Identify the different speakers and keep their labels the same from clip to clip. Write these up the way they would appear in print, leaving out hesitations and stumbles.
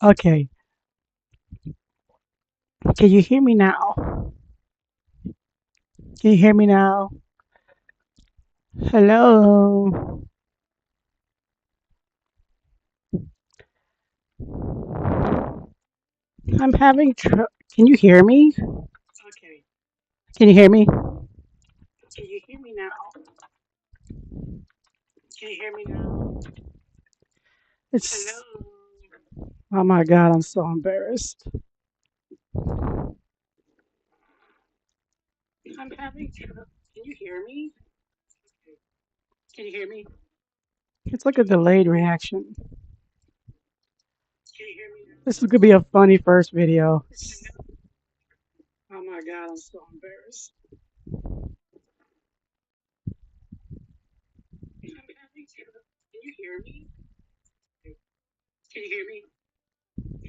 Speaker 1: Okay, can you hear me now? Can you hear me now? Hello. I'm having trouble. Can you hear me? Okay. Can you hear me? Can you hear me now? Can you hear me now? It's. Hello. Oh my God, I'm so embarrassed. I'm having trouble. Can you hear me? Can you hear me? It's like a delayed reaction. Can you hear me now? This is gonna be a funny first video. Oh my God, I'm so embarrassed. I'm having trouble. Can you hear me? Can you hear me?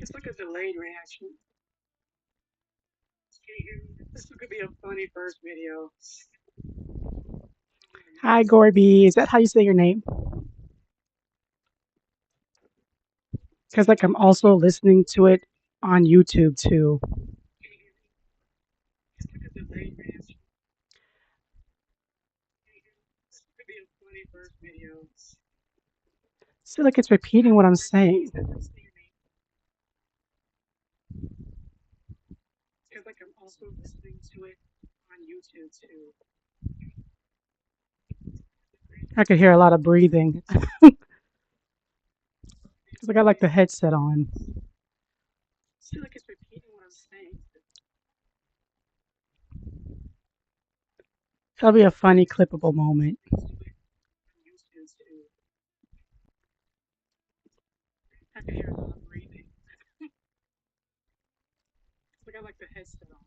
Speaker 1: It's like a delayed reaction. Can you hear me? This is gonna be a funny first video. Hi, Gorby. Is that how you say your name? Because like I'm also listening to it on YouTube too. It's like a delayed reaction. This could be a funny first video. So like it's repeating what I'm saying. Because like I'm also listening to it on YouTube too. I could hear a lot of breathing. Because I got like the headset on. So like it's repeating what I'm saying. That'll be a funny clippable moment. I could hear a lot of breathing. I got like the headset on.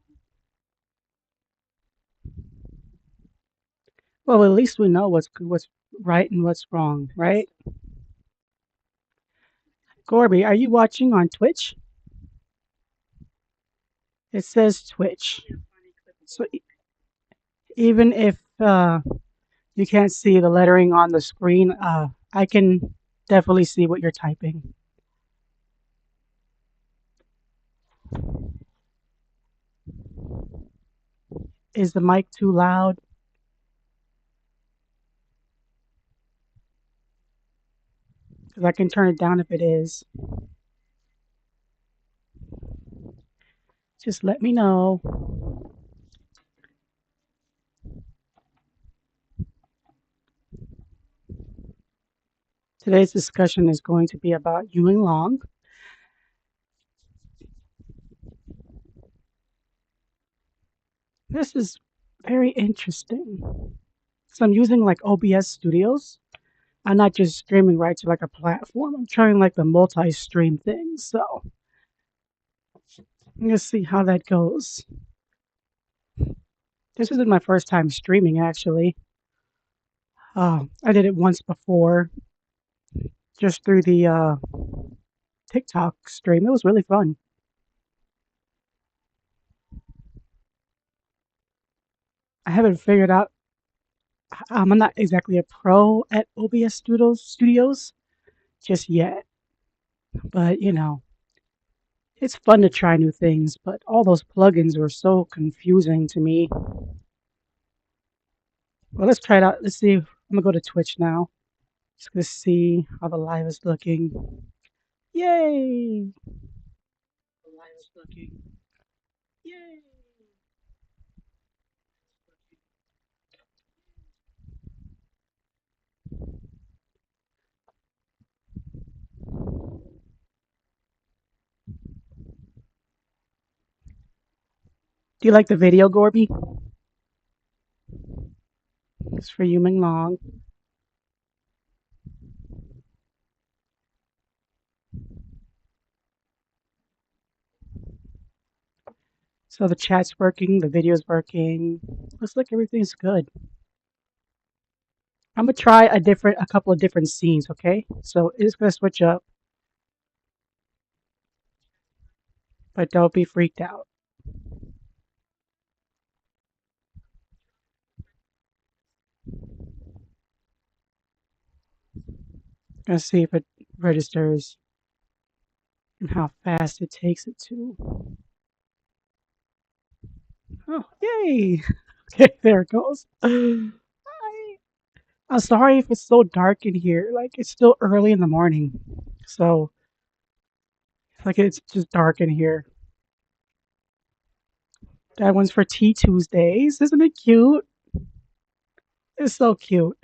Speaker 1: Well, at least we know what's right and what's wrong, right? Gorby, are you watching on Twitch? It says Twitch. So even if you can't see the lettering on the screen, I can definitely see what you're typing. Is the mic too loud? Because I can turn it down if it is. Just let me know. Today's discussion is going to be about menglong. This is very interesting. So I'm using like OBS Studios. I'm not just streaming right to like a platform. I'm trying like the multi-stream thing. So I'm gonna see how that goes. This isn't my first time streaming actually. I did it once before, just through the TikTok stream. It was really fun. I haven't figured out. I'm not exactly a pro at OBS Studios just yet, but it's fun to try new things. But all those plugins were so confusing to me. Well, let's try it out. Let's see. I'm gonna go to Twitch now. Just gonna see how the live is looking. Yay! The live is looking. Yay! Do you like the video, Gorby? It's for you, Long. So the chat's working, the video's working. Looks like everything's good. I'm gonna try a couple of different scenes, okay? So it's gonna switch up, but don't be freaked out. Gonna see if it registers. and how fast it takes it to. Oh, yay! Okay, there it goes. I'm sorry if it's so dark in here. Like it's still early in the morning, so like it's just dark in here. That one's for Tea Tuesdays. Isn't it cute? It's so cute.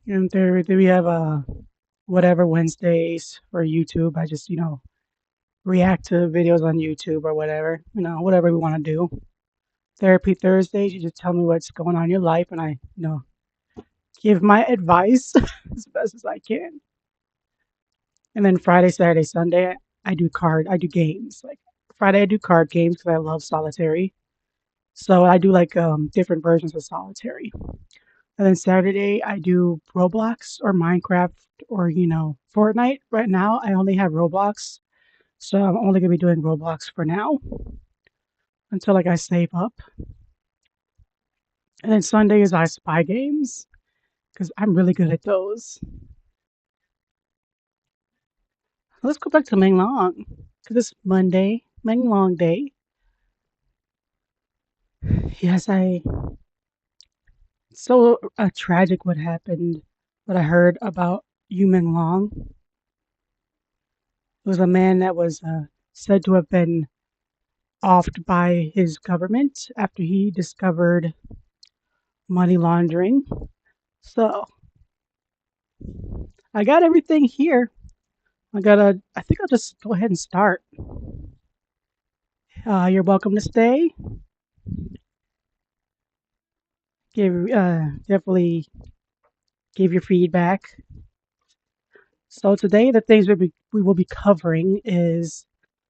Speaker 1: And there we have whatever Wednesdays for YouTube. I just react to videos on YouTube or whatever. Whatever we want to do. Therapy Thursdays. You just tell me what's going on in your life, and I give my advice as best as I can. And then Friday, Saturday, Sunday, I do games. Like Friday, I do card games because I love solitary. So I do like different versions of solitary. And then Saturday, I do Roblox or Minecraft or Fortnite. Right now, I only have Roblox, so I'm only gonna be doing Roblox for now until like I save up. And then Sunday is I Spy games because I'm really good at those. Let's go back to menglong because it's Monday, menglong day. Yes, I so tragic what happened. What I heard about Yu Ming Long. It was a man that was said to have been offed by his government after he discovered money laundering. So I got everything here. I think I'll just go ahead and start. You're welcome to stay. Definitely give your feedback. So today, the things we will be covering is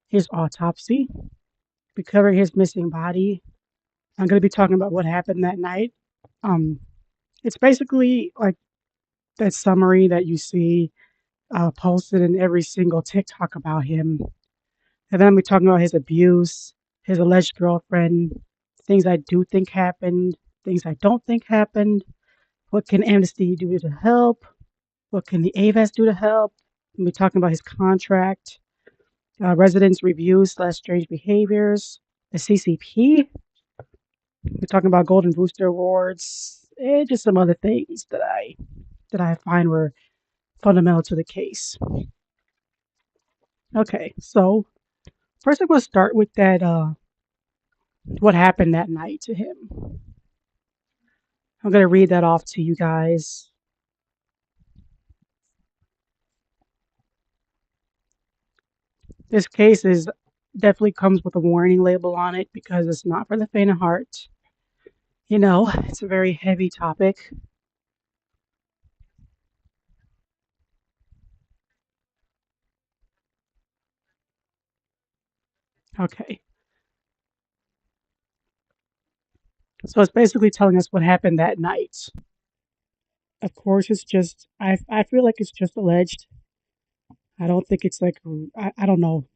Speaker 1: his autopsy, be covering his missing body. I'm going to be talking about what happened that night. Um, it's basically like that summary that you see posted in every single TikTok about him. And then we're talking about his abuse, his alleged girlfriend, things I do think happened, things I don't think happened. What can Amnesty do to help? What can the AVAS do to help? We're talking about his contract, residence reviews slash strange behaviors, the CCP. We're talking about Golden Booster Awards, and just some other things that I find were fundamental to the case. Okay, so first I'm going to start with that what happened that night to him. I'm going to read that off to you guys. This case is definitely comes with a warning label on it because it's not for the faint of heart. It's a very heavy topic. Okay, so it's basically telling us what happened that night. Of course, it's just I feel like it's just alleged. I don't think it's like I don't know,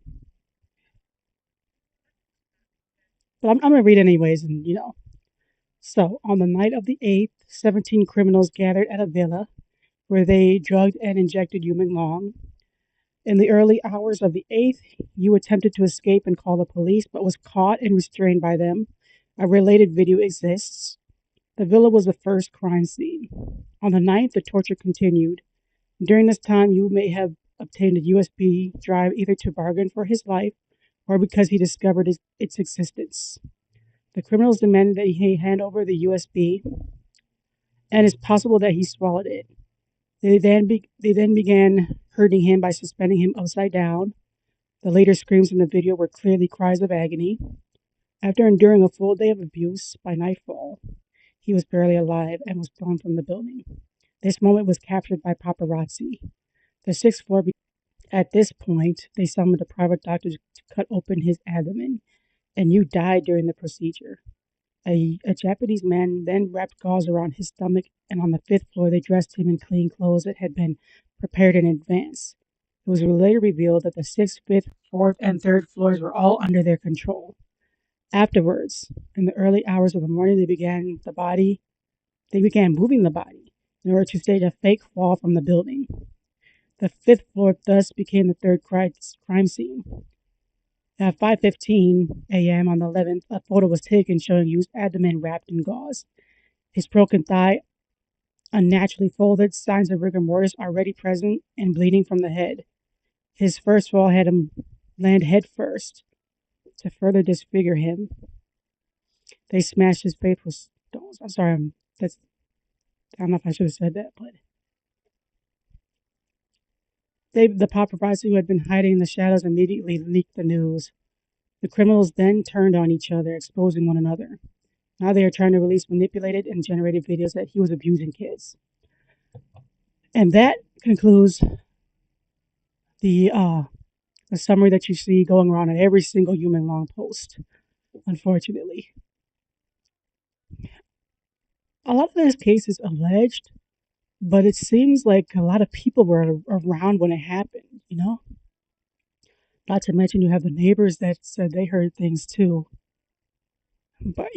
Speaker 1: but I'm gonna read anyways, and So on the night of the 8th, 17 criminals gathered at a villa where they drugged and injected Yu Long. In the early hours of the 8th, Yu attempted to escape and call the police, but was caught and restrained by them. A related video exists. The villa was the first crime scene. On the 9th, the torture continued. During this time, Yu may have obtained a USB drive either to bargain for his life or because he discovered its existence. The criminals demanded that he hand over the USB, and it's possible that he swallowed it. They then began hurting him by suspending him upside down. The later screams in the video were clearly cries of agony. After enduring a full day of abuse, by nightfall, he was barely alive and was thrown from the building. This moment was captured by paparazzi. The sixth floor. At this point, they summoned a private doctor to cut open his abdomen, and Yu died during the procedure. A Japanese man then wrapped gauze around his stomach, and on the fifth floor, they dressed him in clean clothes that had been prepared in advance. It was later revealed that the sixth, fifth, fourth, and third floors were all under their control. Afterwards, in the early hours of the morning, they began moving the body. in order to stage a fake fall from the building. The fifth floor thus became the third crime scene. At 5:15 a.m. on the 11th, a photo was taken showing Yu's abdomen wrapped in gauze. His broken thigh unnaturally folded, signs of rigor mortis already present, and bleeding from the head. His first fall had him land head first. To further disfigure him, they smashed his face with stones. I'm sorry, that's I don't know if I should have said that, but the paparazzi who had been hiding in the shadows immediately leaked the news. The criminals then turned on each other, exposing one another. Now they are trying to release manipulated and generated videos that he was abusing kids. And that concludes the uh, the summary that you see going around on every single human long post, unfortunately. A lot of this case is alleged, but it seems like a lot of people were around when it happened, you know? Not to mention you have the neighbors that said they heard things too. But,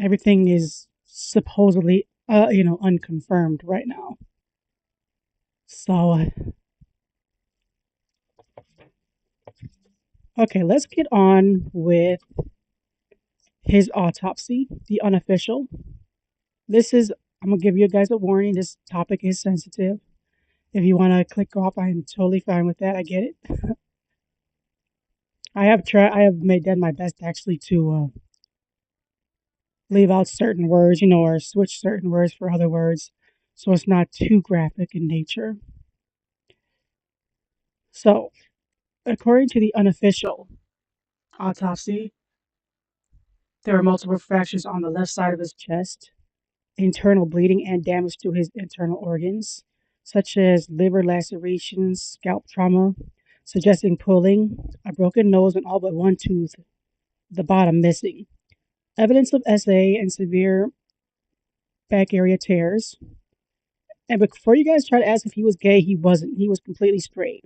Speaker 1: everything is supposedly, unconfirmed right now. So, okay, let's get on with his autopsy, the unofficial. I'm going to give you guys a warning. This topic is sensitive. If you want to click off, I'm totally fine with that. I get it. I have done my best actually to leave out certain words, or switch certain words for other words, so it's not too graphic in nature. So, according to the unofficial autopsy, there were multiple fractures on the left side of his chest, internal bleeding, and damage to his internal organs, such as liver lacerations, scalp trauma, suggesting pulling, a broken nose, and all but one tooth, the bottom missing. Evidence of SA and severe back area tears. And before you guys try to ask if he was gay, he wasn't. He was completely straight.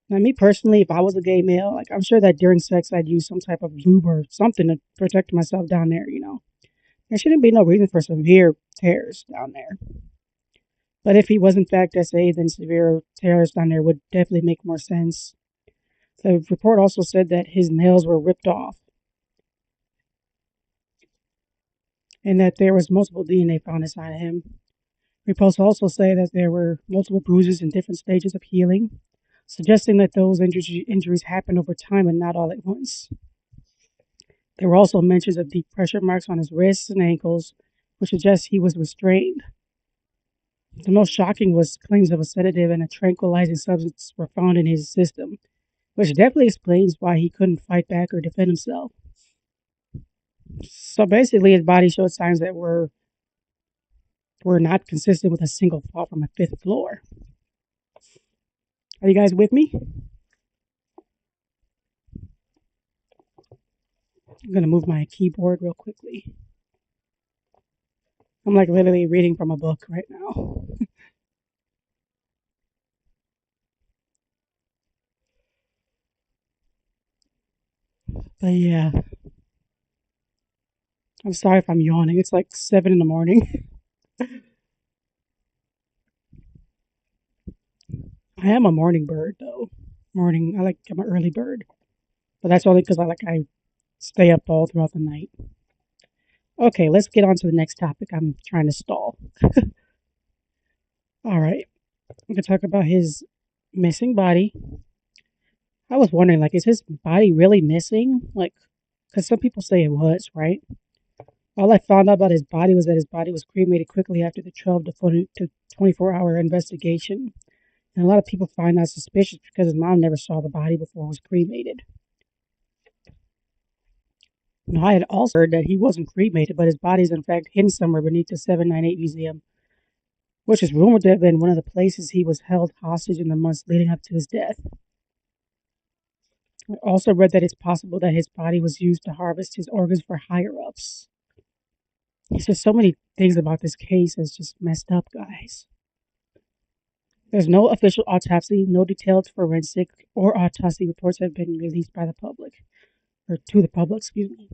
Speaker 1: Now, me personally, if I was a gay male, like I'm sure that during sex I'd use some type of lube or something to protect myself down there. There shouldn't be no reason for severe tears down there. But if he was in fact SA, then severe tears down there would definitely make more sense. The report also said that his nails were ripped off and that there was multiple DNA found inside of him. Reports also say that there were multiple bruises in different stages of healing, suggesting that those injuries happened over time and not all at once. There were also mentions of deep pressure marks on his wrists and ankles, which suggests he was restrained. The most shocking was claims of a sedative and a tranquilizing substance were found in his system, which definitely explains why he couldn't fight back or defend himself. So basically, his body showed signs that were not consistent with a single fall from a fifth floor. Are you guys with me? I'm going to move my keyboard real quickly. I'm like literally reading from a book right now. But yeah, I'm sorry if I'm yawning. It's like 7 in the morning. I am a morning bird though. I'm an early bird. But that's only because I stay up all throughout the night. Okay, let's get on to the next topic. I'm trying to stall. All right, I'm gonna talk about his missing body. I was wondering, like, is his body really missing? Like, because some people say it was, right? All I found out about his body was that his body was cremated quickly after the 12 to 24-hour investigation. And a lot of people find that suspicious because his mom never saw the body before it was cremated. Now, I had also heard that he wasn't cremated, but his body is in fact hidden somewhere beneath the 798 Museum, which is rumored to have been one of the places he was held hostage in the months leading up to his death. I also read that it's possible that his body was used to harvest his organs for higher ups. There's just so many things about this case that's just messed up, guys. There's no official autopsy, no detailed forensic or autopsy reports have been released by the public, or to the public, excuse me.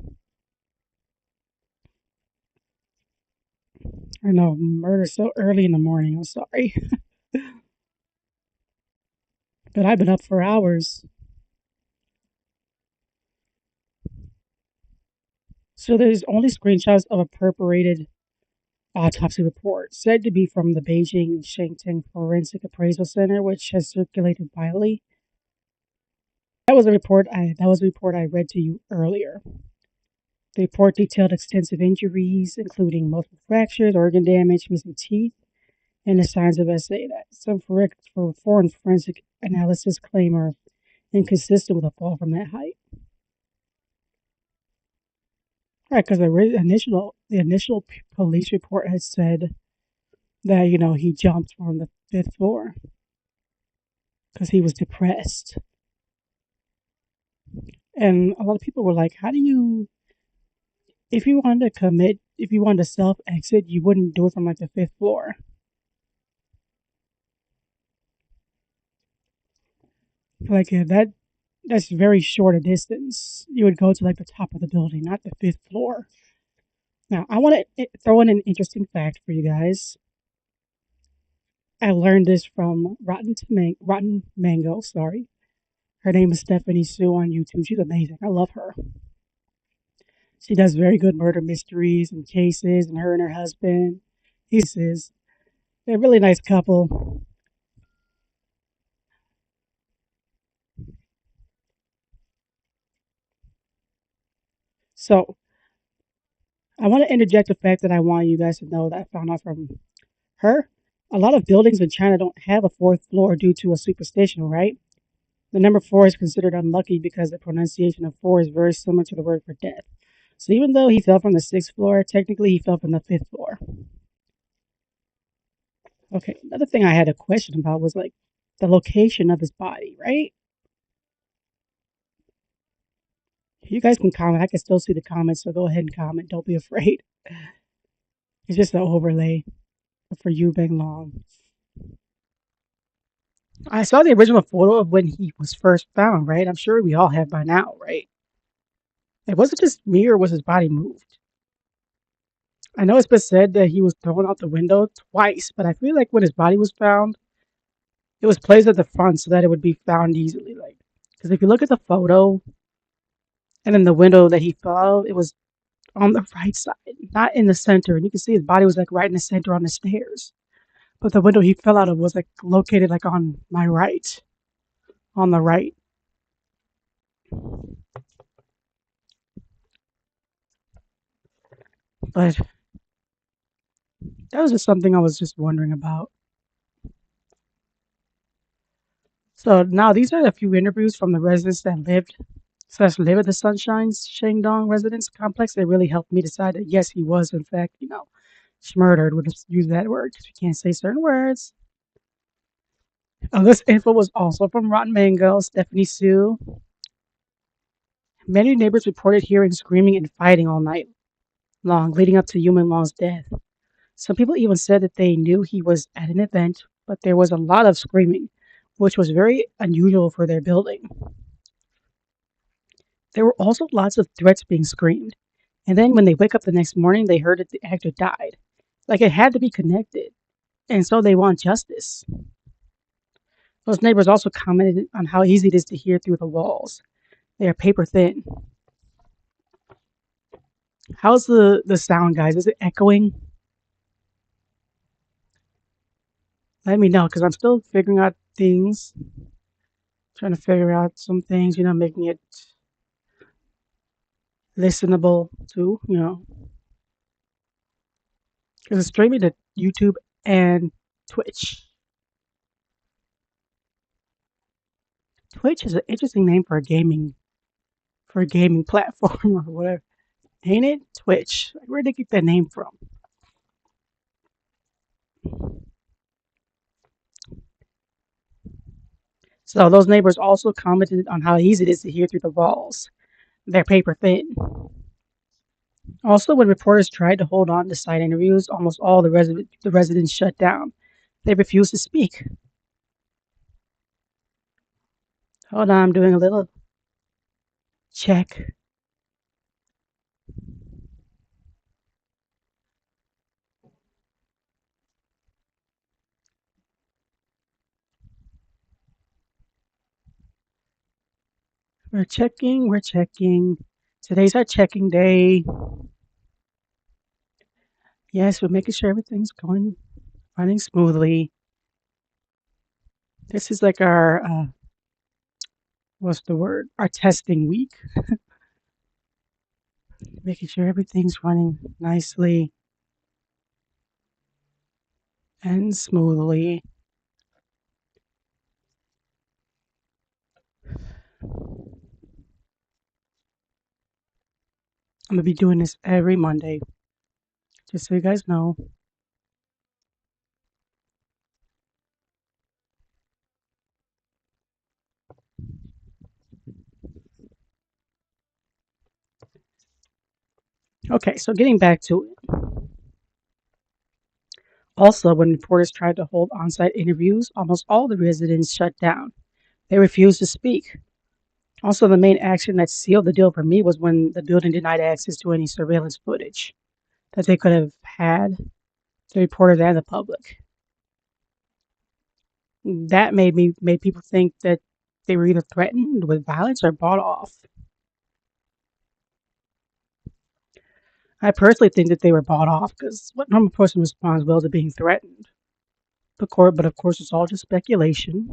Speaker 1: I know, murder so early in the morning. I'm sorry. But I've been up for hours. So there's only screenshots of a perforated autopsy report, said to be from the Beijing Shangting Forensic Appraisal Center, which has circulated widely. That was a report I read to you earlier. The report detailed extensive injuries, including multiple fractures, organ damage, missing teeth, and the signs of SA that some for foreign forensic analysis claim are inconsistent with a fall from that height. Right, because the initial police report had said that he jumped from the fifth floor because he was depressed, and a lot of people were like, "How do you if you wanted to self exit, you wouldn't do it from like the fifth floor. Like that's very short a distance. You would go to like the top of the building, not the fifth floor." Now, I want to throw in an interesting fact for you guys. I learned this from Rotten Mango. Sorry, her name is Stephanie Sue on YouTube. She's amazing. I love her. She does very good murder mysteries and cases, and her and her husband, they're a really nice couple. So I want to interject the fact that I want you guys to know that I found out from her. A lot of buildings in China don't have a fourth floor due to a superstition, right? The number four is considered unlucky because the pronunciation of four is very similar to the word for death. So even though he fell from the sixth floor, technically he fell from the fifth floor. Okay, another thing I had a question about was like the location of his body, right? You guys can comment. I can still see the comments, so go ahead and comment. Don't be afraid. It's just an overlay for you, menglong. I saw the original photo of when he was first found, right? I'm sure we all have by now, right? It wasn't just me, or was his body moved? I know it's been said that he was thrown out the window twice, but I feel like when his body was found, it was placed at the front so that it would be found easily. Like, because if you look at the photo and then the window that he fell out, it was on the right side, not in the center. And you can see his body was like right in the center on the stairs. But the window he fell out of was like located like on my right, on the right. But that was just something I was just wondering about. So now these are a few interviews from the residents that live at the Sunshine's Shandong residence complex. They really helped me decide that yes, he was in fact, murdered. We'll just use that word because we can't say certain words. This info was also from Rotten Mango, Stephanie Sue. Many neighbors reported hearing screaming and fighting all night long, leading up to Human Long's death. Some people even said that they knew he was at an event, but there was a lot of screaming, which was very unusual for their building. There were also lots of threats being screamed. And then when they wake up the next morning, they heard that the actor died. Like it had to be connected. And so they want justice. Those neighbors also commented on how easy it is to hear through the walls. They are paper thin. How's the sound, guys? Is it echoing? Let me know, because I'm still figuring out things. Trying to figure out some things, making it listenable too, because it's streaming to YouTube and Twitch. Twitch is an interesting name for a gaming platform or whatever, ain't it? Twitch. Like, where'd they get that name from? So those neighbors also commented on how easy it is to hear through the walls. They're paper thin. Also, when reporters tried to hold on to side interviews, almost all the residents shut down. They refused to speak. Hold on, I'm doing a little check. We're checking, we're checking. Today's our checking day. Yes, we're making sure everything's going running smoothly. This is like our what's the word? Our testing week. Making sure everything's running nicely and smoothly. I'm gonna be doing this every Monday, just so you guys know. Okay, so getting back to it. Also, when reporters tried to hold on-site interviews, almost all the residents shut down. They refused to speak. Also, the main action that sealed the deal for me was when the building denied access to any surveillance footage that they could have had, the reporters and the public. That made people think that they were either threatened with violence or bought off. I personally think that they were bought off because what normal person responds well to being threatened? But of course, it's all just speculation.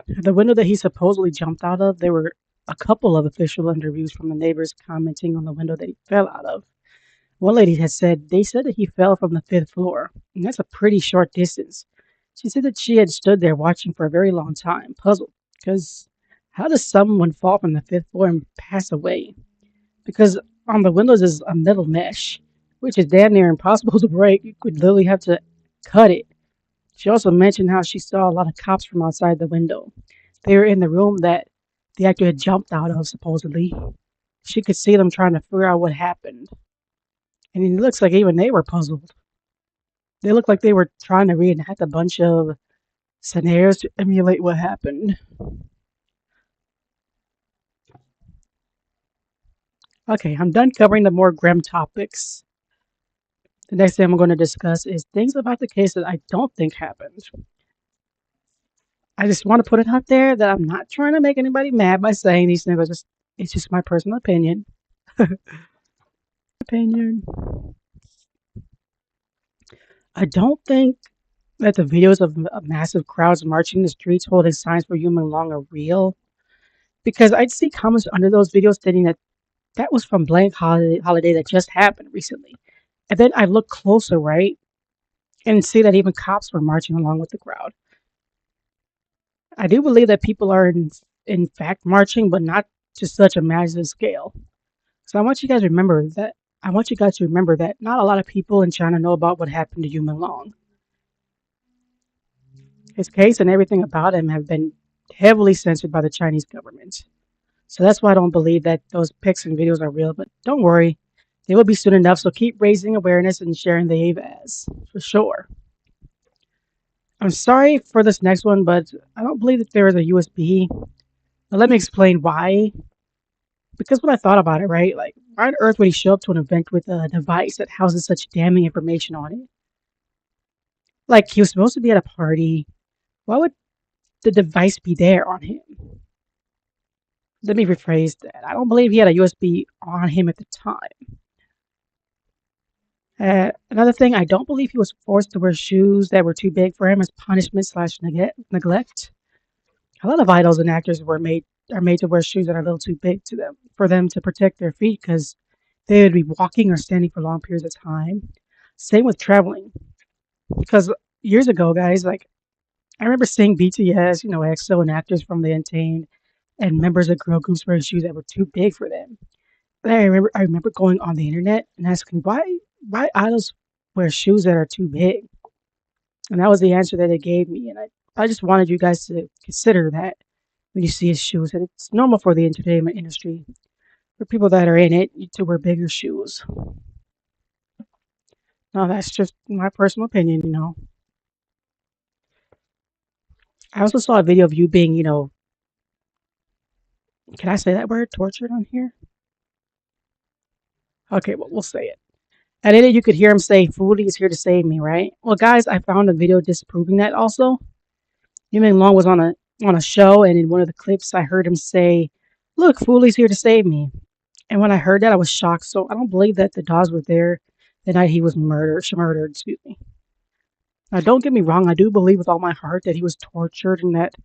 Speaker 1: The window that he supposedly jumped out of, there were a couple of official interviews from the neighbors commenting on the window that he fell out of. One lady had said they said that he fell from the fifth floor, and that's a pretty short distance. She said that she had stood there watching for a very long time, puzzled, because how does someone fall from the fifth floor and pass away? Because on the windows is a metal mesh, which is damn near impossible to break. You could literally have to cut it. She also mentioned how she saw a lot of cops from outside the window. They were in the room that the actor had jumped out of, supposedly. She could see them trying to figure out what happened. And it looks like even they were puzzled. They looked like they were trying to reenact a bunch of scenarios to emulate what happened. Okay, I'm done covering the more grim topics. The next thing I'm going to discuss is things about the case that I don't think happened. I just want to put it out there that I'm not trying to make anybody mad by saying these things. It's just my personal opinion. Opinion. I don't think that the videos of massive crowds marching the streets holding signs for human long are real because I'd see comments under those videos stating that that was from blank holiday that just happened recently. And then I look closer, right, and see that even cops were marching along with the crowd. I do believe that people are in fact marching, but not to such a massive scale. So I want you guys to remember that not a lot of people in China know about what happened to Yu Long. His case and everything about him have been heavily censored by the Chinese government. So that's why I don't believe that those pics and videos are real. But don't worry, they will be soon enough. So keep raising awareness and sharing the AVAS for sure. I'm sorry for this next one, but I don't believe that there is a USB. But let me explain why. Because when I thought about it, right, like why on earth would he show up to an event with a device that houses such damning information on it? Like he was supposed to be at a party. Why would the device be there on him? Let me rephrase that. I don't believe he had a USB on him at the time. Another thing, I don't believe he was forced to wear shoes that were too big for him as punishment slash neglect. A lot of idols and actors are made to wear shoes that are a little too big to them for them to protect their feet because they would be walking or standing for long periods of time. Same with traveling. Because years ago, guys, like I remember seeing BTS, EXO and actors from the Entertained and members of girl groups wearing shoes that were too big for them. And I remember going on the internet and asking why idols wear shoes that are too big. And that was the answer that they gave me. And I just wanted you guys to consider that when you see his shoes. And it's normal for the entertainment industry, for people that are in it, to wear bigger shoes. Now, that's just my personal opinion. I also saw a video of you being, can I say that word, tortured on here? Okay, well, we'll say it. And in it, you could hear him say, Foodie is here to save me, right? Well, guys, I found a video disproving that also. Yu Long was on a on a show, and in one of the clips, I heard him say, "Look, Foolie's here to save me." And when I heard that, I was shocked. So I don't believe that the dogs were there the night he was murdered. Murdered, excuse me. Now, don't get me wrong. I do believe with all my heart that he was tortured and that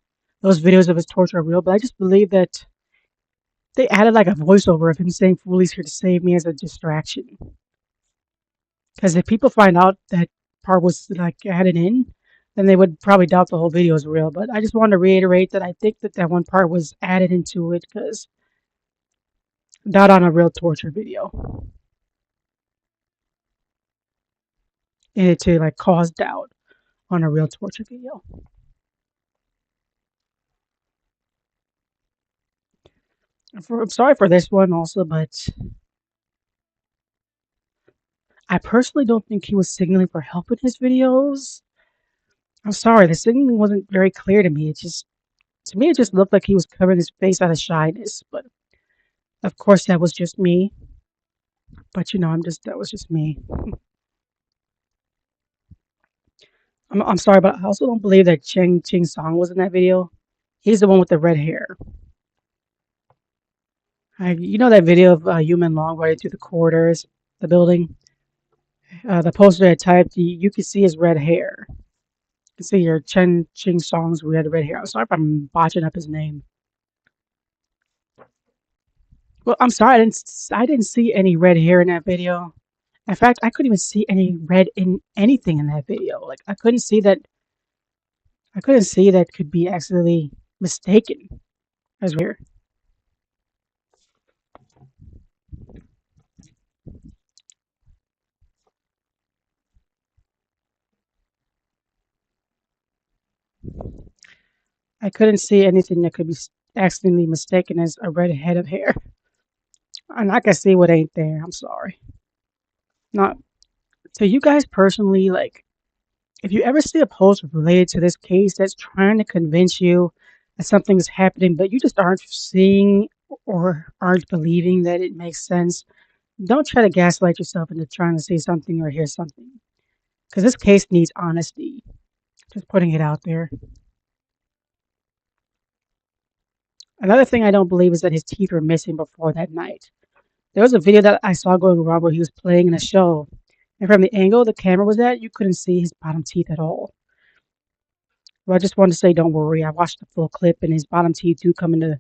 Speaker 1: those videos of his torture are real. But I just believe that they added like a voiceover of him saying "Foolie's here to save me" as a distraction. Because if people find out that part was like added in, then they would probably doubt the whole video is real. But I just wanted to reiterate that I think that that one part was added into it because not on a real torture video, and it to like cause doubt on a real torture video. I'm sorry for this one also, but I personally don't think he was signaling for help in his videos. I'm sorry, the signaling wasn't very clear to me. It just to me it just looked like he was covering his face out of shyness. But of course that was just me. But I'm just that was just me. I'm sorry, but I also don't believe that Ching Song was in that video. He's the one with the red hair. That video of Human Long running through the corridors, the building. The poster I typed, you can see his red hair. You can see your Chen Ching Song's red hair. I'm sorry if I'm botching up his name. Well, I'm sorry, I didn't see any red hair in that video. In fact, I couldn't even see any red in anything in that video. Like I couldn't see that could be accidentally mistaken as weird. I couldn't see anything that could be accidentally mistaken as a red head of hair. And I can see what ain't there. I'm sorry. Not so you guys personally, like, if you ever see a post related to this case that's trying to convince you that something is happening, but you just aren't seeing or aren't believing that it makes sense, don't try to gaslight yourself into trying to see something or hear something. Because this case needs honesty. Just putting it out there. Another thing I don't believe is that his teeth were missing before that night. There was a video that I saw going around where he was playing in a show, and from the angle the camera was at, you couldn't see his bottom teeth at all. Well, I just wanted to say, don't worry. I watched the full clip, and his bottom teeth do come into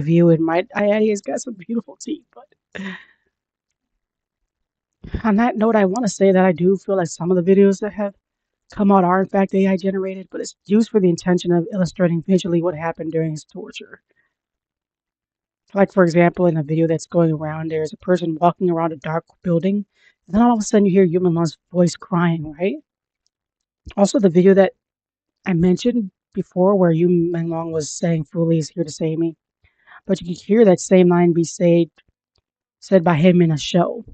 Speaker 1: view, and he has got some beautiful teeth. But on that note, I want to say that I do feel like some of the videos that have come out are in fact AI generated, but it's used for the intention of illustrating visually what happened during his torture. Like, for example, in a video that's going around, there's a person walking around a dark building, and then all of a sudden you hear Human Long's voice crying, right? Also, the video that I mentioned before where Human Long was saying, "Fully is here to save me," but you can hear that same line be said by him in a show.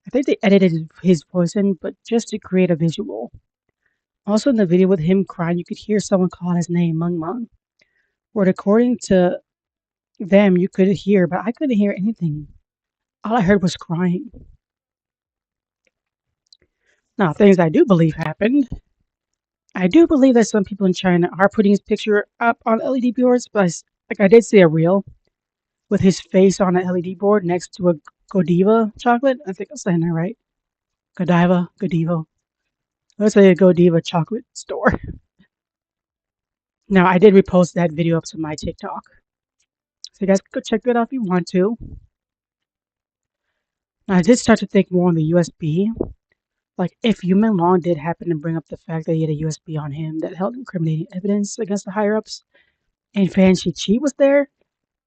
Speaker 1: I think they edited his voice in, but just to create a visual. Also, in the video with him crying, you could hear someone call his name, Mung Mung, where according to them, you could hear, but I couldn't hear anything. All I heard was crying. Now, things I do believe happened. I do believe that some people in China are putting his picture up on LED boards, but like I did see a reel with his face on an LED board next to a Godiva chocolate. I think I'm saying that right. Godiva. Let's say a Godiva chocolate store. Now, I did repost that video up to my TikTok. So you guys can go check that out if you want to. Now, I did start to think more on the USB. Like, if Yumin Long did happen to bring up the fact that he had a USB on him that held incriminating evidence against the higher ups, and Fan Chi was there,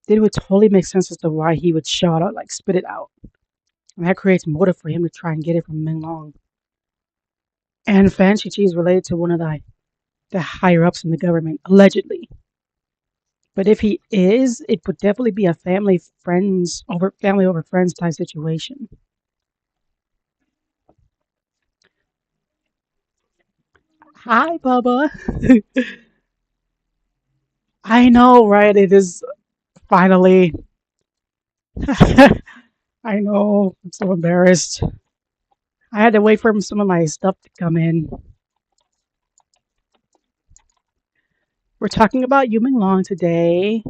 Speaker 1: then it would totally make sense as to why he would shout out, like spit it out. And that creates motive for him to try and get it from Ming Long. And Fan Chi is related to one of the higher ups in the government, allegedly. But if he is, it would definitely be a family over friends type situation. Hi, Bubba. I know, right? It is finally. I know. I'm so embarrassed. I had to wait for some of my stuff to come in. We're talking about human long today.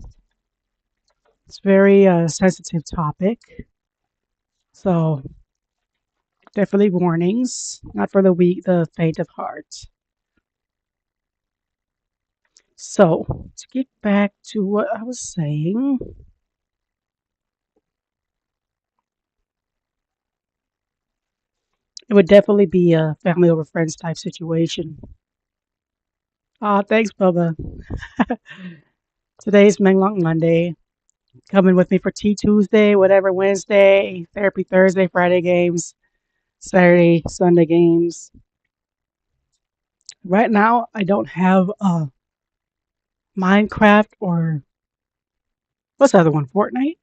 Speaker 1: It's a very sensitive topic, so definitely warnings, not for the weak, the faint of heart. So, to get back to what I was saying, it would definitely be a family over friends type situation. Thanks, Bubba. Today's menglong Monday. Coming with me for Tea Tuesday, whatever Wednesday, Therapy Thursday, Friday games, Saturday, Sunday games. Right now, I don't have Minecraft or what's the other one, Fortnite.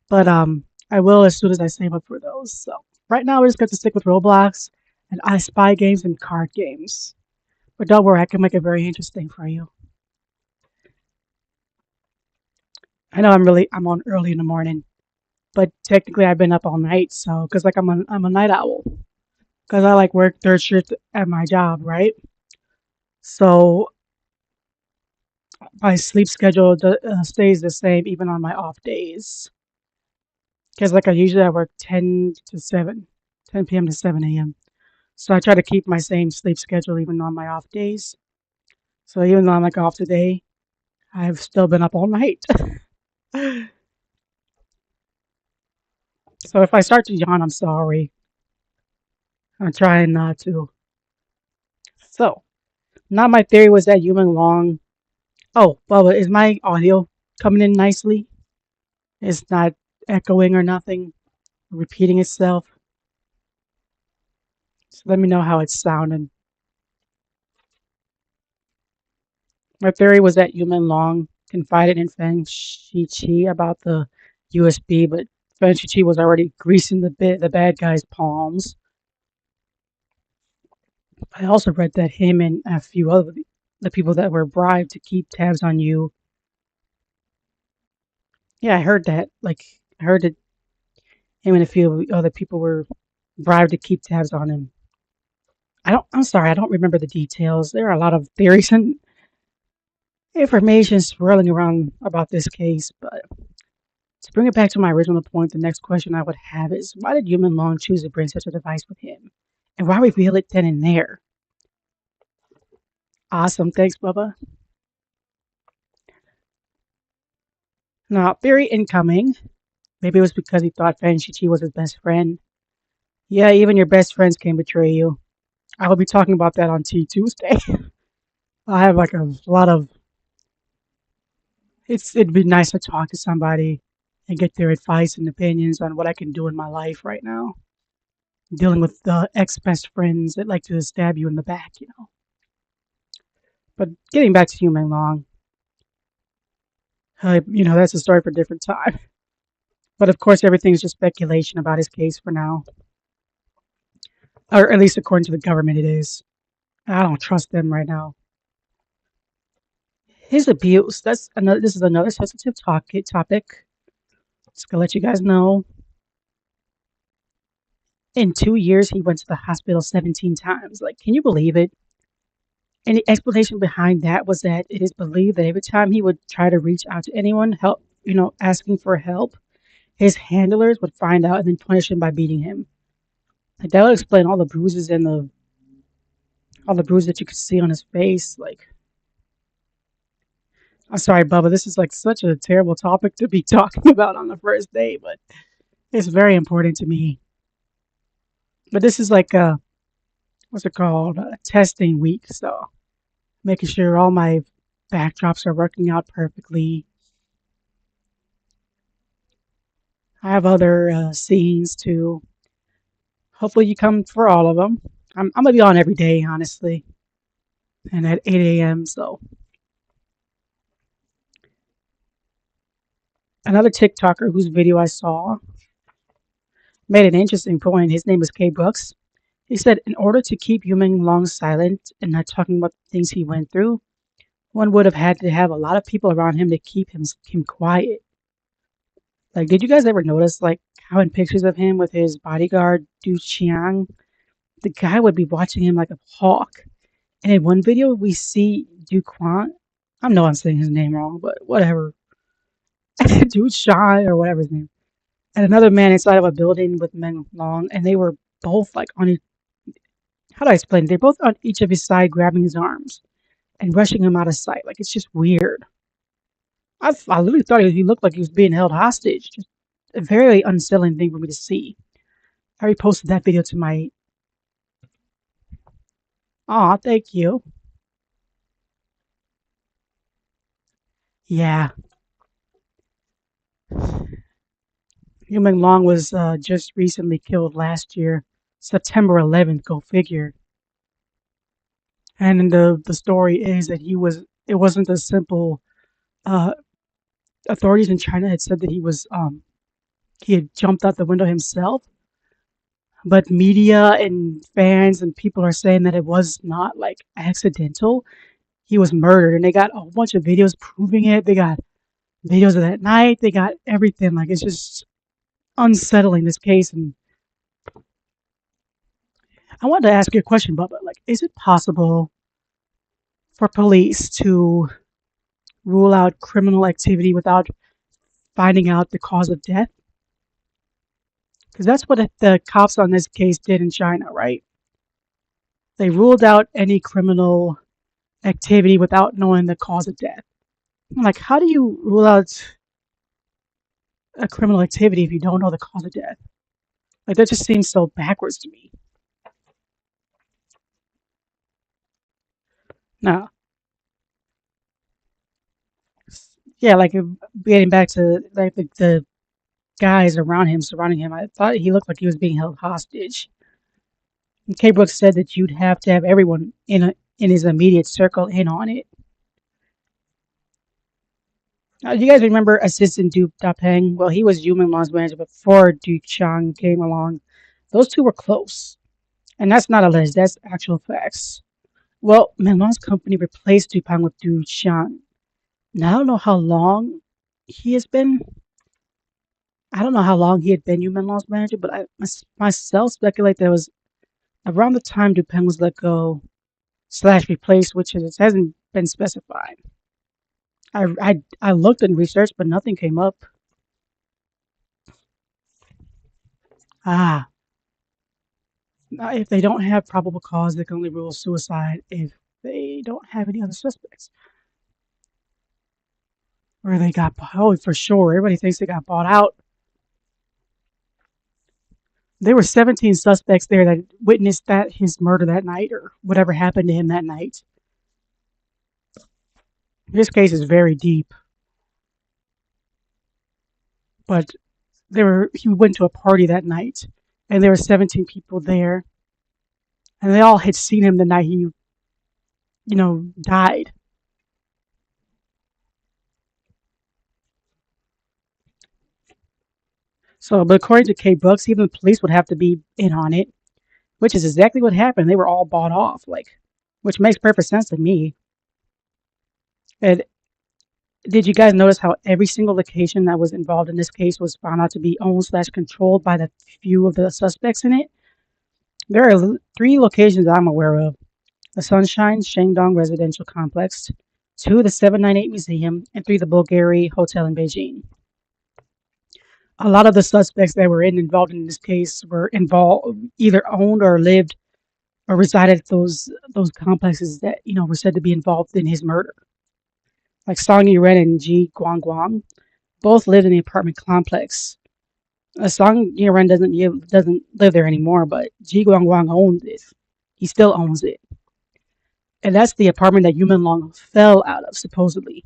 Speaker 1: But I will as soon as I save up for those. So right now, we're just going to stick with Roblox and I Spy games and card games. But don't worry, I can make it very interesting for you. I know I'm on early in the morning, but technically I've been up all night. So because like I'm a night owl because I like work third shift at my job, right? So my sleep schedule stays the same even on my off days. Because like I work 10 to 7, 10 p.m. to 7 a.m. So I try to keep my same sleep schedule even on my off days. So even though I'm like off today, I've still been up all night. So if I start to yawn, I'm sorry. I'm trying not to. So now my theory was that human long. Oh, Bubba, is my audio coming in nicely? It's not echoing or nothing, repeating itself. So let me know how it's sounding. My theory was that Yuman Long confided in Feng Shiqi about the USB, but Feng Shiqi was already greasing the bad guy's palms. I also read that him and a few other the people that were bribed to keep tabs on you. Yeah, I heard that. Like I heard that him and a few other people were bribed to keep tabs on him. I'm sorry, I don't remember the details. There are a lot of theories and information swirling around about this case, but to bring it back to my original point, the next question I would have is why did Human Long choose to bring such a device with him? And why reveal it then and there? Awesome, thanks, Bubba. Now, theory incoming. Maybe it was because he thought Fan Shichi was his best friend. Yeah, even your best friends can betray you. I will be talking about that on Tea Tuesday. I have like a lot of. It'd be nice to talk to somebody and get their advice and opinions on what I can do in my life right now. Dealing with ex best friends that like to stab you in the back. But getting back to Human Long, that's a story for a different time. But of course, everything's just speculation about his case for now, or at least according to the government, it is. I don't trust them right now. His abuse. That's another. This is another sensitive topic. Just gonna let you guys know. In 2 years, he went to the hospital 17 times. Like, can you believe it? And the explanation behind that was that it is believed that every time he would try to reach out to anyone, asking for help, his handlers would find out and then punish him by beating him. Like that would explain all the bruises and the all the bruises that you could see on his face. Like, I'm sorry, Bubba, this is like such a terrible topic to be talking about on the first day, but it's very important to me. But this is like what's it called? Testing week, so making sure all my backdrops are working out perfectly. I have other scenes too. Hopefully, you come for all of them. I'm gonna be on every day, honestly, and at 8 a.m. So another TikToker whose video I saw made an interesting point. His name is K Brooks. He said, in order to keep Human Long silent and not talking about the things he went through, one would have had to have a lot of people around him to keep him quiet. Like, did you guys ever notice, like, how in pictures of him with his bodyguard, Du Chiang, the guy would be watching him like a hawk. And in one video, we see Du Quan. I know I'm saying his name wrong, but whatever. Dude Shy or whatever his name. And another man inside of a building with men long, and they were both like on his, how do I explain it? They're both on each of his side grabbing his arms and rushing him out of sight. Like it's just weird. I literally thought he looked like he was being held hostage. Just a very unsettling thing for me to see. I reposted that video to my. Aw, thank you. Yeah, Human Long was just recently killed last year, September 11th. Go figure. And the story is that he was. It wasn't a simple. Uh, Authorities in China had said that he had jumped out the window himself, but media and fans and people are saying that it was not like accidental. He was murdered, and they got a whole bunch of videos proving it. They got videos of that night. They got everything. Like it's just unsettling this case. And I wanted to ask you a question, Bubba. Like, is it possible for police to rule out criminal activity without finding out the cause of death? Because that's what the cops on this case did in China, right? They ruled out any criminal activity without knowing the cause of death. I'm like, how do you rule out a criminal activity if you don't know the cause of death? Like, that just seems so backwards to me. No. Yeah, like getting back to like the guys around him, surrounding him, I thought he looked like he was being held hostage. And K. Brooks said that you'd have to have everyone in his immediate circle in on it. Do you guys remember Assistant Duke Dapeng? Well, he was Human Law's manager before Duke Chang came along. Those two were close. And that's not alleged, that's actual facts. Well, Menlong's company replaced Dupont with Du Chang. Now, I don't know how long he has been. I don't know how long he had been Menlong's manager, but myself speculate that it was around the time Dupont was let go slash replaced, which hasn't been specified. I looked and researched, but nothing came up. Ah, now if they don't have probable cause, they can only rule suicide if they don't have any other suspects. Or they got, oh, for sure, everybody thinks they got bought out. There were 17 suspects there that witnessed that his murder that night or whatever happened to him that night. This case is very deep, but he went to a party that night and there were 17 people there and they all had seen him the night he, died. So, but according to Kay Brooks, even the police would have to be in on it, which is exactly what happened. They were all bought off, like, which makes perfect sense to me. And did you guys notice how every single location that was involved in this case was found out to be owned slash controlled by the few of the suspects in it? There are three locations I'm aware of: the Sunshine Shandong Residential Complex, two the 798 Museum, and three the Bulgari Hotel in Beijing. A lot of the suspects that were involved in this case were involved either owned or lived or resided at those complexes that were said to be involved in his murder. Like Song Yiren and Ji Guangguang both lived in the apartment complex. Song Yiren doesn't live there anymore, but Ji Guangguang owns it. He still owns it, and that's the apartment that Yuman Long fell out of supposedly.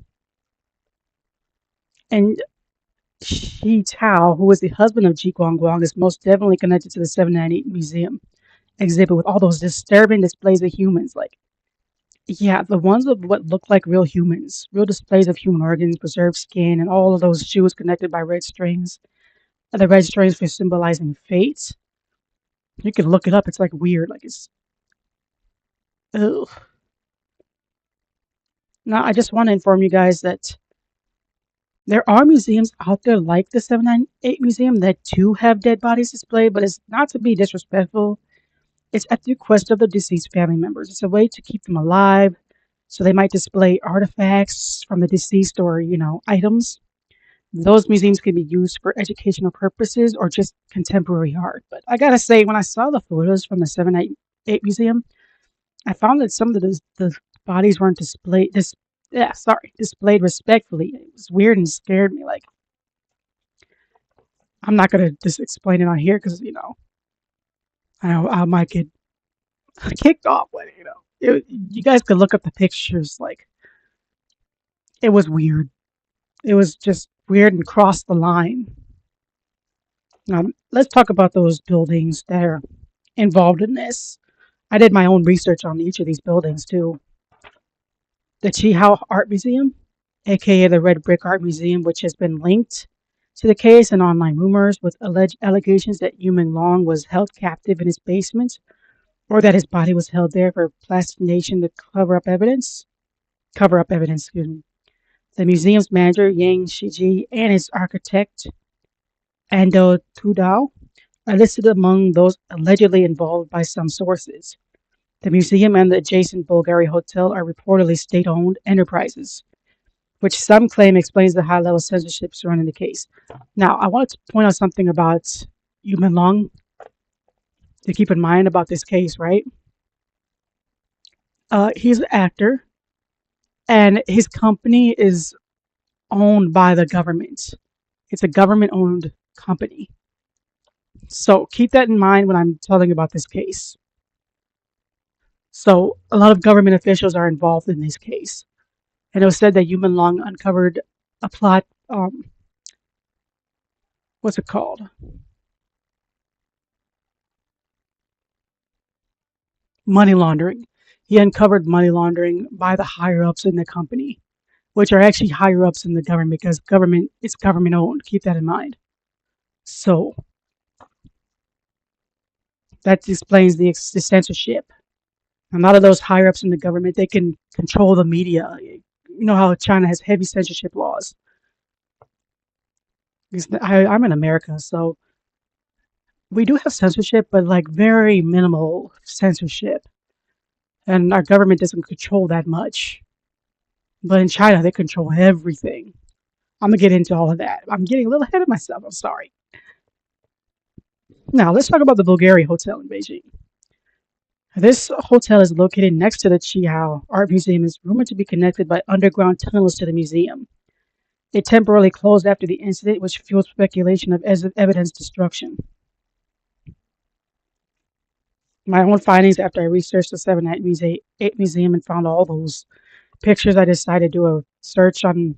Speaker 1: And Shi Tao, who is the husband of Ji Guangguang, is most definitely connected to the 798 Museum exhibit with all those disturbing displays of humans. Like, yeah, the ones of what look like real humans, real displays of human organs, preserved skin, and all of those shoes connected by red strings. And the red strings for symbolizing fate. You can look it up. It's like weird. Like it's. Ugh. Now, I just want to inform you guys that there are museums out there like the 798 Museum that do have dead bodies displayed, but it's not to be disrespectful. It's at the request of the deceased family members. It's a way to keep them alive, So they might display artifacts from the deceased or, items. Those museums can be used for educational purposes or just contemporary art. But I gotta say, when I saw the photos from the 798 museum, I found that some of the bodies weren't displayed respectfully. It was weird and scared me. Like, I'm not gonna just explain it on here because I might get kicked off with it. You guys could look up the pictures. Like, it was weird. It was just weird and crossed the line. Now, let's talk about those buildings that are involved in this. I did my own research on each of these buildings too. The Chihao Art Museum, aka the Red Brick Art Museum, which has been linked to the case and online rumors with alleged allegations that Yu Long was held captive in his basement or that his body was held there for plastination to cover up evidence. Cover up evidence, excuse me. The museum's manager, Yang Shiji, and his architect, Ando Tudao, are listed among those allegedly involved by some sources. The museum and the adjacent Bulgari Hotel are reportedly state-owned enterprises, which some claim explains the high-level censorship surrounding the case. Now, I wanted to point out something about Yu Long to keep in mind about this case, right? He's an actor, and his company is owned by the government. It's a government-owned company. So keep that in mind when I'm telling about this case. So a lot of government officials are involved in this case. And it was said that Yu Long uncovered a plot, what's it called? Money laundering. He uncovered money laundering by the higher ups in the company, which are actually higher ups in the government because it's government owned. Keep that in mind. So that explains the censorship. A lot of those higher ups in the government, they can control the media. You know how China has heavy censorship laws. I'm in America, so we do have censorship, but like very minimal censorship. And our government doesn't control that much. But in China, they control everything. I'm gonna get into all of that. I'm getting a little ahead of myself. I'm sorry. Now let's talk about the Bulgari Hotel in Beijing. This hotel is located next to the Qihao Art Museum. Is rumored to be connected by underground tunnels to the museum. It temporarily closed after the incident, which fueled speculation of evidence destruction. My own findings after I researched the 798 Museum and found all those pictures, I decided to do a search on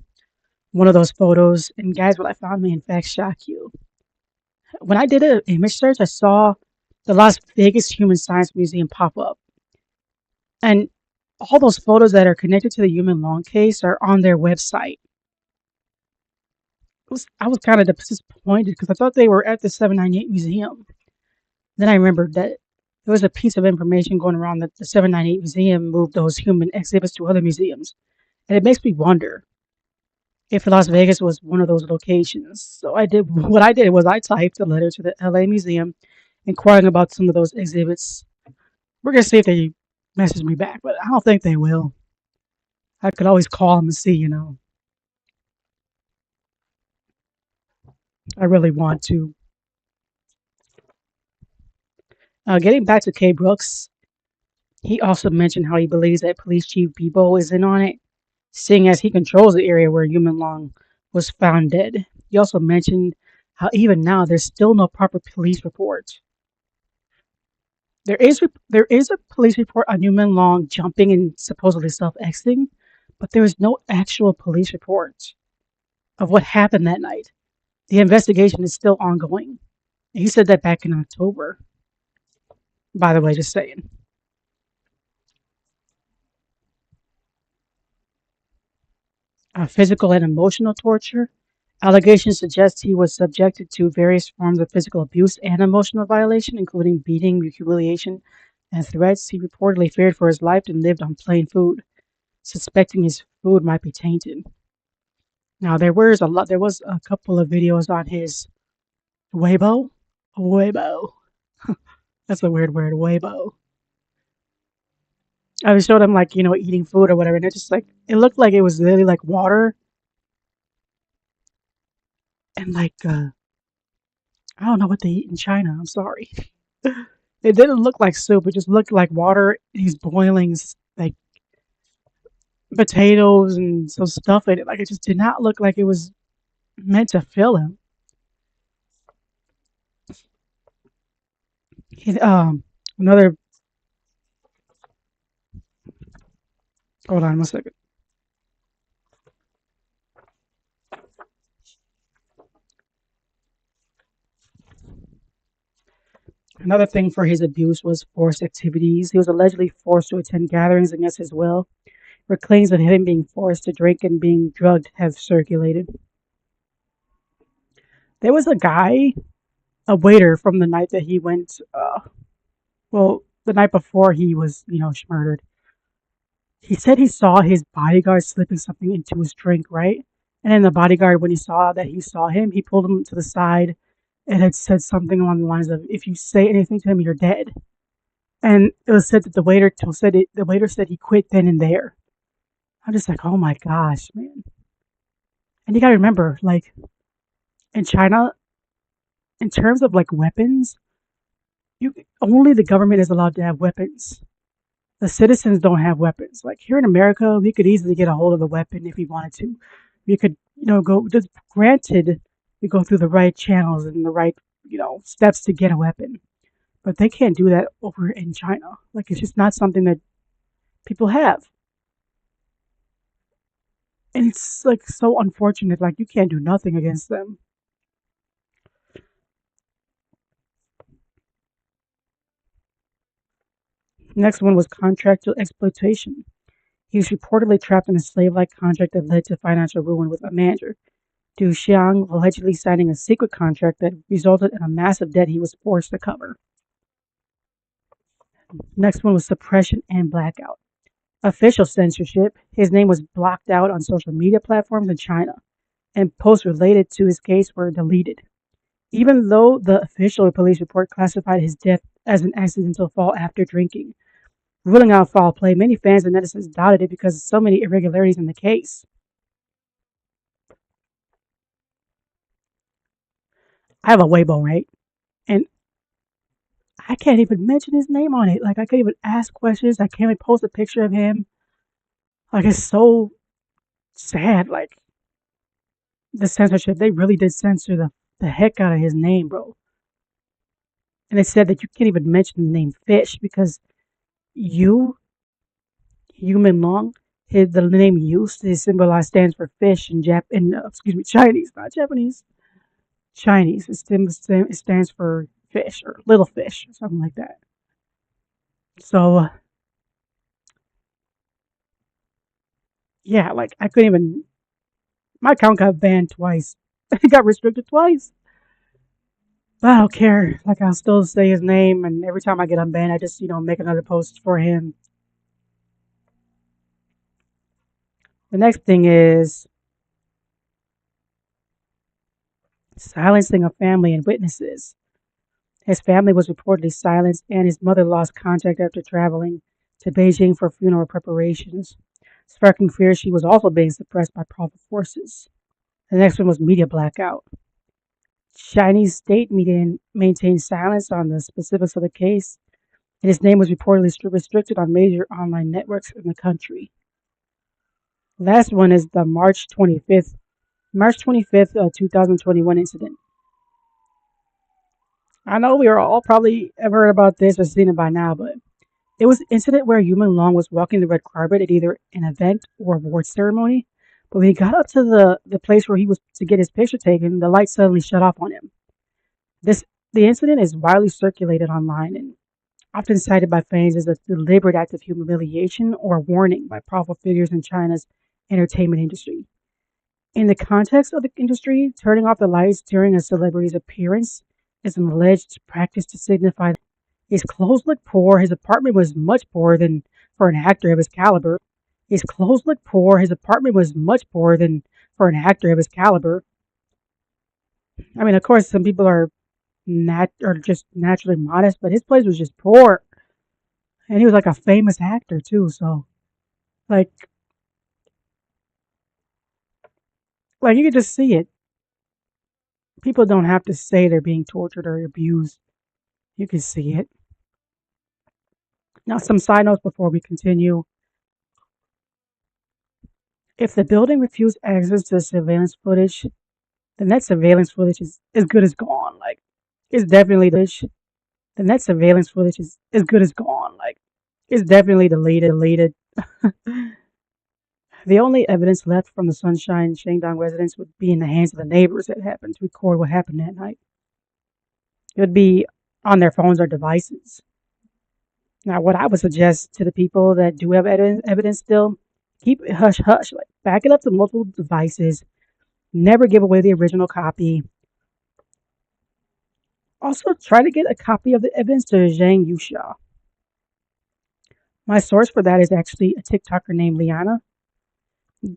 Speaker 1: one of those photos. And guys, what I found may in fact shock you. When I did an image search, I saw the Las Vegas Human Science Museum pop up. And all those photos that are connected to the Yu Long case are on their website. I was kind of disappointed because I thought they were at the 798 Museum. Then I remembered that there was a piece of information going around that the 798 Museum moved those human exhibits to other museums. And it makes me wonder if Las Vegas was one of those locations. So what I did was I typed a letter to the LA Museum inquiring about some of those exhibits. We're going to see if they message me back, but I don't think they will. I could always call them and see. I really want to. Getting back to K. Brooks, he also mentioned how he believes that Police Chief Bebo is in on it, seeing as he controls the area where Yu Long was found dead. He also mentioned how even now there's still no proper police report. There is a police report on Yu Long jumping and supposedly self-exiting, but there is no actual police report of what happened that night. The investigation is still ongoing. He said that back in October. By the way, just saying. Physical and emotional torture. Allegations suggest he was subjected to various forms of physical abuse and emotional violation, including beating, humiliation, and threats. He reportedly feared for his life and lived on plain food, suspecting his food might be tainted. Now there was a couple of videos on his Weibo. That's a weird word, Weibo. I showed him like eating food or whatever, and it just like it looked like it was literally like water and like I don't know what they eat in China. I'm sorry. It didn't look like soup. It just looked like water. He's boiling like potatoes and some stuff in it. Like it just did not look like it was meant to fill him. He, another. Hold on 1 second. Another thing for his abuse was forced activities. He was allegedly forced to attend gatherings against his will, where claims of him being forced to drink and being drugged have circulated. There was a guy, a waiter from the night that he went, well, the night before he was, murdered. He said he saw his bodyguard slipping something into his drink, right? And then the bodyguard, when he saw that he saw him, he pulled him to the side and had said something along the lines of, "If you say anything to him, you're dead." And it was said that the waiter said he quit then and there. I'm just like, oh my gosh, man. And you gotta remember, like in China, in terms of like weapons, you only the government is allowed to have weapons. The citizens don't have weapons. Like here in America, we could easily get a hold of a weapon if we wanted to. We could, go just granted we go through the right channels and the right, steps to get a weapon. But they can't do that over in China. Like it's just not something that people have. And it's like so unfortunate, like you can't do nothing against them. Next one was contractual exploitation. He was reportedly trapped in a slave-like contract that led to financial ruin with a manager, Du Xiang allegedly signing a secret contract that resulted in a massive debt he was forced to cover. Next one was suppression and blackout. Official censorship. His name was blocked out on social media platforms in China, and posts related to his case were deleted. Even though the official police report classified his death as an accidental fall after drinking, ruling out foul play, many fans and netizens doubted it because of so many irregularities in the case. I have a Weibo, right? And I can't even mention his name on it. Like I can't even ask questions. I can't even post a picture of him. Like it's so sad. Like the censorship, they really did censor the heck out of his name, bro. And they said that you can't even mention the name Fish because you, human long, the name used to symbolize stands for fish in excuse me, Chinese, not Japanese. Chinese. It stands for fish or little fish, or something like that. So yeah, like I couldn't even. My account got banned twice. It got restricted twice. But I don't care. Like I'll still say his name, and every time I get unbanned, I just make another post for him. The next thing is silencing of family and witnesses. His family was reportedly silenced, and his mother lost contact after traveling to Beijing for funeral preparations, sparking fears she was also being suppressed by powerful forces. The next one was media blackout. Chinese state media maintained silence on the specifics of the case, and his name was reportedly restricted on major online networks in the country. Last one is the March 25th, 2021 incident. I know we are all probably have heard about this or seen it by now, but it was an incident where Yuman Long was walking the red carpet at either an event or award ceremony. But when he got up to the place where he was to get his picture taken, the light suddenly shut off on him. This the incident is widely circulated online and often cited by fans as a deliberate act of humiliation or a warning by powerful figures in China's entertainment industry. In the context of the industry, turning off the lights during a celebrity's appearance is an alleged practice to signify his clothes looked poor. His apartment was much poorer than for an actor of his caliber. His clothes looked poor. His apartment was much poorer than for an actor of his caliber. I mean, of course, some people are just naturally modest, but his place was just poor. and he was like a famous actor too. So like you could just see it. People don't have to say they're being tortured or abused. You can see it. Now, some side notes before we continue. If the building refused access to the surveillance footage, then that surveillance footage is as good as gone. Like, it's then that surveillance footage is as good as gone. Like, it's definitely deleted. The only evidence left from the Sunshine Shandong residence would be in the hands of the neighbors that happened to record what happened that night. It would be on their phones or devices. Now, what I would suggest to the people that do have evidence still, keep it hush hush. Like, back it up to multiple devices. Never give away the original copy. Also, try to get a copy of the evidence to Zhang Yusha. My source for that is actually a TikToker named Liana.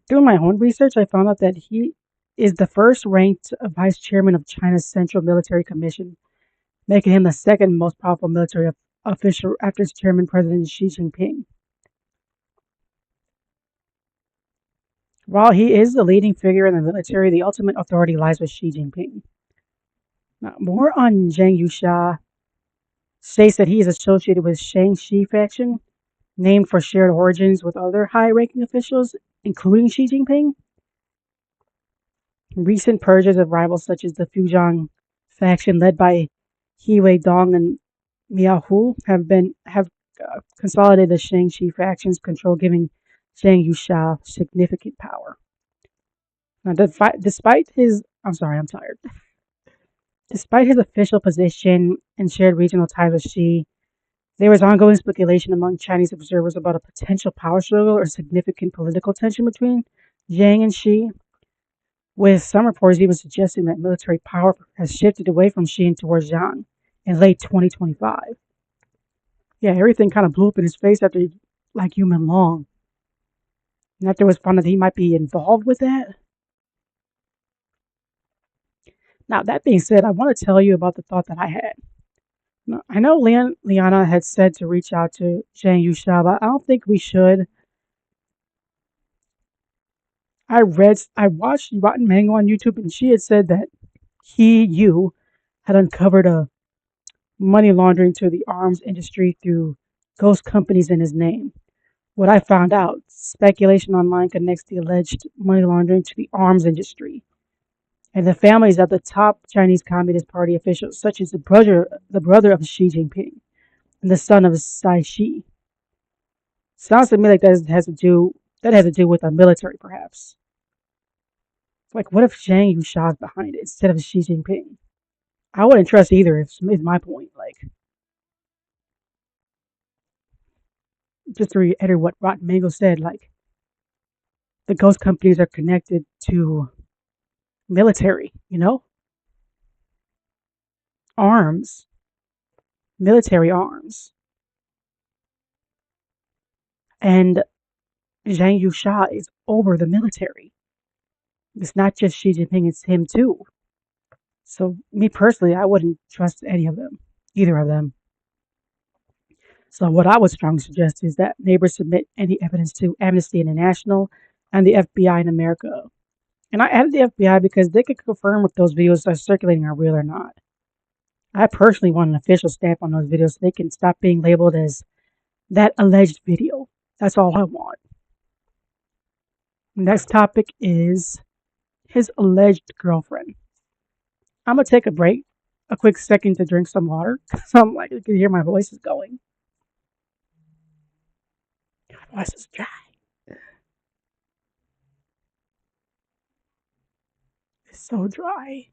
Speaker 1: Through my own research, I found out that he is the first ranked vice chairman of China's Central Military Commission, making him the second most powerful military official after its chairman, President Xi Jinping. While he is the leading figure in the military, the ultimate authority lies with Xi Jinping. Now, more on Zhang Yusha states that he is associated with Shang-Shi faction, named for shared origins with other high-ranking officials, including Xi Jinping. Recent purges of rivals such as the Fujian faction led by He Weidong and Miao Hu have consolidated the Shang-Chi faction's control, giving Zhang Yusha significant power. Now, despite his, I'm sorry, I'm tired. Despite his official position and shared regional ties with Xi, there was ongoing speculation among Chinese observers about a potential power struggle or significant political tension between Jiang and Xi, with some reports even suggesting that military power has shifted away from Xi and towards Jiang in late 2025. Yeah, everything kind of blew up in his face after, like, menglong. And after it was found that he might be involved with that. Now, that being said, I want to tell you about the thought that I had. Now, I know Liana had said to reach out to Zhang Yusha, but I don't think we should. I watched Rotten Mango on YouTube, and she had said that you, had uncovered a money laundering to the arms industry through ghost companies in his name. What I found out, speculation online connects the alleged money laundering to the arms industry and the families of the top Chinese Communist Party officials, such as the brother of Xi Jinping and the son of Tsai Shi. Sounds to me like that has to do with the military, perhaps. Like, what if Zhang Yusha is behind it instead of Xi Jinping? I wouldn't trust either. Is my point. Like, just to reiterate what Rotten Mango said, like, the ghost companies are connected to military. Arms, military arms, and Zhang Yusha is over the military. It's not just Xi Jinping; it's him too. So, me personally, I wouldn't trust any of them, either of them. So, what I would strongly suggest is that neighbors submit any evidence to Amnesty International and the FBI in America. And I added the FBI because they could confirm if those videos are circulating are real or not. I personally want an official stamp on those videos so they can stop being labeled as that alleged video. That's all I want. Next topic is his alleged girlfriend. I'm gonna take a quick second to drink some water because I'm like, you can hear my voice is going. My voice is dry. It's so dry.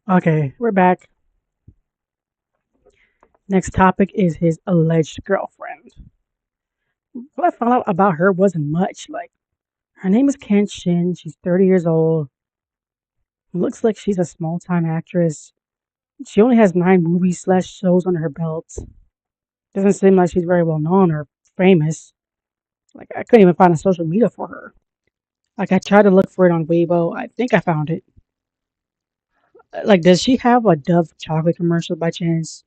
Speaker 1: Okay, we're back. Next topic is his alleged girlfriend. What I found out about her wasn't much. Like, her name is Kent Shin. She's 30 years old. Looks like she's a small time actress. She only has 9 movies slash shows under her belt. Doesn't seem like she's very well known or famous. Like I couldn't even find a social media for her. Like I tried to look for it on Weibo. I think I found it. Like, does she have a Dove chocolate commercial by chance?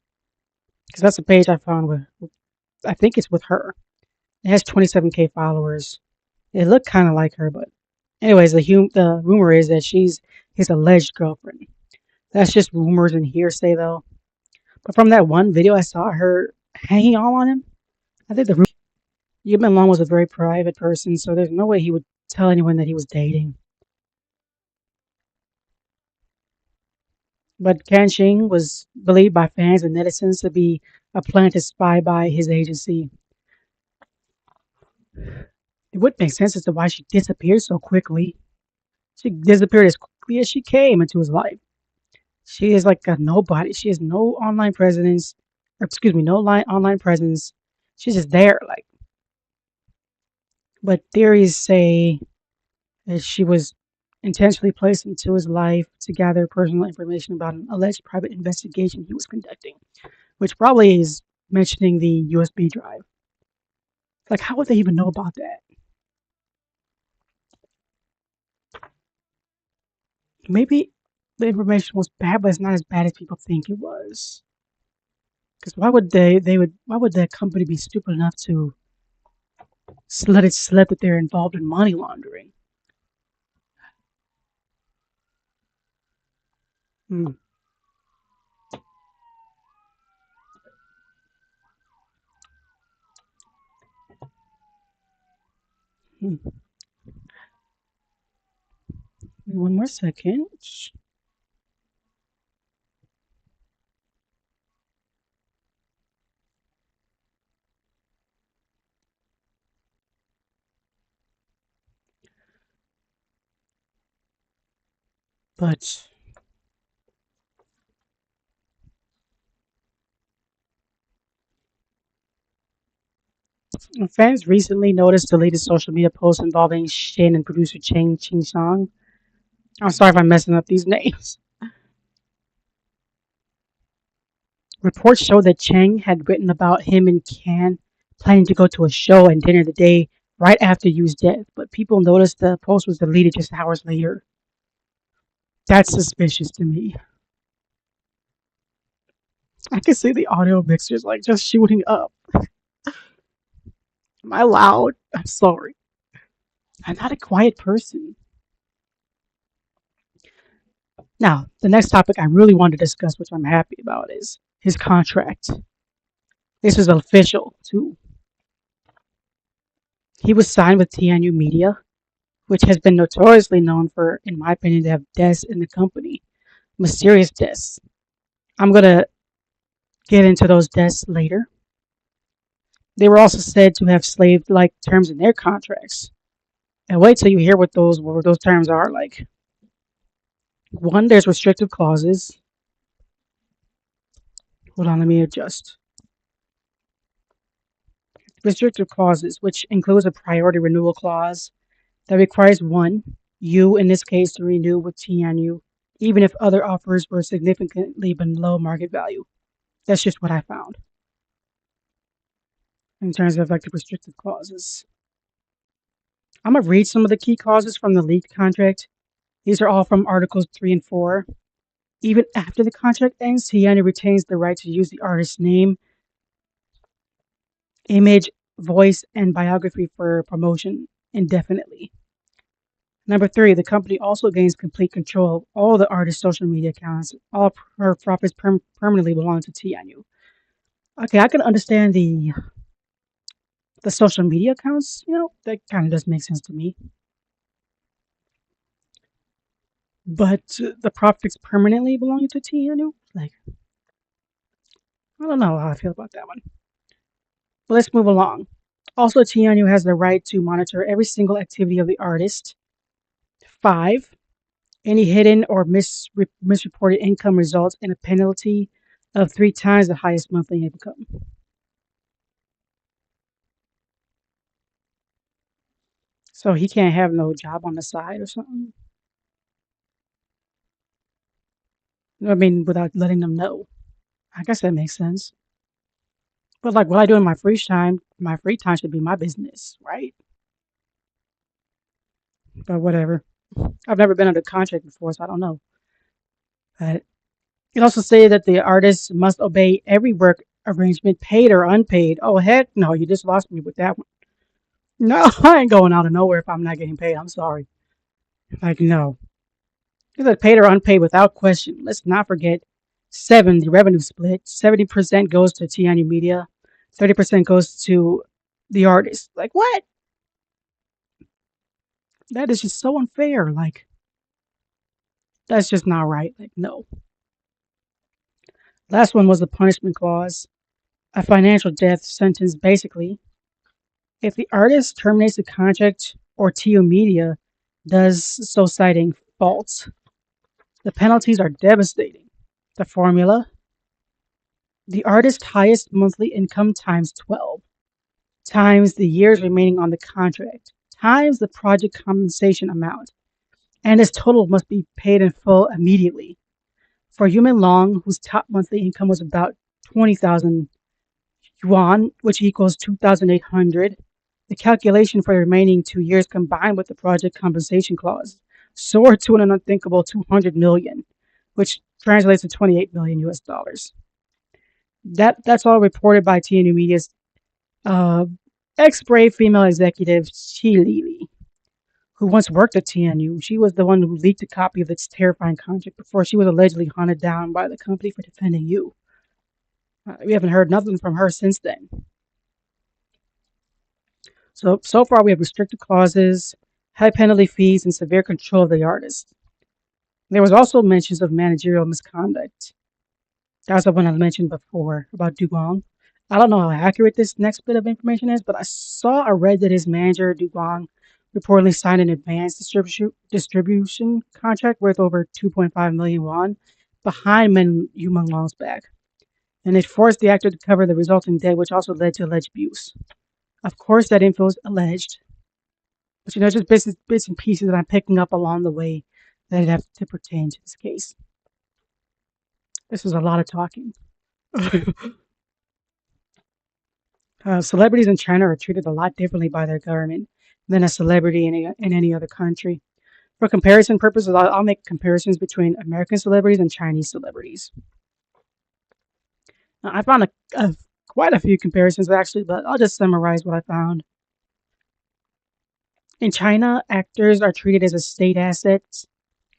Speaker 1: Because that's the page I found with. I think it's with her. It has 27K followers. It looked kind of like her, but anyways, the rumor is that she's his alleged girlfriend. That's just rumors and hearsay, though. But from that one video, I saw her hanging all on him. I think the Yip Long was a very private person, so there's no way he would tell anyone that he was dating. But Kanshing was believed by fans and netizens to be a planted spy by his agency. It would make sense as to why she disappeared so quickly. She disappeared as quickly as she came into his life. She is like a nobody. She has no online presence, or excuse me, no online presence. She's just there, like. But theories say that she was intentionally placed into his life to gather personal information about an alleged private investigation he was conducting, which probably is mentioning the USB drive. Like, how would they even know about that? Maybe the information was bad, but it's not as bad as people think it was. Because why would the company be stupid enough to let it slip that they're involved in money laundering? Hmm. Hmm. One more second. But fans recently noticed the latest social media post involving Shin and producer Chang Ching Song. I'm sorry if I'm messing up these names. Reports show that Chang had written about him and Can planning to go to a show and dinner the day right after Yu's death, but people noticed the post was deleted just hours later. That's suspicious to me. I can see the audio mixers like just shooting up. Am I loud? I'm sorry. I'm not a quiet person. Now, the next topic I really want to discuss, which I'm happy about, is his contract. This is official, too. He was signed with TNU Media, which has been notoriously known for, in my opinion, to have deaths in the company. Mysterious deaths. I'm going to get into those deaths later. They were also said to have slave like terms in their contracts. And wait till you hear what those terms are like. One, there's restrictive clauses. Hold on, let me adjust. Restrictive clauses, which includes a priority renewal clause that requires one, you in this case, to renew with TNU, even if other offers were significantly below market value. That's just what I found in terms of like the restrictive clauses. I'm gonna read some of the key clauses from the leaked contract. These are all from Articles 3 and 4. Even after the contract ends, TNU retains the right to use the artist's name, image, voice, and biography for promotion indefinitely. Number 3, the company also gains complete control of all the artist's social media accounts. All her profits permanently belong to TNU. Okay, I can understand the social media accounts. That kind of does make sense to me. But the profits permanently belonging to TNU, like I don't know how I feel about that one. But let's move along. Also, TNU has the right to monitor every single activity of the artist. 5, any hidden or misreported income results in a penalty of 3 times the highest monthly income. So he can't have no job on the side or something. I mean, without letting them know. I guess that makes sense. But like what I do in my free time should be my business, right? But whatever. I've never been under contract before, so I don't know. But it also say that the artist must obey every work arrangement, paid or unpaid. Oh heck no, you just lost me with that one. No, I ain't going out of nowhere if I'm not getting paid. I'm sorry. Like no. Is it paid or unpaid without question? Let's not forget the revenue split. 70% goes to TNU Media, 30% goes to the artist. Like what? That is just so unfair. Like that's just not right. Like no. Last one was the punishment clause. A financial death sentence basically. If the artist terminates the contract or TU Media does so citing faults, the penalties are devastating. The formula: the artist's highest monthly income times 12, times the years remaining on the contract, times the project compensation amount, and this total must be paid in full immediately. For Yumin Long, whose top monthly income was about 20,000 yuan, which equals 2,800, the calculation for the remaining 2 years combined with the project compensation clause soared to an unthinkable 200 million, which translates to 28 million US dollars. That's all reported by TNU Media's uh, ex-Brave female executive Chi Lili, who once worked at TNU. She was the one who leaked a copy of its terrifying contract before she was allegedly hunted down by the company for defending you. We haven't heard nothing from her since then. So far we have restricted clauses, high penalty fees, and severe control of the artist. There was also mentions of managerial misconduct. That's the one I mentioned before about Dugong. I don't know how accurate this next bit of information is, but I saw or read that his manager, Dugong, reportedly signed an advanced distribution contract worth over 2.5 million won behind Men Yumeng Long's back. And it forced the actor to cover the resulting debt, which also led to alleged abuse. Of course, that info is alleged, but just bits and pieces that I'm picking up along the way that have to pertain to this case. This is a lot of talking. Celebrities in China are treated a lot differently by their government than a celebrity in any other country. For comparison purposes, I'll make comparisons between American celebrities and Chinese celebrities. Now, I found quite a few comparisons actually, but I'll just summarize what I found. In China, actors are treated as a state asset,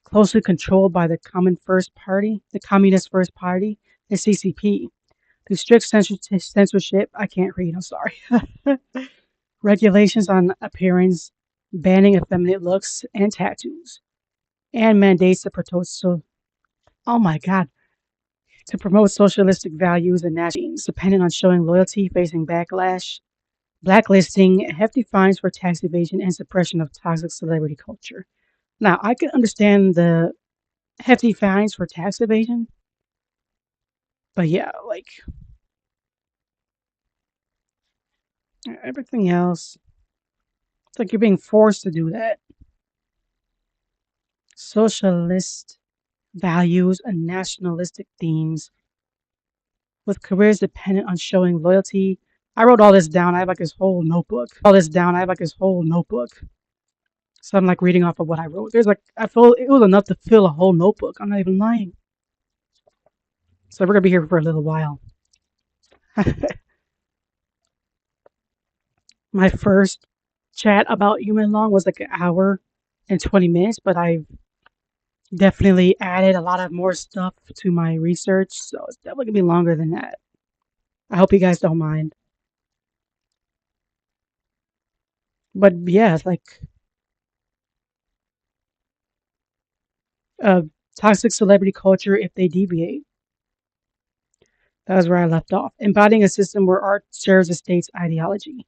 Speaker 1: closely controlled by the Communist First Party, the CCP. Through strict censorship, I can't read, I'm sorry. Regulations on appearance, banning effeminate looks and tattoos, and mandates oh my god, to promote socialistic values and national aims, dependent on showing loyalty, facing backlash, blacklisting, hefty fines for tax evasion, and suppression of toxic celebrity culture. Now, I can understand the hefty fines for tax evasion, but yeah, like everything else, it's like you're being forced to do that. Socialist values and nationalistic themes with careers dependent on showing loyalty. I wrote all this down. I have like this whole notebook. So I'm like reading off of what I wrote. I feel it was enough to fill a whole notebook. I'm not even lying. So we're gonna be here for a little while. My first chat about Human Long was like an hour and 20 minutes, but I've definitely added a lot of more stuff to my research, so it's definitely gonna be longer than that. I hope you guys don't mind. But yeah, it's like uh, toxic celebrity culture if they deviate. That was where I left off. Embodying a system where art serves the state's ideology.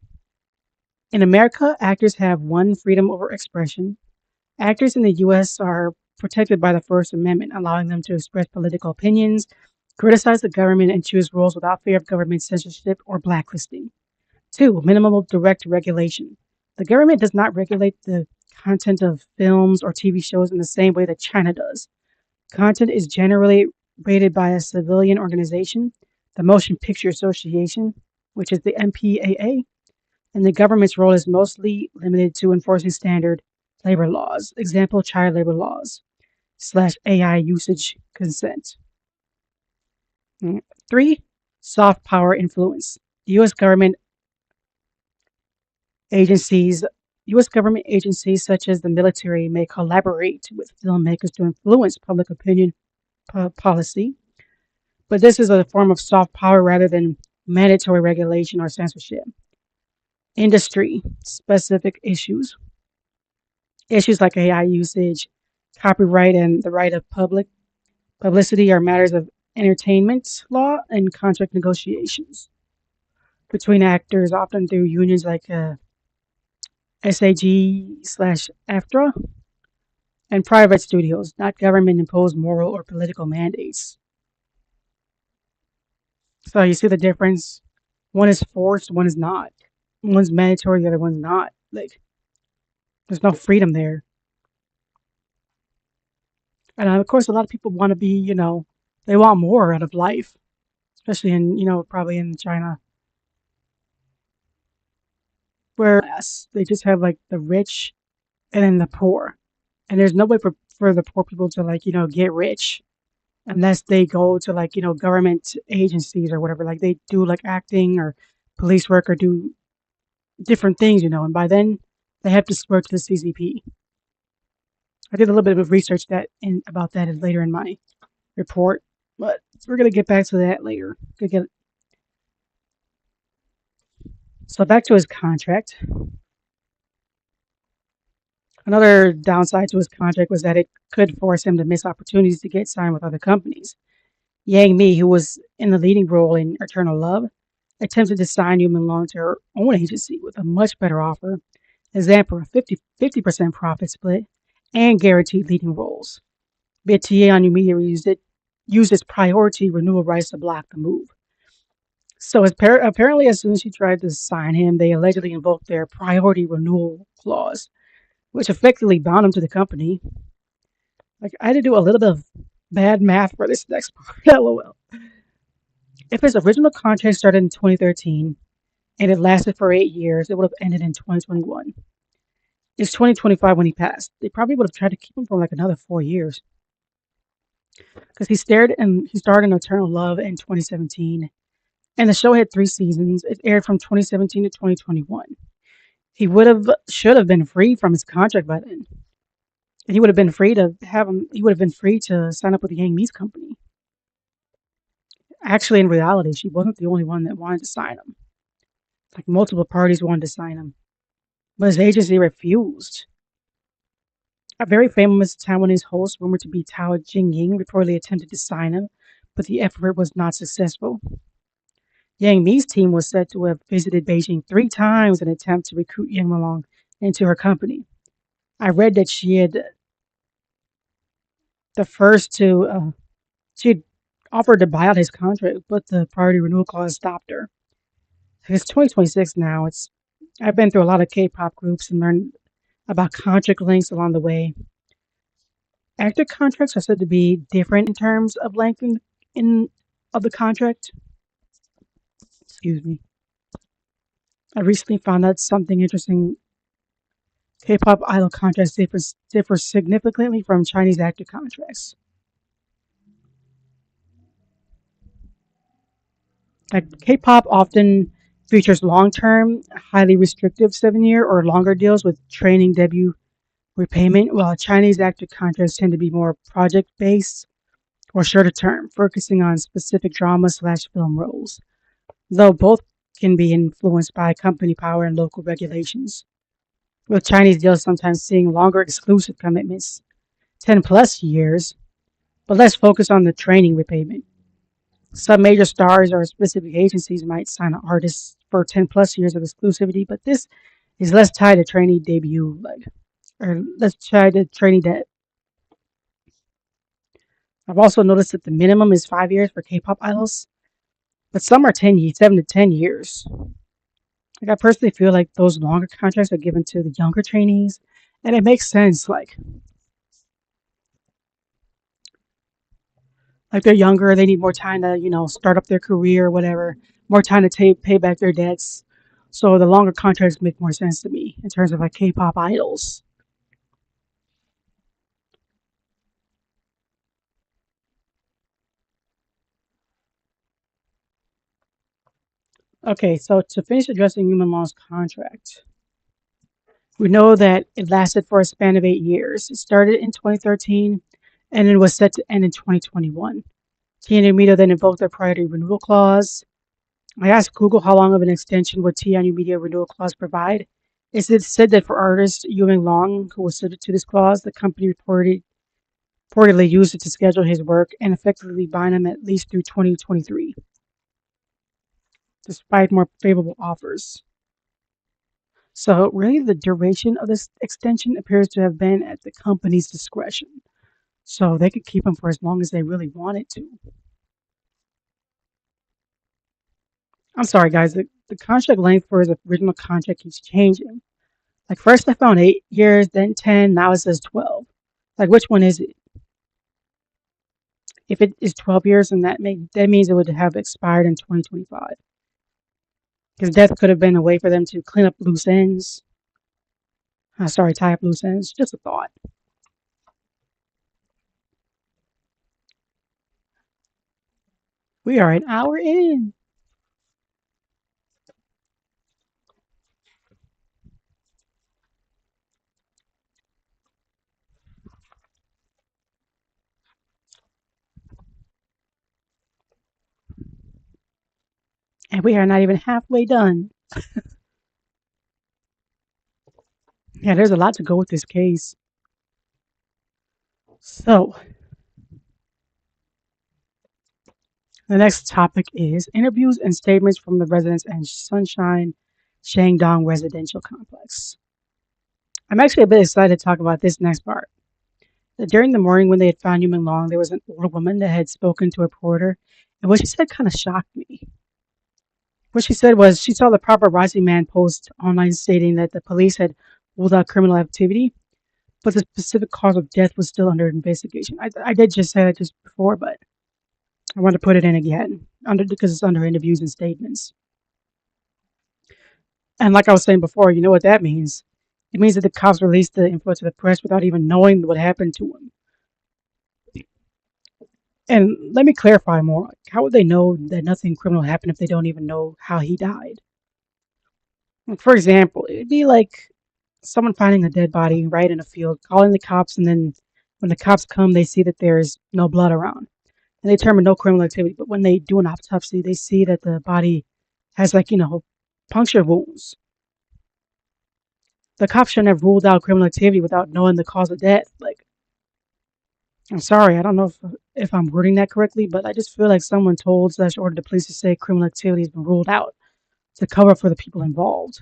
Speaker 1: In America, actors have one freedom over expression. Actors in the US are protected by the First Amendment, allowing them to express political opinions, criticize the government, and choose roles without fear of government censorship or blacklisting. Two, minimal direct regulation. The government does not regulate the content of films or TV shows in the same way that China does. Content is generally rated by a civilian organization, the Motion Picture Association, which is the MPAA, and the government's role is mostly limited to enforcing standard labor laws, example, child labor laws slash AI usage consent. 3, soft power influence. U.S. government agencies U.S. government agencies such as the military may collaborate with filmmakers to influence public opinion policy, but this is a form of soft power rather than mandatory regulation or censorship. Industry specific issues like AI usage, copyright, and the right of public publicity are matters of entertainment law and contract negotiations between actors, often through unions like SAG slash AFTRA, and private studios, not government imposed moral or political mandates. So you see the difference? One is forced, one is not. One's mandatory, the other one's not. Like, there's no freedom there. And of course, a lot of people want to be, they want more out of life, especially in, probably in China, where they just have like the rich and then the poor. And there's no way for the poor people to like, get rich unless they go to like, government agencies or whatever. Like they do like acting or police work or do different things, and by then they have to swear to the CCP. I did a little bit of research about that later in my report, but we're gonna get back to that later. So back to his contract. Another downside to his contract was that it could force him to miss opportunities to get signed with other companies. Yang Mi, who was in the leading role in Eternal Love, attempted to sign Yu Long to her own agency with a much better offer, example, a 50% profit split and guaranteed leading roles. But Tian New Media used its priority renewal rights to block the move. So apparently, as soon as she tried to sign him, they allegedly invoked their priority renewal clause, which effectively bound him to the company. Like I had to do a little bit of bad math for this next part. LOL. If his original contract started in 2013 and it lasted for 8 years, it would have ended in 2021. It's 2025 when he passed. They probably would have tried to keep him for like another 4 years because he starred in Eternal Love in 2017, and the show had 3 seasons. It aired from 2017 to 2021. He should have been free from his contract by then, and he would have been free to have him. He would have been free to sign up with the Yang Mi's company. Actually, in reality, she wasn't the only one that wanted to sign him. Like multiple parties wanted to sign him, but his agency refused. A very famous Taiwanese host, rumored to be Tao Jingying, reportedly attempted to sign him, but the effort was not successful. Yang Mi's team was said to have visited Beijing 3 times in an attempt to recruit Yang Melong into her company. I read that she had she had offered to buy out his contract, but the priority renewal clause stopped her. It's 2026 now. I've been through a lot of K-pop groups and learned about contract lengths along the way. Actor contracts are said to be different in terms of length of the contract. Excuse me. I recently found out something interesting. K-pop idol contracts differ significantly from Chinese actor contracts. Like K-pop often features long-term, highly restrictive 7-year or longer deals with training, debut, repayment, while Chinese actor contracts tend to be more project-based or shorter term, focusing on specific drama/film roles, though both can be influenced by company power and local regulations, with Chinese deals sometimes seeing longer exclusive commitments, 10 plus years, but less focused on the training repayment. Some major stars or specific agencies might sign artists for 10 plus years of exclusivity, but this is less tied to trainee debut, or less tied to trainee debt. I've also noticed that the minimum is 5 years for K-pop idols, but some are 7 to 10 years. Like I personally feel like those longer contracts are given to the younger trainees, and it makes sense. Like Like they're younger, they need more time to, start up their career or whatever, more time to pay back their debts. So the longer contracts make more sense to me in terms of like K-pop idols. Okay, so to finish addressing Human Law's contract, we know that it lasted for a span of 8 years. It started in 2013 and it was set to end in 2021. TNA Media then invoked their priority renewal clause. I asked Google how long of an extension would TNA Media renewal clause provide. It said that for artist Yuan Long, who was subject to this clause, the company reportedly used it to schedule his work and effectively bind him at least through 2023, despite more favorable offers. So, really, the duration of this extension appears to have been at the company's discretion. So, they could keep him for as long as they really wanted to. I'm sorry, guys, the contract length for his original contract keeps changing. Like, first I found 8 years, then 10, now it says 12. Like, which one is it? If it is 12 years, then that means it would have expired in 2025. Because death could have been a way for them to clean up loose ends. Sorry, tie up loose ends. Just a thought. We are an hour in. And we are not even halfway done. Yeah, there's a lot to go with this case. So, the next topic is interviews and statements from the residents and Sunshine Shandong residential complex. I'm actually a bit excited to talk about this next part. During the morning when they had found Yuman Long, there was an older woman that had spoken to a reporter, and what she said kind of shocked me. What she said was she saw the paparazzi man post online stating that the police had ruled out criminal activity, but the specific cause of death was still under investigation. I did just say that just before, but I want to put it in again because it's under interviews and statements. And like I was saying before, you know what that means? It means that the cops released the info to the press without even knowing what happened to him. And let me clarify more. How would they know that nothing criminal happened if they don't even know how he died? For example, it'd be like someone finding a dead body right in a field, calling the cops, and then when the cops come, they see that there's no blood around. And they determine no criminal activity. But when they do an autopsy, they see that the body has, like, puncture wounds. The cops shouldn't have ruled out criminal activity without knowing the cause of death. Like, I'm sorry, I don't know if I'm wording that correctly, but I just feel like someone told slash ordered the police to say criminal activity has been ruled out to cover for the people involved.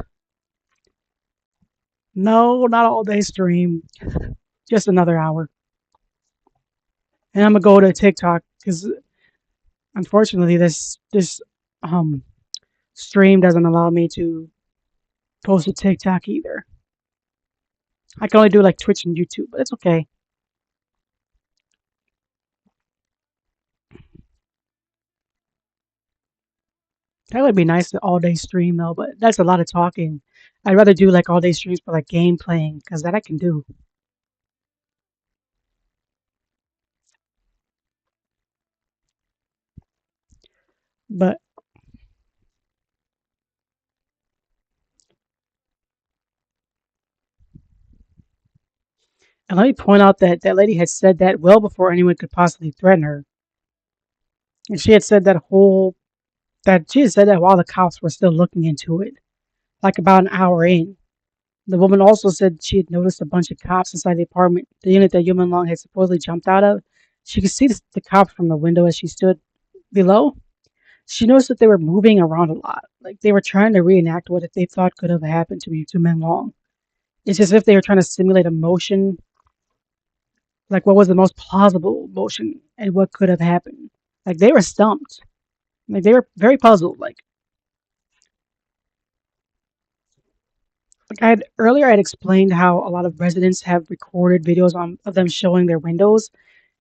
Speaker 1: No, not all day stream, just another hour. And I'm gonna go to TikTok because unfortunately this um stream doesn't allow me to post to TikTok either. I can only do like Twitch and YouTube, but it's okay. That would be nice to all day stream though, but that's a lot of talking. I'd rather do like all day streams for like game playing because that I can do. But and let me point out that that lady had said that well before anyone could possibly threaten her. And she had said that she had said that while the cops were still looking into it, like about an hour in. The woman also said she had noticed a bunch of cops inside the apartment, the unit that Yuman Long had supposedly jumped out of. She could see the cops from the window as she stood below. She noticed that they were moving around a lot, like they were trying to reenact what they thought could have happened to Menglong. It's as if they were trying to simulate a motion, like what was the most plausible motion and what could have happened. Like they were stumped. Like they were very puzzled. I had explained how a lot of residents have recorded videos of them showing their windows,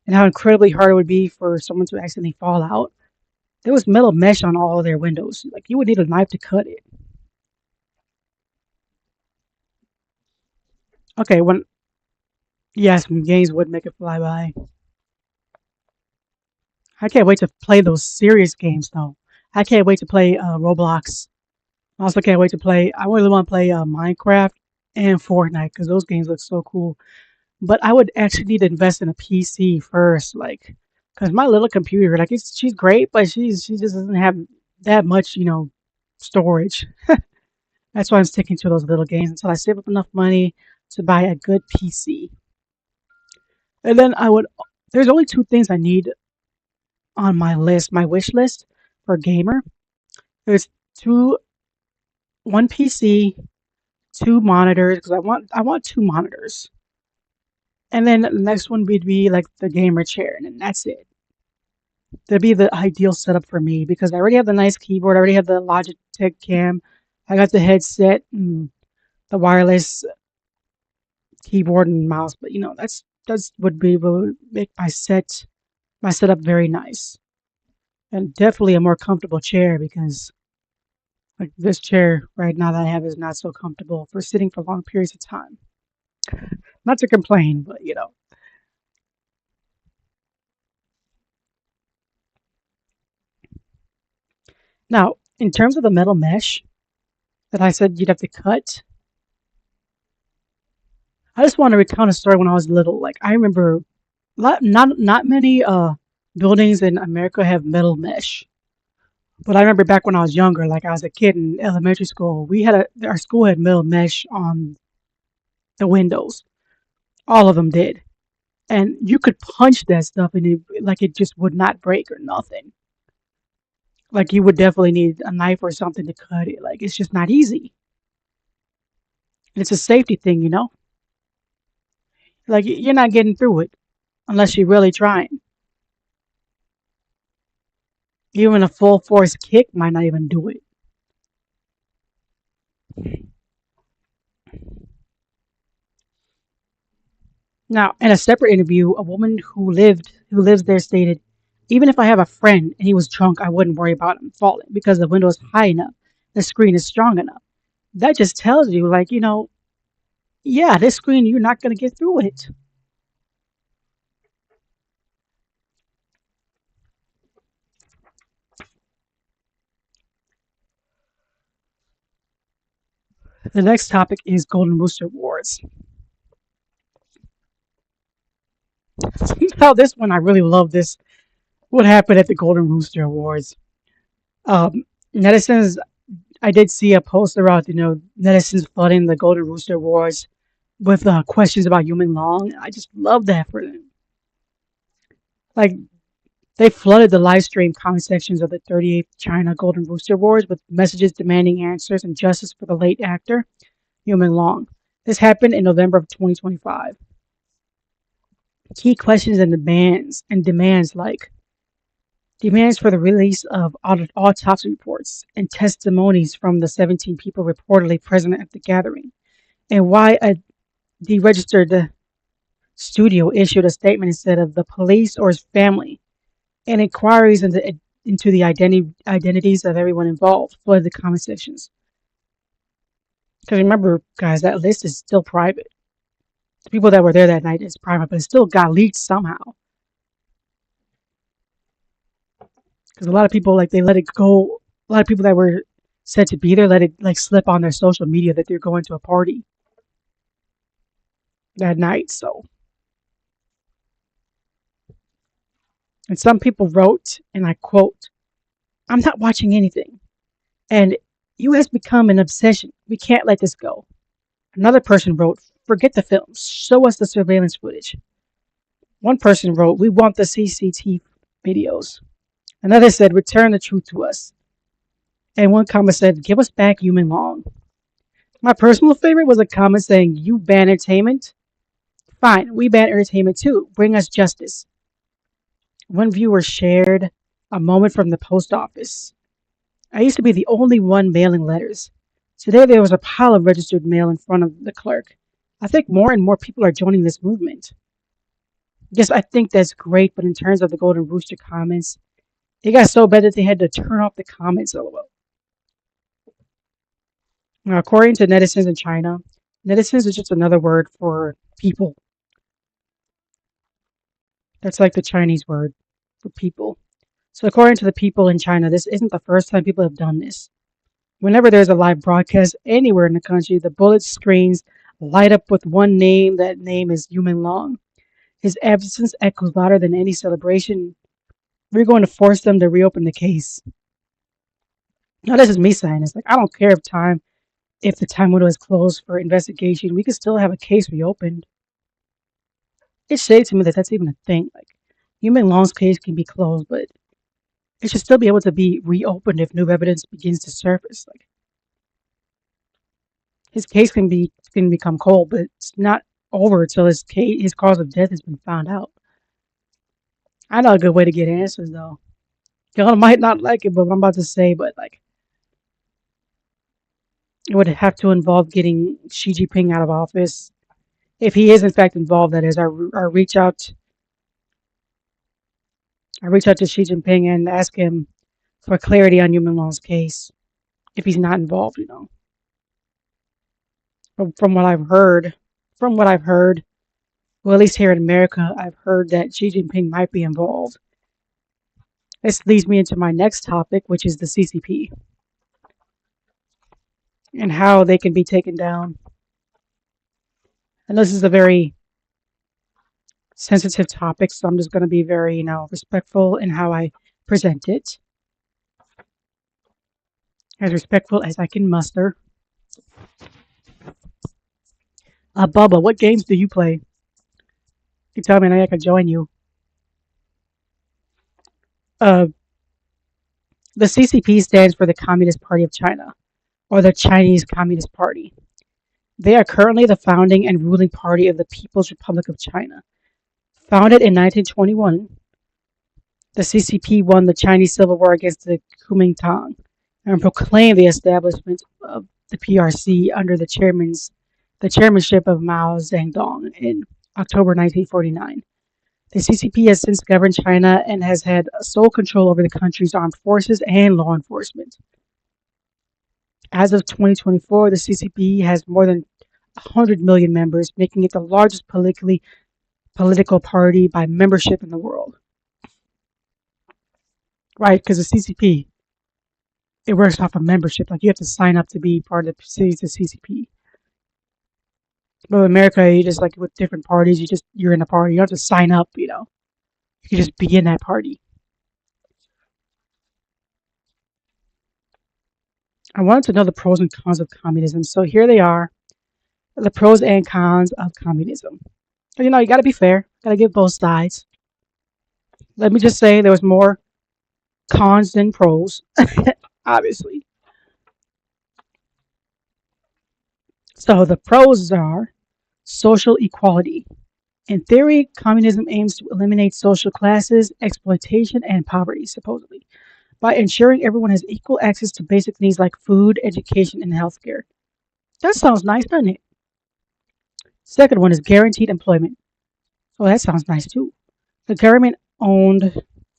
Speaker 1: and how incredibly hard it would be for someone to accidentally fall out. There was metal mesh on all of their windows. Like you would need a knife to cut it. Okay, when yes, when games would make it fly by. I can't wait to play those serious games though. I can't wait to play Roblox. I also can't wait to play. I really want to play Minecraft and Fortnite because those games look so cool. But I would actually need to invest in a PC first, like, because my little computer, like, she's great, but she just doesn't have that much, storage. That's why I'm sticking to those little games until I save up enough money to buy a good PC. And then I would. There's only two things I need on my list, my wish list for a gamer. There's two, one PC, two monitors because I want two monitors, and then the next one would be like the gamer chair, and then that's it. That'd be the ideal setup for me because I already have the nice keyboard, I already have the Logitech cam, I got the headset and the wireless keyboard and mouse. But that's would make my setup very nice and definitely a more comfortable chair because like this chair right now that I have is not so comfortable for sitting for long periods of time. Not to complain, but Now, in terms of the metal mesh that I said you'd have to cut, I just want to recount a story when I was little. Like I remember, not many buildings in America have metal mesh, but I remember back when I was younger, like I was a kid in elementary school, we had our school had metal mesh on the windows. All of them did, and you could punch that stuff and it just would not break or nothing. Like you would definitely need a knife or something to cut it. Like it's just not easy. And it's a safety thing, you know. Like you're not getting through it unless you're really trying. Even a full force kick might not even do it. Now, in a separate interview, a woman who lives there stated, "Even if I have a friend and he was drunk, I wouldn't worry about him falling because the window is high enough, the screen is strong enough." That just tells you, like, yeah, this screen you're not gonna get through it. The next topic is Golden Rooster Awards. Now, this one I really love this. What happened at the Golden Rooster Awards? Um, netizens I did see a post about netizens flooding the Golden Rooster Awards with questions about human long. I just love that for them. Like they flooded the live stream comment sections of the 38th China Golden Rooster Awards with messages demanding answers and justice for the late actor Human Long. This happened in November of 2025. Key questions and demands like demands for the release of autopsy reports and testimonies from the 17 people reportedly present at the gathering, and why a deregistered studio issued a statement instead of the police or his family, and inquiries into the identities of everyone involved flooded the comment sections. Because remember, guys, that list is still private. The people that were there that night is private, but it still got leaked somehow. Because a lot of people, like, they let it go. A lot of people that were said to be there let it, like, slip on their social media that they're going to a party that night. So, and some people wrote, and I quote, "I'm not watching anything. And you has become an obsession. We can't let this go." Another person wrote, "Forget the films. Show us the surveillance footage." One person wrote, "We want the CCTV videos." Another said, "Return the truth to us." And one comment said, "Give us back human long." My personal favorite was a comment saying, "You ban entertainment? Fine, we ban entertainment too. Bring us justice." One viewer shared a moment from the post office. "I used to be the only one mailing letters. Today there was a pile of registered mail in front of the clerk. I think more and more people are joining this movement." Yes, I think that's great, but in terms of the Golden Rooster comments, it got so bad that they had to turn off the comments. LOL. Now, according to netizens in China, netizens is just another word for people. That's like the Chinese word for people. So, according to the people in China, this isn't the first time people have done this. Whenever there's a live broadcast anywhere in the country, the bullet screens light up with one name. That name is Human Long. His absence echoes louder than any celebration. We're going to force them to reopen the case. Now, this is me saying this. Like, I don't care if the time window is closed for investigation. We could still have a case reopened. It's shady to me that that's even a thing. Like, Human Long's case can be closed, but it should still be able to be reopened if new evidence begins to surface. Like, his case can become cold, but it's not over until his cause of death has been found out. I know a good way to get answers though. Y'all might not like it, but what I'm about to say, but like it would have to involve getting Xi Jinping out of office. If he is in fact involved, that is, I reach out to Xi Jinping and ask him for clarity on Human Long's case. If he's not involved, you know. From what I've heard, from what I've heard, well, at least here in America, I've heard that Xi Jinping might be involved. This leads me into my next topic, which is the CCP and how they can be taken down. And this is a very sensitive topic, so I'm just going to be very, respectful in how I present it, as respectful as I can muster. Bubba, what games do you play? You can tell me and I can join you. Uh, the CCP stands for the Communist Party of China, or the Chinese Communist Party. They are currently the founding and ruling party of the People's Republic of China. Founded in 1921, the CCP won the Chinese Civil War against the Kuomintang and proclaimed the establishment of the PRC under the chairmanship of Mao Zedong in October 1949. The CCP has since governed China and has had sole control over the country's armed forces and law enforcement. As of 2024, the CCP has more than 100 million members, making it the largest political party by membership in the world. Right, because the CCP, it works off of membership. Like you have to sign up to be part of the CCP. But in America, you just like with different parties, you're in a party. You don't have to sign up. You can just be in that party. I wanted to know the pros and cons of communism. So here they are, the pros and cons of communism. So, you got to be fair. Got to give both sides. Let me just say there was more cons than pros, obviously. So the pros are social equality. In theory, communism aims to eliminate social classes, exploitation, and poverty, supposedly, by ensuring everyone has equal access to basic needs like food, education, and healthcare. That sounds nice, doesn't it? Second one is guaranteed employment. Oh, that sounds nice too. The government owned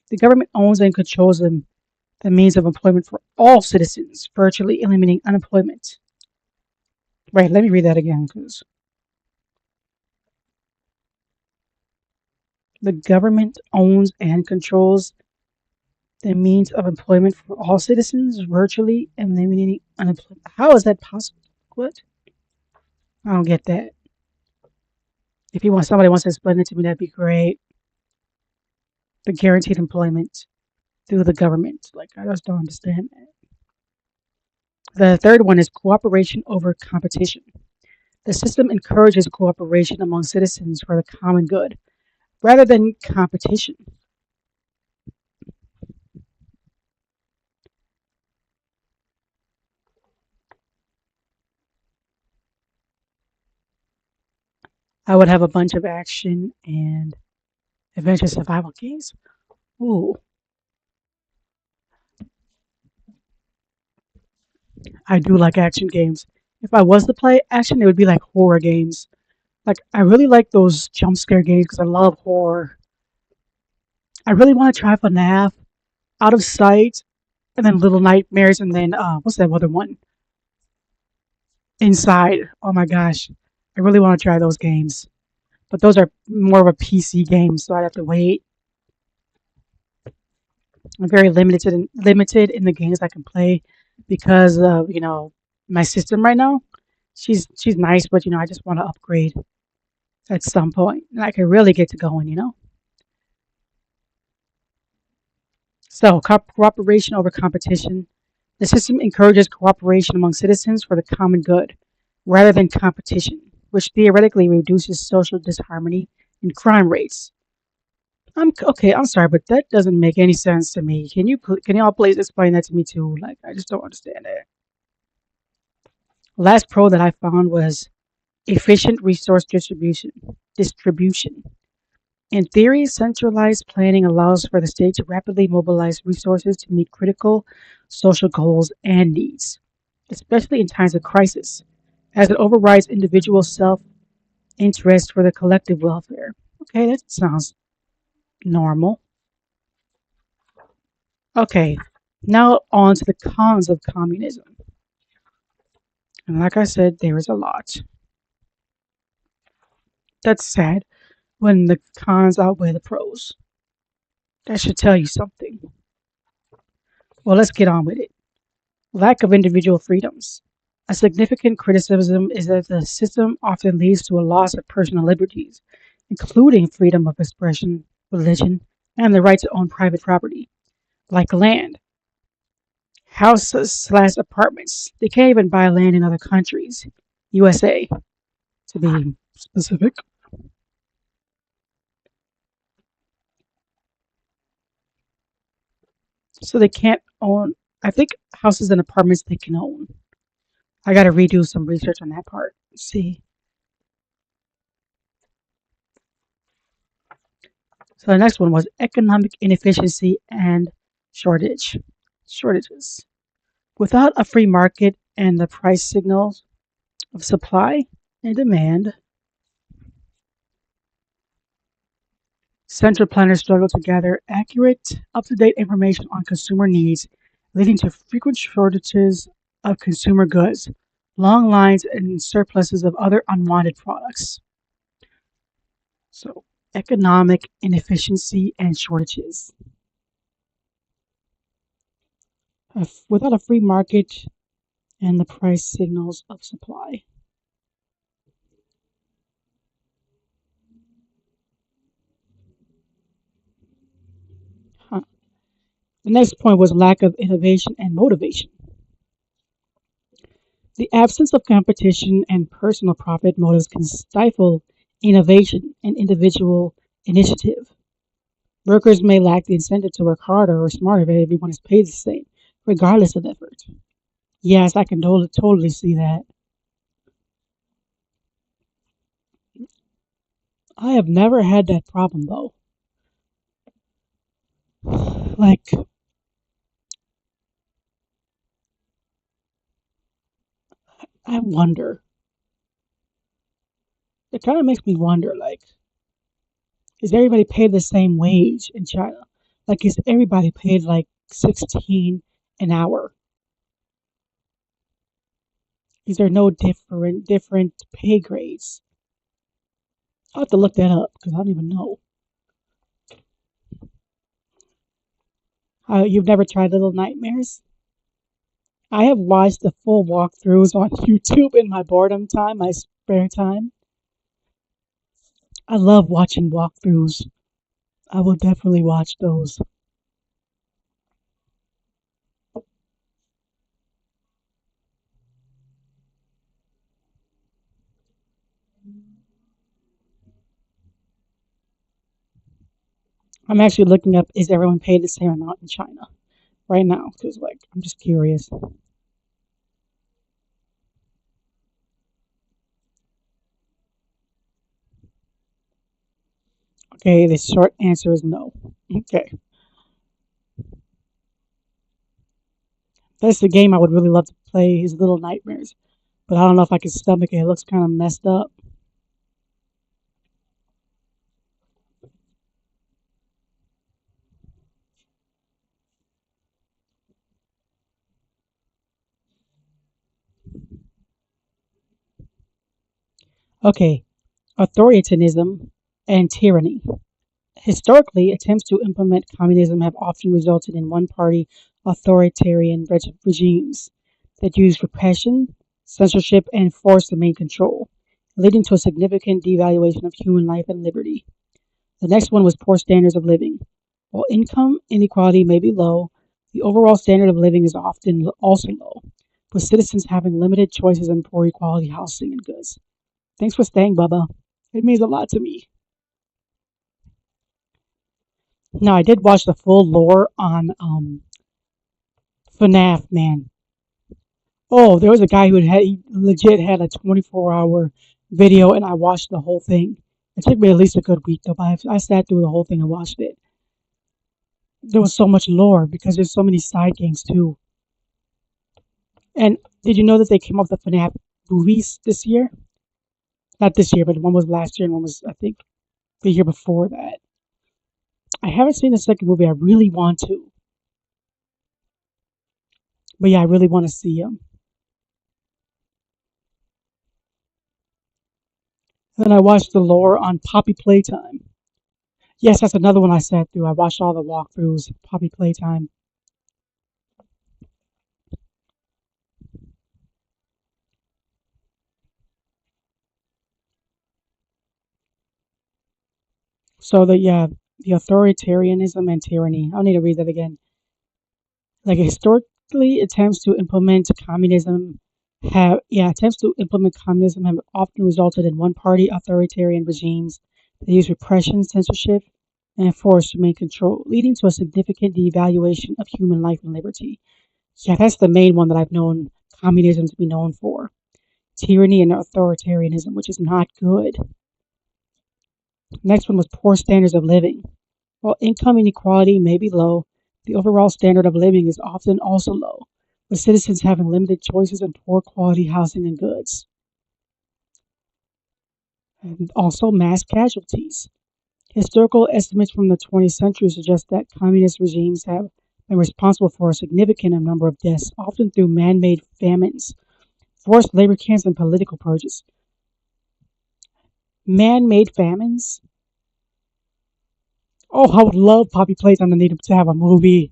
Speaker 1: the government owns and controls the means of employment for all citizens, virtually eliminating unemployment. Right, let me read that again because the government owns and controls the means of employment for all citizens, virtually eliminating unemployment. How is that possible? What? I don't get that. If somebody wants to explain it to me, that'd be great. The guaranteed employment through the government. Like I just don't understand that. The third one is cooperation over competition. The system encourages cooperation among citizens for the common good rather than competition. I would have a bunch of action and adventure survival games. Ooh, I do like action games. If I was to play action, it would be like horror games Like I really like those jump scare games because I love horror. I really want to try FNAF, Out of Sight, and then Little Nightmares, and then what's that other one? Inside. Oh my gosh, I really want to try those games, but those are more of a PC game, so I'd have to wait. I'm very limited in the games I can play because of my system right now. She's nice, but I just want to upgrade at some point, and I can really get to going. So cooperation over competition. The system encourages cooperation among citizens for the common good, rather than competition, which theoretically reduces social disharmony and crime rates. I'm okay. I'm sorry, but that doesn't make any sense to me. Can you all please explain that to me too? Like, I just don't understand it. Last pro that I found was efficient resource distribution. In theory, centralized planning allows for the state to rapidly mobilize resources to meet critical social goals and needs, especially in times of crisis, as it overrides individual self interest for the collective welfare. Okay, that sounds normal. Okay, now on to the cons of communism. And like I said, there is a lot. That's sad when the cons outweigh the pros. That should tell you something. Well, let's get on with it. Lack of individual freedoms. A significant criticism is that the system often leads to a loss of personal liberties, including freedom of expression, religion, and the right to own private property, like land, houses/apartments. They can't even buy land in other countries, USA to be specific. So they can't own, I think houses and apartments they can own. I got to redo some research on that part. See. So the next one was economic inefficiency and shortages. Without a free market and the price signals of supply and demand, central planners struggle to gather accurate, up-to-date information on consumer needs, leading to frequent shortages of consumer goods, long lines, and surpluses of other unwanted products. So, economic inefficiency and shortages. Without a free market and the price signals of supply. Huh. The next point was lack of innovation and motivation. The absence of competition and personal profit motives can stifle innovation and individual initiative. Workers may lack the incentive to work harder or smarter if everyone is paid the same, regardless of effort. Yes, I can totally see that. I have never had that problem though. Like, I wonder. It kind of makes me wonder, like, is everybody paid the same wage in China? Like, is everybody paid like 16 an hour? Is there no different pay grades? I'll have to look that up because I don't even know. You've never tried Little Nightmares? I have watched the full walkthroughs on YouTube in my boredom time, my spare time. I love watching walkthroughs. I will definitely watch those. I'm actually looking up is everyone paid the same amount in China right now because like I'm just curious. Okay, the short answer is no. Okay, that's the game I would really love to play. Is Little Nightmares, but I don't know if I can stomach it. It looks kind of messed up. Okay, authoritarianism and tyranny. Historically, attempts to implement communism have often resulted in one party authoritarian regimes that use repression, censorship, and force to maintain control, leading to a significant devaluation of human life and liberty. The next one was poor standards of living. While income inequality may be low, the overall standard of living is often also low, with citizens having limited choices in poor quality housing and goods. Thanks for staying, Bubba. It means a lot to me. Now, I did watch the full lore on FNAF, man. Oh, there was a guy he legit had a 24-hour video, and I watched the whole thing. It took me at least a good week, though, but I sat through the whole thing and watched it. There was so much lore because there's so many side games, too. And did you know that they came up with the FNAF movies this year? Not this year, but one was last year and one was, I think, the year before that. I haven't seen the second movie. I really want to. But yeah, I really want to see them. And then I watched the lore on Poppy Playtime. Yes, that's another one I sat through. I watched all the walkthroughs, Poppy Playtime. So the authoritarianism and tyranny. I don't need to read that again. Like historically, attempts to implement communism have often resulted in one-party authoritarian regimes that use repression, censorship, and force to maintain control, leading to a significant devaluation of human life and liberty. Yeah, that's the main one that I've known communism to be known for. Tyranny and authoritarianism, which is not good. Next one was poor standards of living. While income inequality may be low, the overall standard of living is often also low, with citizens having limited choices and poor quality housing and goods. And also mass casualties. Historical estimates from the 20th century suggest that communist regimes have been responsible for a significant number of deaths, often through man-made famines, forced labor camps, and political purges. Man-made famines? Oh, I would love Poppy Playtime to have a movie.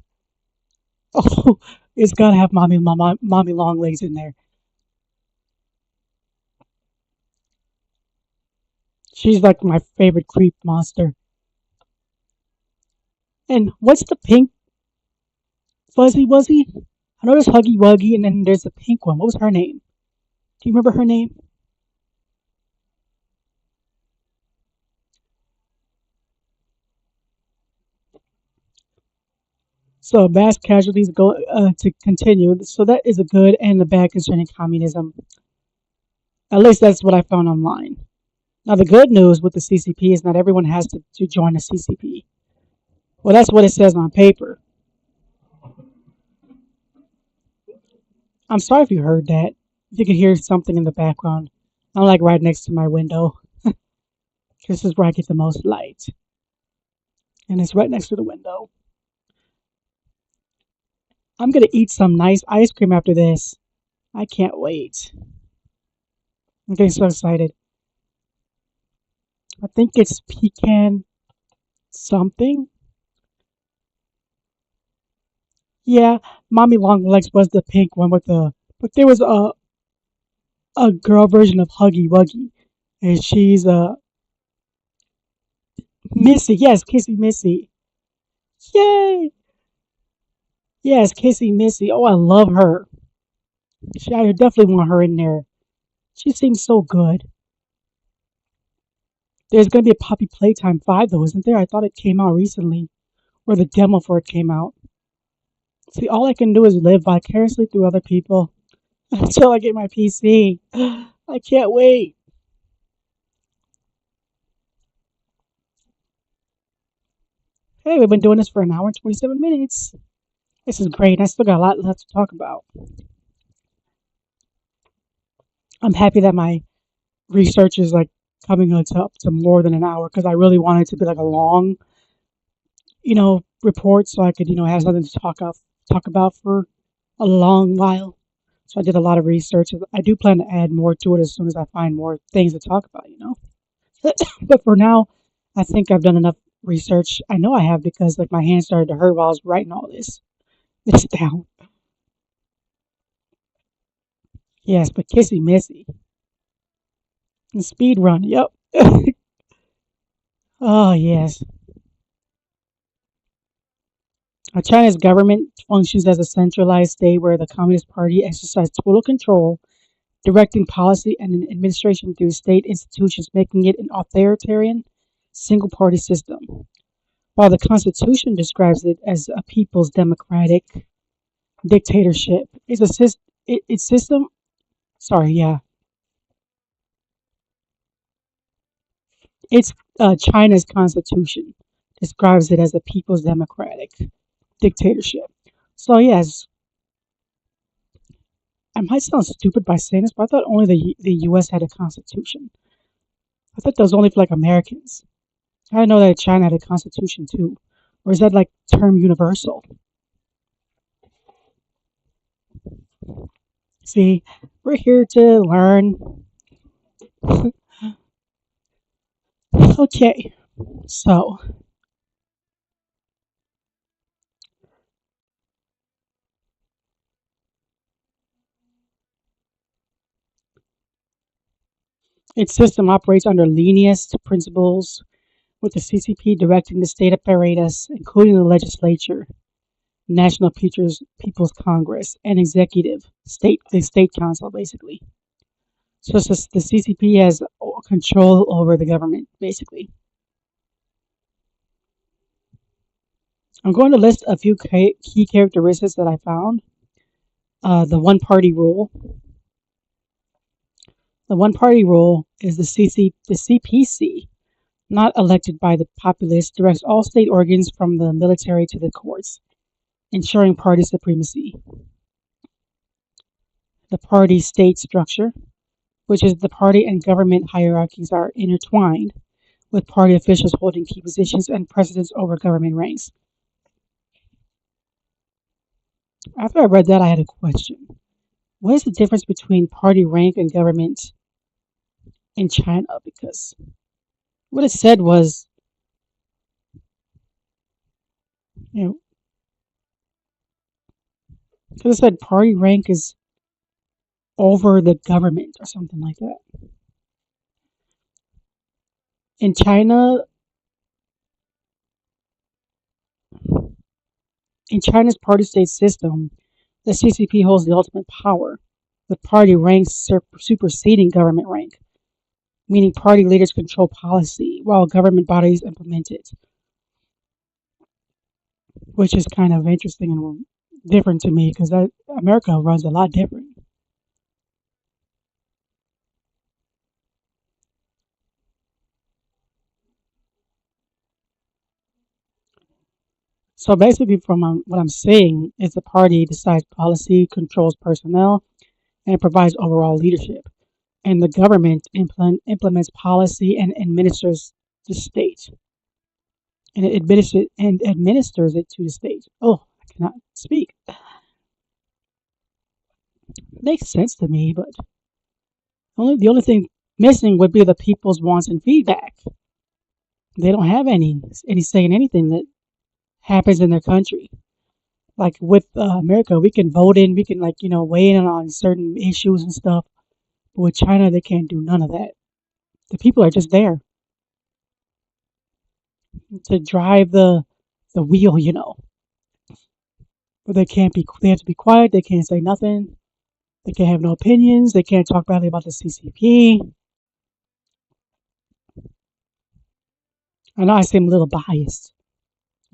Speaker 1: Oh, it's gotta have mommy long legs in there. She's like my favorite creep monster. And what's the pink fuzzy wuzzy? I know there's Huggy Wuggy, and then there's the pink one. What was her name? Do you remember her name? So mass casualties go to continue. So that is a good and a bad concerning communism. At least that's what I found online. Now the good news with the CCP is not everyone has to join the CCP. Well, that's what it says on paper. I'm sorry if you heard that. If you could hear something in the background. I'm like right next to my window. This is where I get the most light. And it's right next to the window. I'm gonna eat some nice ice cream after this. I can't wait. I'm getting so excited. I think it's pecan something. Yeah, Mommy Long Legs was the pink one with the. But there was a girl version of Huggy Wuggy, and she's Missy. Yes, Kissy Missy. Yay! Yes, Kissy Missy. Oh, I love her. I definitely want her in there. She seems so good. There's gonna be a Poppy Playtime 5 though, isn't there? I thought it came out recently, or the demo for it came out. See, all I can do is live vicariously through other people until I get my PC. I can't wait. Hey, we've been doing this for an hour and 27 minutes. This is great. I still got a lot left to talk about. I'm happy that my research is like coming up to more than an hour because I really wanted it to be like a long, report so I could, have something to talk about for a long while. So I did a lot of research. I do plan to add more to it as soon as I find more things to talk about. But for now, I think I've done enough research. I know I have because like my hands started to hurt while I was writing all this down. Yes, but kissy missy and speed run. Yep. Oh yes. China's government functions as a centralized state where the Communist Party exercises total control, directing policy and administration through state institutions, making it an authoritarian, single party system. While the Constitution describes it as a people's democratic dictatorship, its system. Sorry, yeah, it's China's Constitution describes it as a people's democratic dictatorship. So yes, I might sound stupid by saying this, but I thought only the U.S. had a constitution. I thought that was only for like Americans. I didn't know that China had a constitution too, or is that like term universal? See, we're here to learn. Okay, so its system operates under Leninist principles, with the CCP directing the state apparatus, including the legislature, National People's Congress, and the state council, basically. So the CCP has control over the government, basically. I'm going to list a few key characteristics that I found. The one party rule. The one party rule is the CPC, not elected by the populace, directs all state organs from the military to the courts, ensuring party supremacy. The party state structure, which is the party and government hierarchies are intertwined, with party officials holding key positions and precedence over government ranks. After I read that, I had a question. What is the difference between party rank and government in China? Because what it said was, you know, because it said party rank is over the government or something like that. In China, in China's party state system, the CCP holds the ultimate power, with party ranks superseding government rank, meaning party leaders control policy while government bodies implement it, which is kind of interesting and different to me because America runs a lot different. So basically, from what I'm saying, is the party decides policy, controls personnel, and provides overall leadership. And the government implements policy and administers the state, and it administers it to the state. Oh, I cannot speak. Makes sense to me, but only the only thing missing would be the people's wants and feedback. They don't have any say in anything that happens in their country. Like with America, we can vote in, we can weigh in on certain issues and stuff. But with China, they can't do none of that. The people are just there to drive the wheel. But they can't be. They have to be quiet. They can't say nothing. They can't have no opinions. They can't talk badly about the CCP. I know I seem a little biased,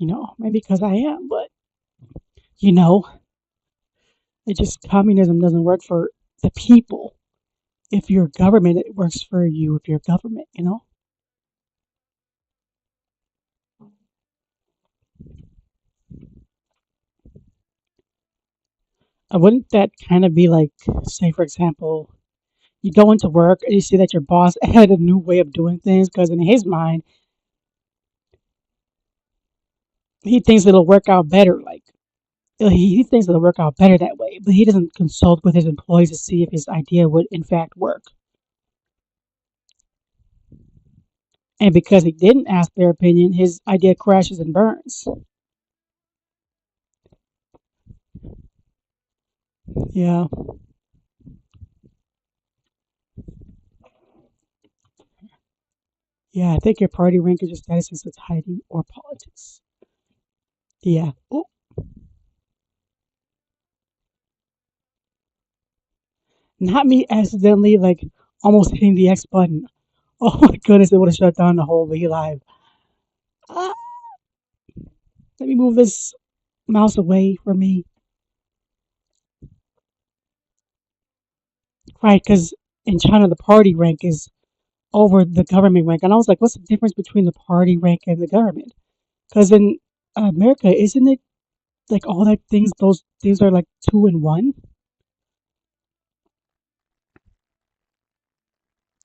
Speaker 1: maybe because I am, but you know, it just communism doesn't work for the people. If you're government, it works for you. If you're government. Wouldn't that kind of be like, say, for example, you go into work and you see that your boss had a new way of doing things because in his mind, he thinks it'll work out better. Like, He thinks it'll work out better that way, but he doesn't consult with his employees to see if his idea would in fact work. And because he didn't ask their opinion, his idea crashes and burns. Yeah, yeah, I think your party rank is your status in society or politics. Yeah. Ooh, not me accidentally, like, almost hitting the X button. Oh my goodness, it would have shut down the whole V Live. Ah, let me move this mouse away from me. Right, because in China, the party rank is over the government rank. And I was like, what's the difference between the party rank and the government? Because in America, isn't it like all that things, those things are like two and one?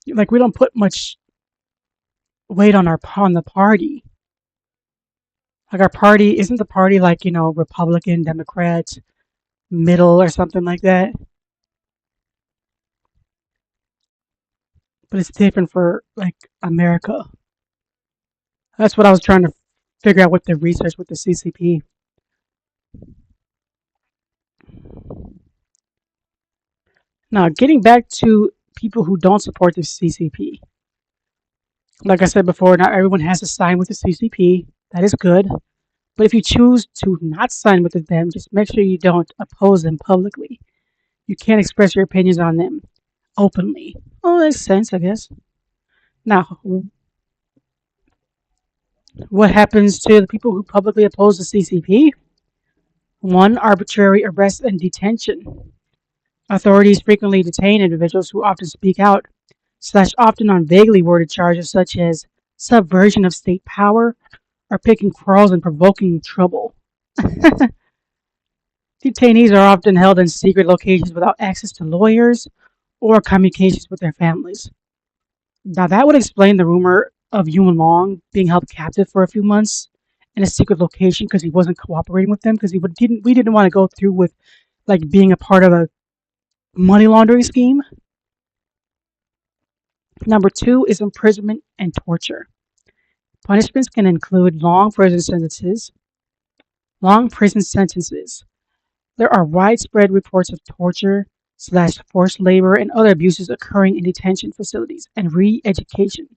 Speaker 1: Like we don't put much weight on the party. Like our party isn't the party like Republican, Democrat, middle or something like that. But it's different for like America. That's what I was trying to figure out with the research with the CCP. Now, getting back to people who don't support the CCP. Like I said before, not everyone has to sign with the CCP. That is good. But if you choose to not sign with them, just make sure you don't oppose them publicly. You can't express your opinions on them openly. Oh, that makes sense, I guess. Now, what happens to the people who publicly oppose the CCP? One, arbitrary arrest and detention. Authorities frequently detain individuals who often speak out, often on vaguely worded charges such as subversion of state power or picking quarrels and provoking trouble. Detainees are often held in secret locations without access to lawyers or communications with their families. Now, that would explain the rumor of Yun Long being held captive for a few months in a secret location because he wasn't cooperating with them because we didn't want to go through with like being a part of a money laundering scheme. Number two is imprisonment and torture. Punishments can include long prison sentences. There are widespread reports of torture slash forced labor and other abuses occurring in detention facilities and re-education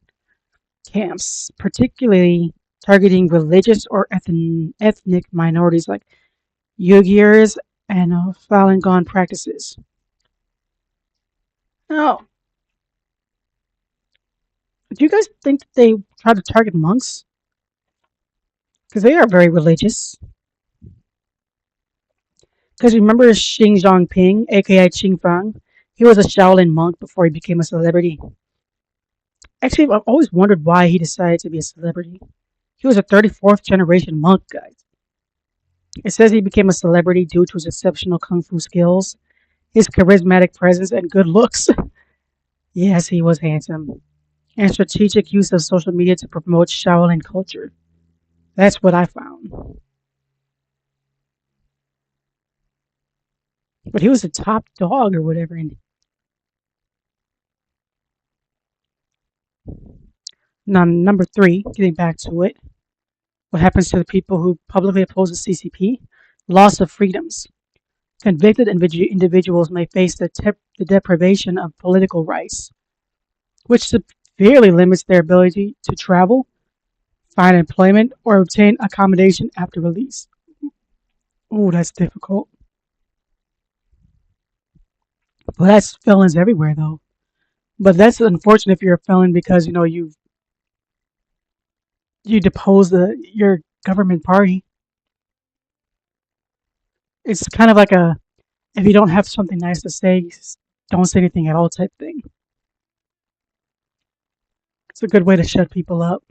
Speaker 1: camps, particularly targeting religious or ethnic minorities like Uyghurs and Falun Gong practices. Now, do you guys think that they try to target monks? Because they are very religious. Because remember Xing Jinping, aka Qing Fang? He was a Shaolin monk before he became a celebrity. Actually, I've always wondered why he decided to be a celebrity. He was a 34th generation monk, guys. It says he became a celebrity due to his exceptional kung fu skills, his charismatic presence, and good looks. Yes, he was handsome. And strategic use of social media to promote Shaolin culture. That's what I found. But he was a top dog or whatever. And now, number three, getting back to it, what happens to the people who publicly oppose the CCP? Loss of freedoms. Convicted individuals may face the deprivation of political rights, which severely limits their ability to travel, find employment, or obtain accommodation after release. Oh, that's difficult. Well, that's felons everywhere, though. But that's unfortunate if you're a felon because you depose your government party. It's kind of like a if you don't have something nice to say, don't say anything at all type thing. It's a good way to shut people up.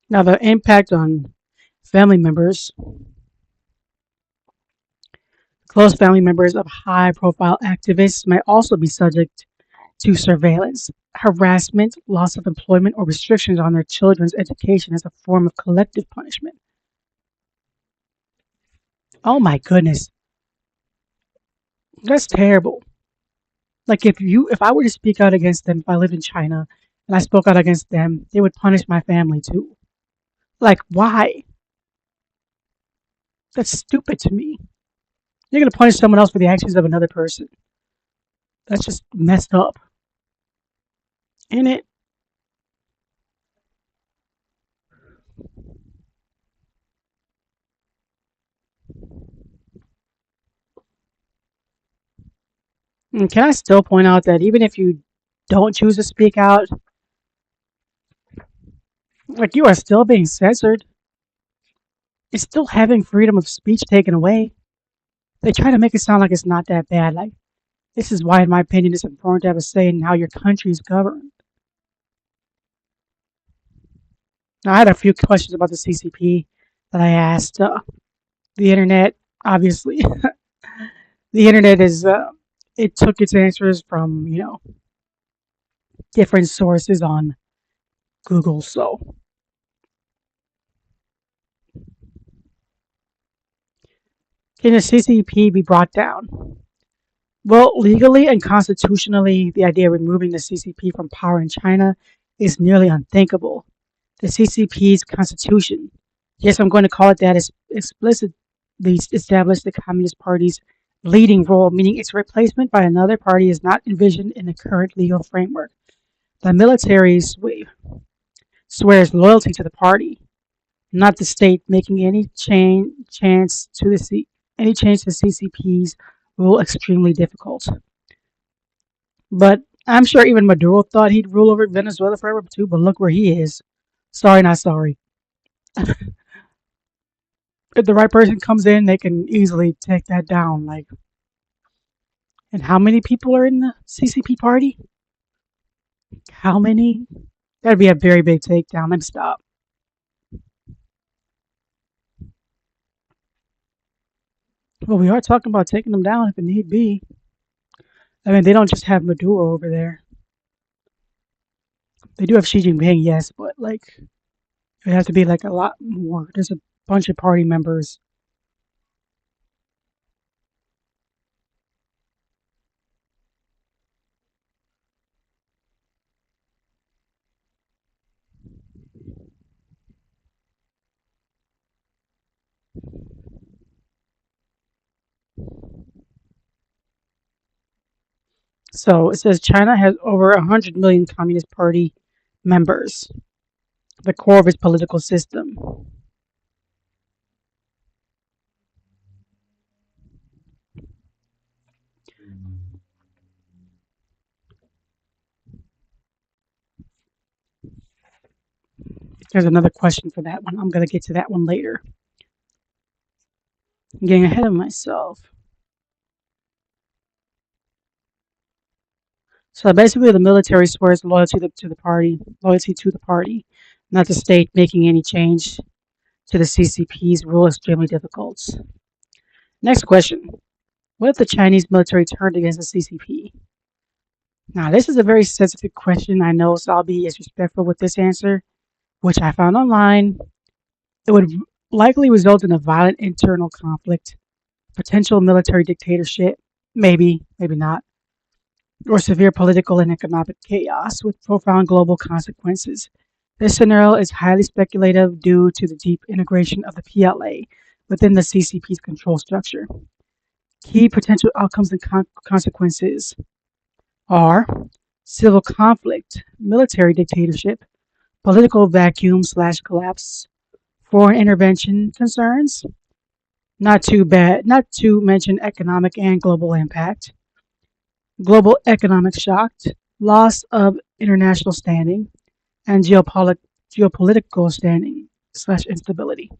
Speaker 1: Now, the impact on family members, close family members of high profile activists may also be subject to surveillance. harassment, loss of employment, or restrictions on their children's education as a form of collective punishment. Oh my goodness, that's terrible. Like if I were to speak out against them, if I lived in China and I spoke out against them, they would punish my family too. Like why? That's stupid to me. You're gonna punish someone else for the actions of another person. That's just messed up, ain't it? And can I still point out that even if you don't choose to speak out, like you are still being censored. It's still having freedom of speech taken away. They try to make it sound like it's not that bad. Like this is why, in my opinion, it's important to have a say in how your country is governed. Now, I had a few questions about the CCP that I asked. The internet, obviously, the internet is. It took its answers from different sources on Google. So, can the CCP be brought down? Well, legally and constitutionally, the idea of removing the CCP from power in China is nearly unthinkable. The CCP's constitution, yes, I'm going to call it that, is explicitly established the Communist Party's leading role, meaning its replacement by another party is not envisioned in the current legal framework. The military swears loyalty to the party, not the state, making any change to CCP's rule extremely difficult. But I'm sure even Maduro thought he'd rule over Venezuela forever too. But look where he is. Sorry, not sorry. If the right person comes in, they can easily take that down. Like, and how many people are in the CCP party? How many? That'd be a very big takedown. Let me stop. Well, we are talking about taking them down if it need be. I mean, they don't just have Maduro over there. They do have Xi Jinping, yes, but like it has to be like a lot more. There's a bunch of party members. So it says China has over 100 million Communist Party members, the core of its political system. There's another question for that one. I'm going to get to that one later. I'm getting ahead of myself. So basically, the military swears loyalty to the party, not the state, making any change to the CCP's rule extremely difficult. Next question. What if the Chinese military turned against the CCP? Now, this is a very sensitive question, I know, so I'll be as respectful with this answer, which I found online. It would likely result in a violent internal conflict, potential military dictatorship, maybe, maybe not, or severe political and economic chaos with profound global consequences. This scenario is highly speculative due to the deep integration of the PLA within the CCP's control structure. Key potential outcomes and consequences are civil conflict, military dictatorship, political vacuum slash collapse, foreign intervention concerns, not to mention economic and global impact, global economic shock, loss of international standing, and geopolitical standing slash instability.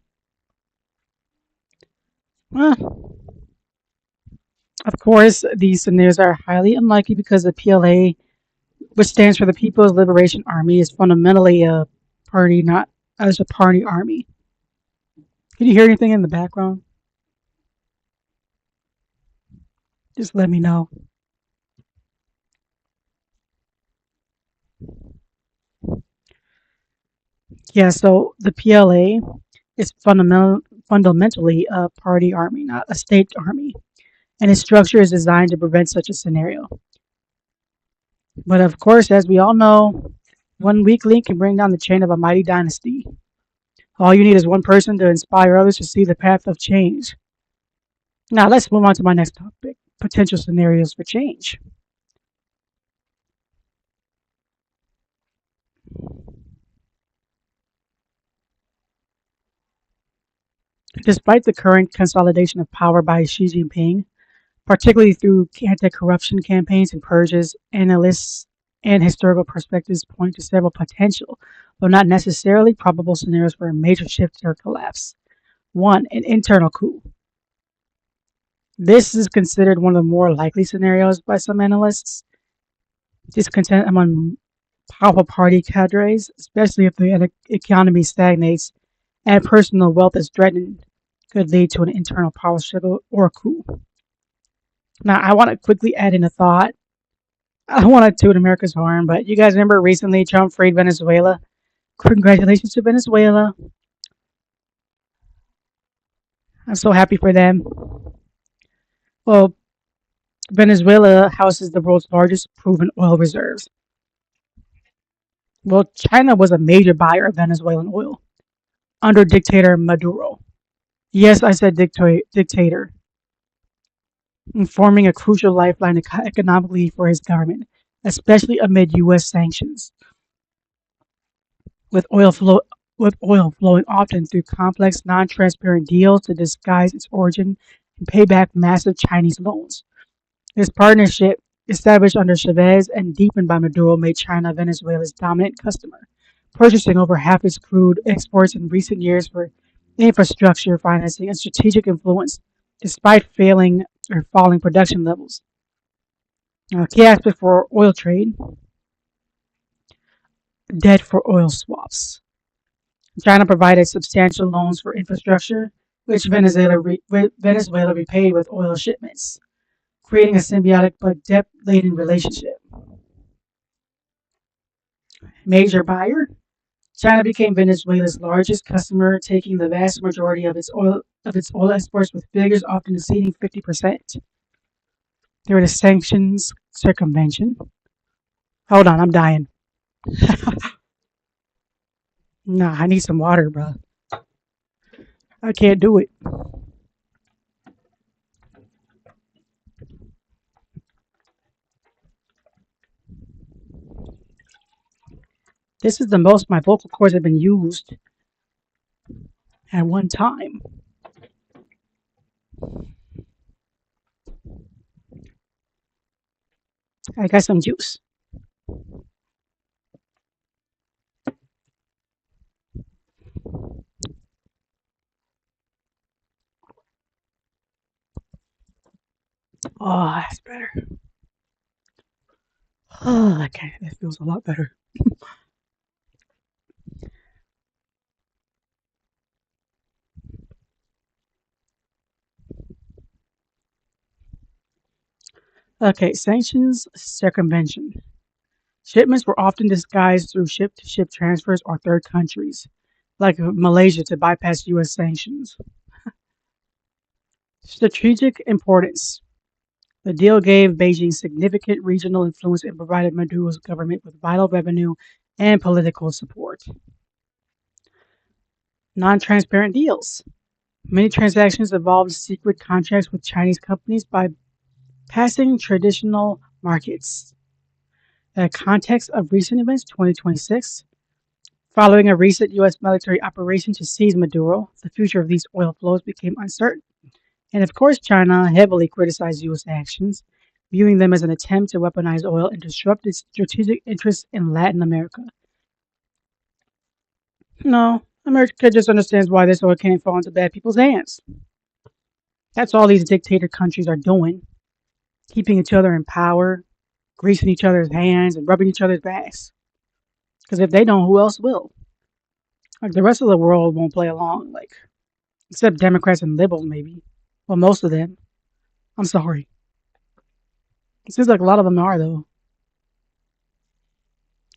Speaker 1: Well, of course, these scenarios are highly unlikely because the PLA, which stands for the People's Liberation Army, is fundamentally a party, not as a party army. Can you hear anything in the background? Just let me know. Yeah, so the PLA is fundamentally a party army, not a state army, and its structure is designed to prevent such a scenario. But of course, as we all know, one weak link can bring down the chain of a mighty dynasty. All you need is one person to inspire others to see the path of change. Now, let's move on to my next topic: potential scenarios for change. Despite the current consolidation of power by Xi Jinping, particularly through anti-corruption campaigns and purges, analysts and historical perspectives point to several potential, though not necessarily probable scenarios for a major shift or collapse. One, an internal coup. This is considered one of the more likely scenarios by some analysts. Discontent among powerful party cadres, especially if the economy stagnates and personal wealth is threatened, could lead to an internal power struggle or a coup. Now, I want to quickly add in a thought. I don't want to toot America's horn, but you guys remember recently Trump freed Venezuela? Congratulations to Venezuela. I'm so happy for them. Well, Venezuela houses the world's largest proven oil reserves. Well, China was a major buyer of Venezuelan oil under dictator Maduro. Yes, I said dictator, forming a crucial lifeline economically for his government, especially amid U.S. sanctions. With oil flow with oil flowing often through complex, non-transparent deals to disguise its origin and pay back massive Chinese loans. This partnership, established under Chavez and deepened by Maduro, made China Venezuela's dominant customer, purchasing over half its crude exports in recent years for infrastructure financing and strategic influence, despite failing or falling production levels. Key aspect for oil trade: debt for oil swaps. China provided substantial loans for infrastructure, which Venezuela repaid with oil shipments, creating a symbiotic but debt-laden relationship. Major buyer: China became Venezuela's largest customer, taking the vast majority of its oil exports, with figures often exceeding 50%. There were the sanctions circumvention. Hold on, I'm dying. Nah, I need some water, bro. I can't do it. This is the most my vocal cords have been used at one time. I got some juice. Oh, that's better. Oh, okay, that feels a lot better. Okay, sanctions circumvention. Shipments were often disguised through ship to ship transfers or third countries, like Malaysia, to bypass U.S. sanctions. Strategic importance. The deal gave Beijing significant regional influence and provided Maduro's government with vital revenue and political support. Non transparent deals. Many transactions involved secret contracts with Chinese companies by passing traditional markets. The context of recent events: 2026. Following a recent U.S. military operation to seize Maduro, the future of these oil flows became uncertain. And of course, China heavily criticized U.S. actions, viewing them as an attempt to weaponize oil and disrupt its strategic interests in Latin America. No, America just understands why this oil can't fall into bad people's hands. That's all these dictator countries are doing: keeping each other in power, greasing each other's hands, and rubbing each other's backs. Because if they don't, who else will? Like, the rest of the world won't play along, like, except Democrats and liberals, maybe. Well, most of them. I'm sorry. It seems like a lot of them are, though.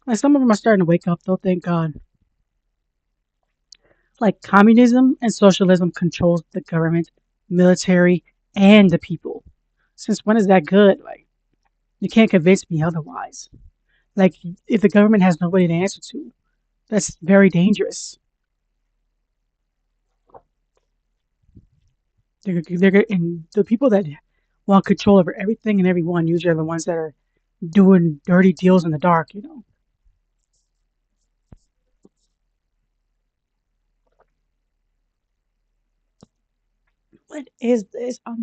Speaker 1: Like, some of them are starting to wake up, though, thank God. Like communism and socialism controls the government, military, and the people. Since when is that good? Like you can't convince me otherwise. Like if the government has nobody to answer to, that's very dangerous. And the people that want control over everything and everyone usually are the ones that are doing dirty deals in the dark. What is this? I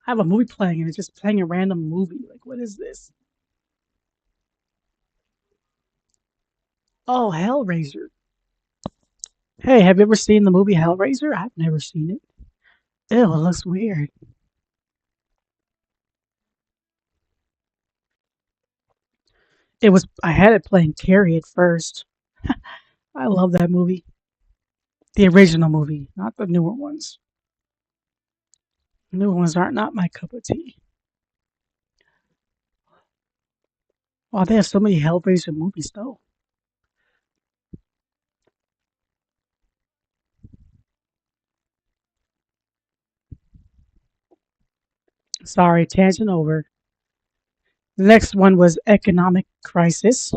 Speaker 1: have a movie playing and it's just playing a random movie. Like, what is this? Oh, Hellraiser. Hey, have you ever seen the movie Hellraiser? I've never seen it. Ew, it looks weird. I had it playing Carrie at first. I love that movie. The original movie, not the newer ones. The newer ones aren't not my cup of tea. Oh, they have so many Hellraiser movies though. Sorry, tangent over. The next one was economic crisis.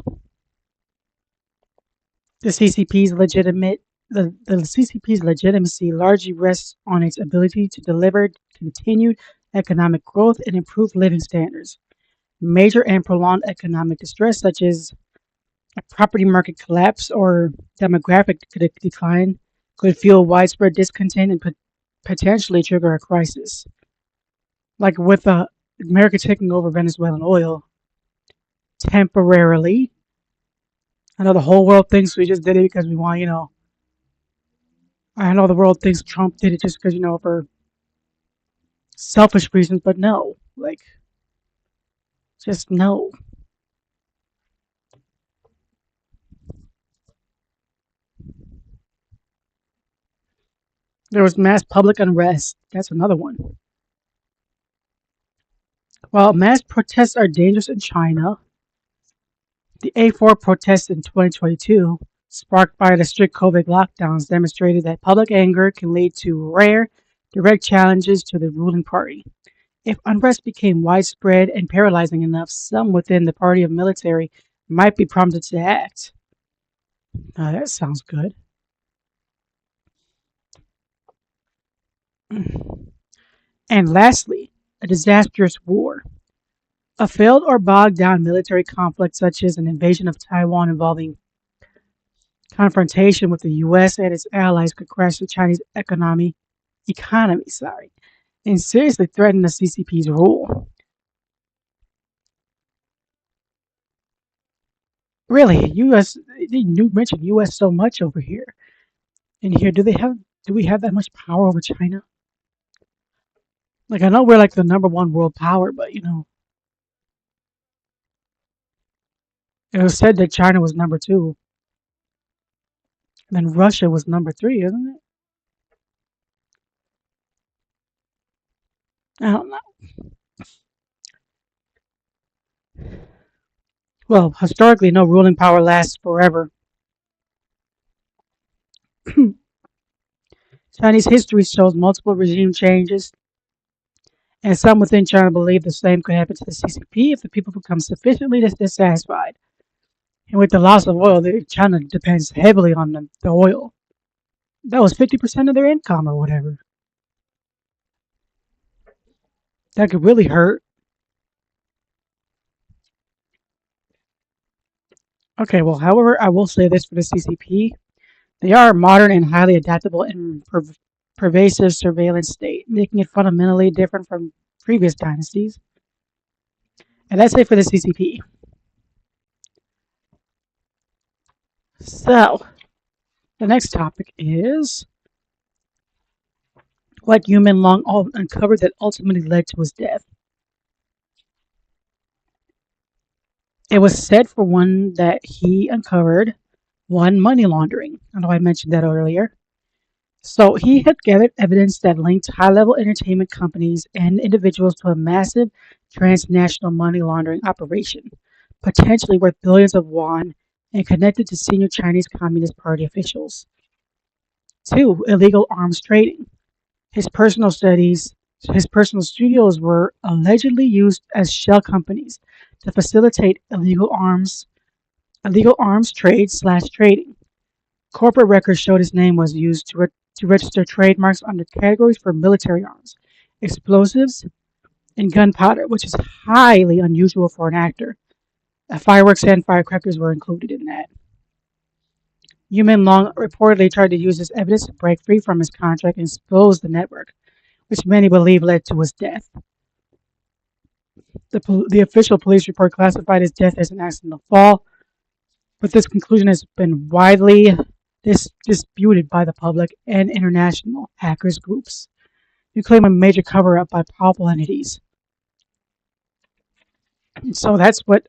Speaker 1: The CCP's legitimate the CCP's legitimacy largely rests on its ability to deliver continued economic growth and improve living standards. Major and prolonged economic distress, such as a property market collapse or demographic decline, could fuel widespread discontent and potentially trigger a crisis. Like with America taking over Venezuelan oil temporarily. I know the whole world thinks we just did it because we want. I know the world thinks Trump did it just because, for selfish reasons, but no. Like, just no. There was mass public unrest. That's another one. While mass protests are dangerous in China, the A4 protests in 2022, sparked by the strict COVID lockdowns, demonstrated that public anger can lead to rare, direct challenges to the ruling party. If unrest became widespread and paralyzing enough, some within the party of military might be prompted to act. That sounds good. And lastly, a disastrous war. A failed or bogged down military conflict, such as an invasion of Taiwan involving confrontation with the US and its allies, could crash the Chinese economy, and seriously threaten the CCP's rule. Really, US, you mentioned US so much over here. In here, do we have that much power over China? Like I know we're like the number one world power, but it was said that China was number two, and then Russia was number three, isn't it? I don't know. Well, historically, no ruling power lasts forever. Chinese history shows multiple regime changes, and some within China believe the same could happen to the CCP if the people become sufficiently dissatisfied. And with the loss of oil, China depends heavily on the oil. That was 50% of their income or whatever. That could really hurt. Okay, well, however, I will say this for the CCP. They are a modern and highly adaptable and pervasive surveillance state, making it fundamentally different from previous dynasties. And that's it for the CCP. So, the next topic is what human Long uncovered that ultimately led to his death. It was said for one that he uncovered one money laundering. I know I mentioned that earlier. So he had gathered evidence that linked high-level entertainment companies and individuals to a massive transnational money laundering operation, potentially worth billions of yuan and connected to senior Chinese Communist Party officials. Two, illegal arms trading. His personal studies, his personal studios were allegedly used as shell companies to facilitate illegal arms trade slash trading. Corporate records showed his name was used to register trademarks under categories for military arms, explosives, and gunpowder, which is highly unusual for an actor. Fireworks and firecrackers were included in that. Long reportedly tried to use this evidence to break free from his contract and expose the network, which many believe led to his death. The official police report classified his death as an accidental fall, but this conclusion has been widely disputed by the public and international hackers groups who claim a major cover up by powerful entities. So that's what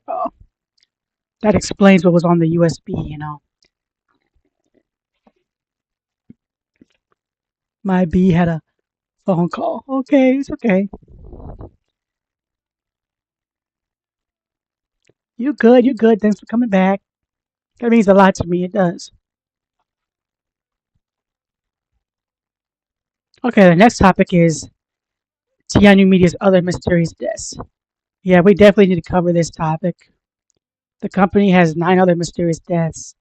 Speaker 1: that explains what was on the USB. My B had a phone call. Okay, it's okay. You good, you good. Thanks for coming back. That means a lot to me, it does. Okay, the next topic is Tianyu Media's other mysterious deaths. Yeah, we definitely need to cover this topic. The company has 9 other mysterious deaths.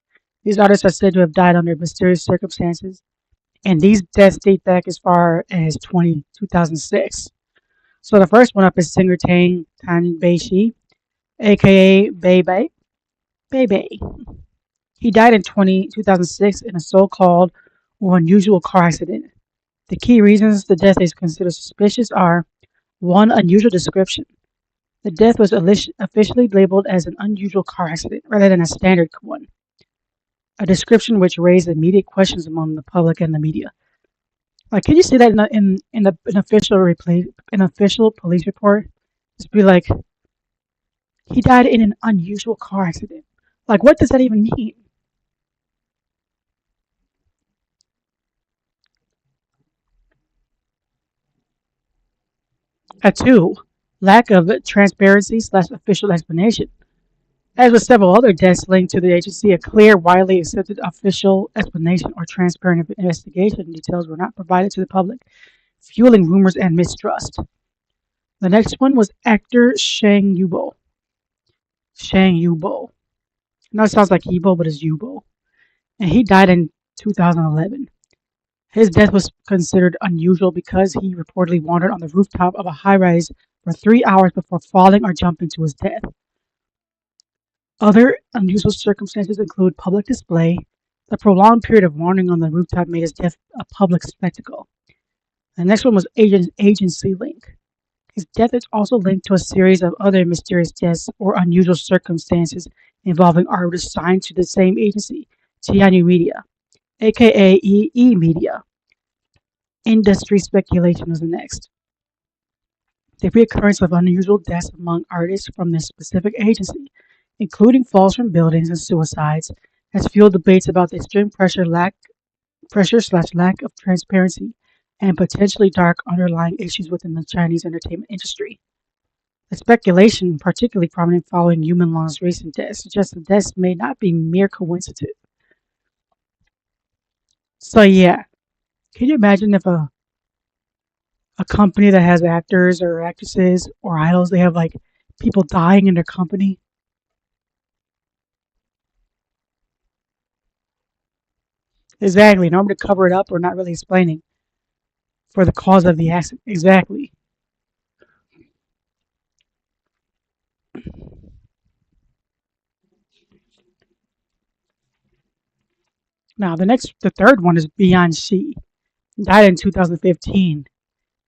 Speaker 1: These artists are said to have died under mysterious circumstances, and these deaths date back as far as 2006. So the first one up is singer Tang Tan Bei-shi, aka Bei Bei. He died in 2006 in a so-called or unusual car accident. The key reasons the death is considered suspicious are: 1. Unusual description. The death was officially labeled as an unusual car accident rather than a standard one, a description which raised immediate questions among the public and the media. Like, can you see that an official police report? Just be like, he died in an unusual car accident. Like, what does that even mean? At 2, lack of transparency slash official explanation. As with several other deaths linked to the agency, a clear, widely accepted official explanation or transparent investigation details were not provided to the public, fueling rumors and mistrust. The next one was actor Shang Yubo. Shang Yubo. Now it sounds like Yibo, but it's Yubo. And he died in 2011. His death was considered unusual because he reportedly wandered on the rooftop of a high rise for 3 hours before falling or jumping to his death. Other unusual circumstances include public display. The prolonged period of wandering on the rooftop made his death a public spectacle. The next one was agency link. His death is also linked to a series of other mysterious deaths or unusual circumstances involving artists signed to the same agency, Tianyu Media, aka EE Media. Industry speculation was the next. The reoccurrence of unusual deaths among artists from this specific agency, including falls from buildings and suicides, has fueled debates about the extreme pressure/lack of transparency and potentially dark underlying issues within the Chinese entertainment industry. The speculation, particularly prominent following Long's recent death, suggests the deaths may not be mere coincidence. So yeah, can you imagine if a company that has actors or actresses or idols, they have like people dying in their company? Exactly. In order to cover it up or not really explaining for the cause of the accident. Exactly. Now the third one is Beyond She. Died in 2015.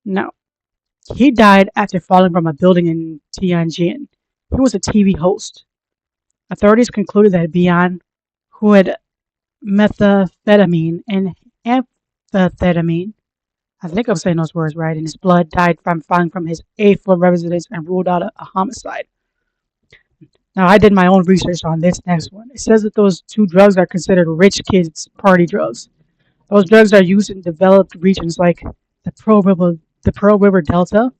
Speaker 1: Now he died after falling from a building in Tianjin. He was a TV host. Authorities concluded that Beyond, who had methamphetamine and amphetamine, I think I'm saying those words right, in his blood, died from falling from his 8th-floor residence and ruled out a homicide. Now, I did my own research on this next one. It says that those 2 drugs are considered rich kids' party drugs. Those drugs are used in developed regions like the Pearl River Delta,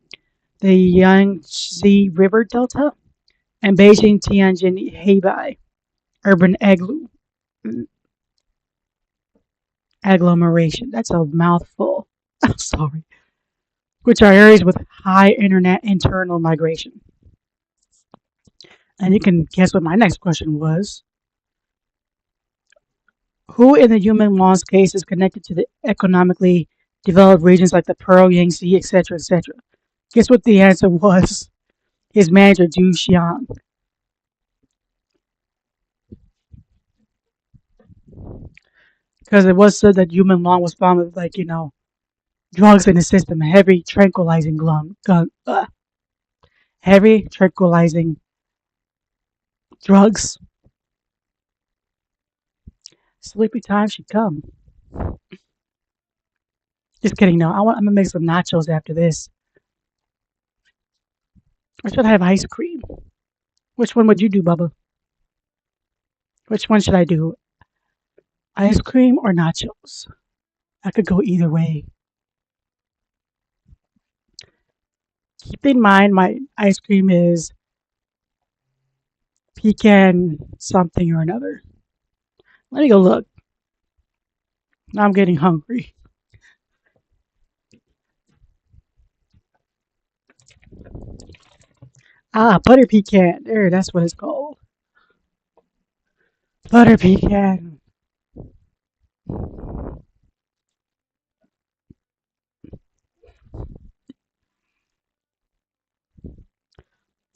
Speaker 1: the Yangtze River Delta, and Beijing Tianjin Hebei urban agglomeration. That's a mouthful. I'm sorry. Which are areas with high internet internal migration. And you can guess what my next question was. Who in the human loss case is connected to the economically developed regions like the Pearl, Yangtze, etc., etc.? Guess what the answer was? His manager, Du Xiang. Because it was said that human long was found with, like, drugs in the system, heavy tranquilizing drugs. Sleepy time should come. Just kidding. No, I'm gonna make some nachos after this. Or should I have ice cream? Which one would you do, Bubba? Which one should I do? Ice cream or nachos? I could go either way. Keep in mind, my ice cream is pecan something or another. Let me go look. Now I'm getting hungry. Ah, butter pecan. There, that's what it's called. Butter pecan.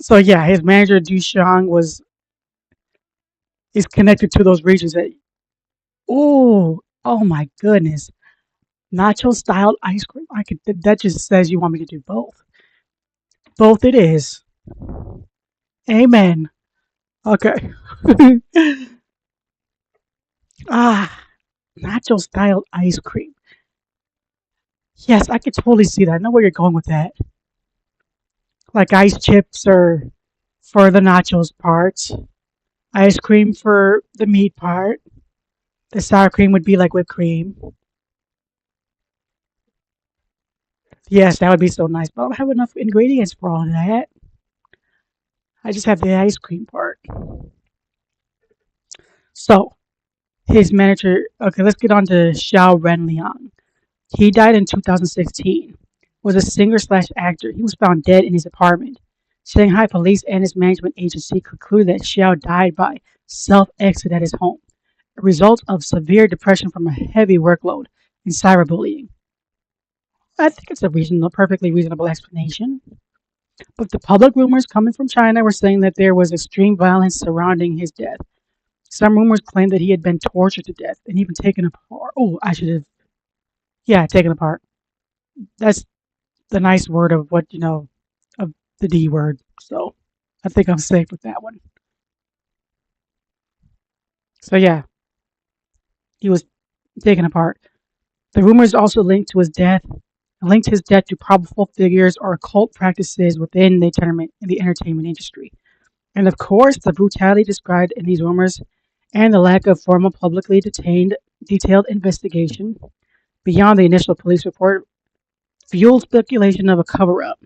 Speaker 1: So yeah, his manager Dushang was is connected to those regions that. Oh my goodness, nacho style ice cream. I could. That just says you want me to do both. Both it is. Amen. Okay. Ah, nacho style ice cream. Yes, I could totally see that. I know where you're going with that. Like ice chips or for the nachos part, ice cream for the meat part. The sour cream would be like whipped cream. Yes, that would be so nice. But I don't have enough ingredients for all of that. I just have the ice cream part. So, his manager. Okay, let's get on to Xiao Renliang. He died in 2016. Was a singer slash actor. He was found dead in his apartment. Shanghai police and his management agency concluded that Xiao died by self exit at his home, a result of severe depression from a heavy workload and cyberbullying. I think it's a perfectly reasonable explanation. But the public rumors coming from China were saying that there was extreme violence surrounding his death. Some rumors claimed that he had been tortured to death and even taken apart. Oh, I should have, yeah, taken apart. That's the nice word of what, of the D word. So I think I'm safe with that one. So yeah, he was taken apart. The rumors also linked his death to probable figures or occult practices within the entertainment industry. And of course, the brutality described in these rumors and the lack of formal publicly detailed investigation beyond the initial police report fueled speculation of a cover-up.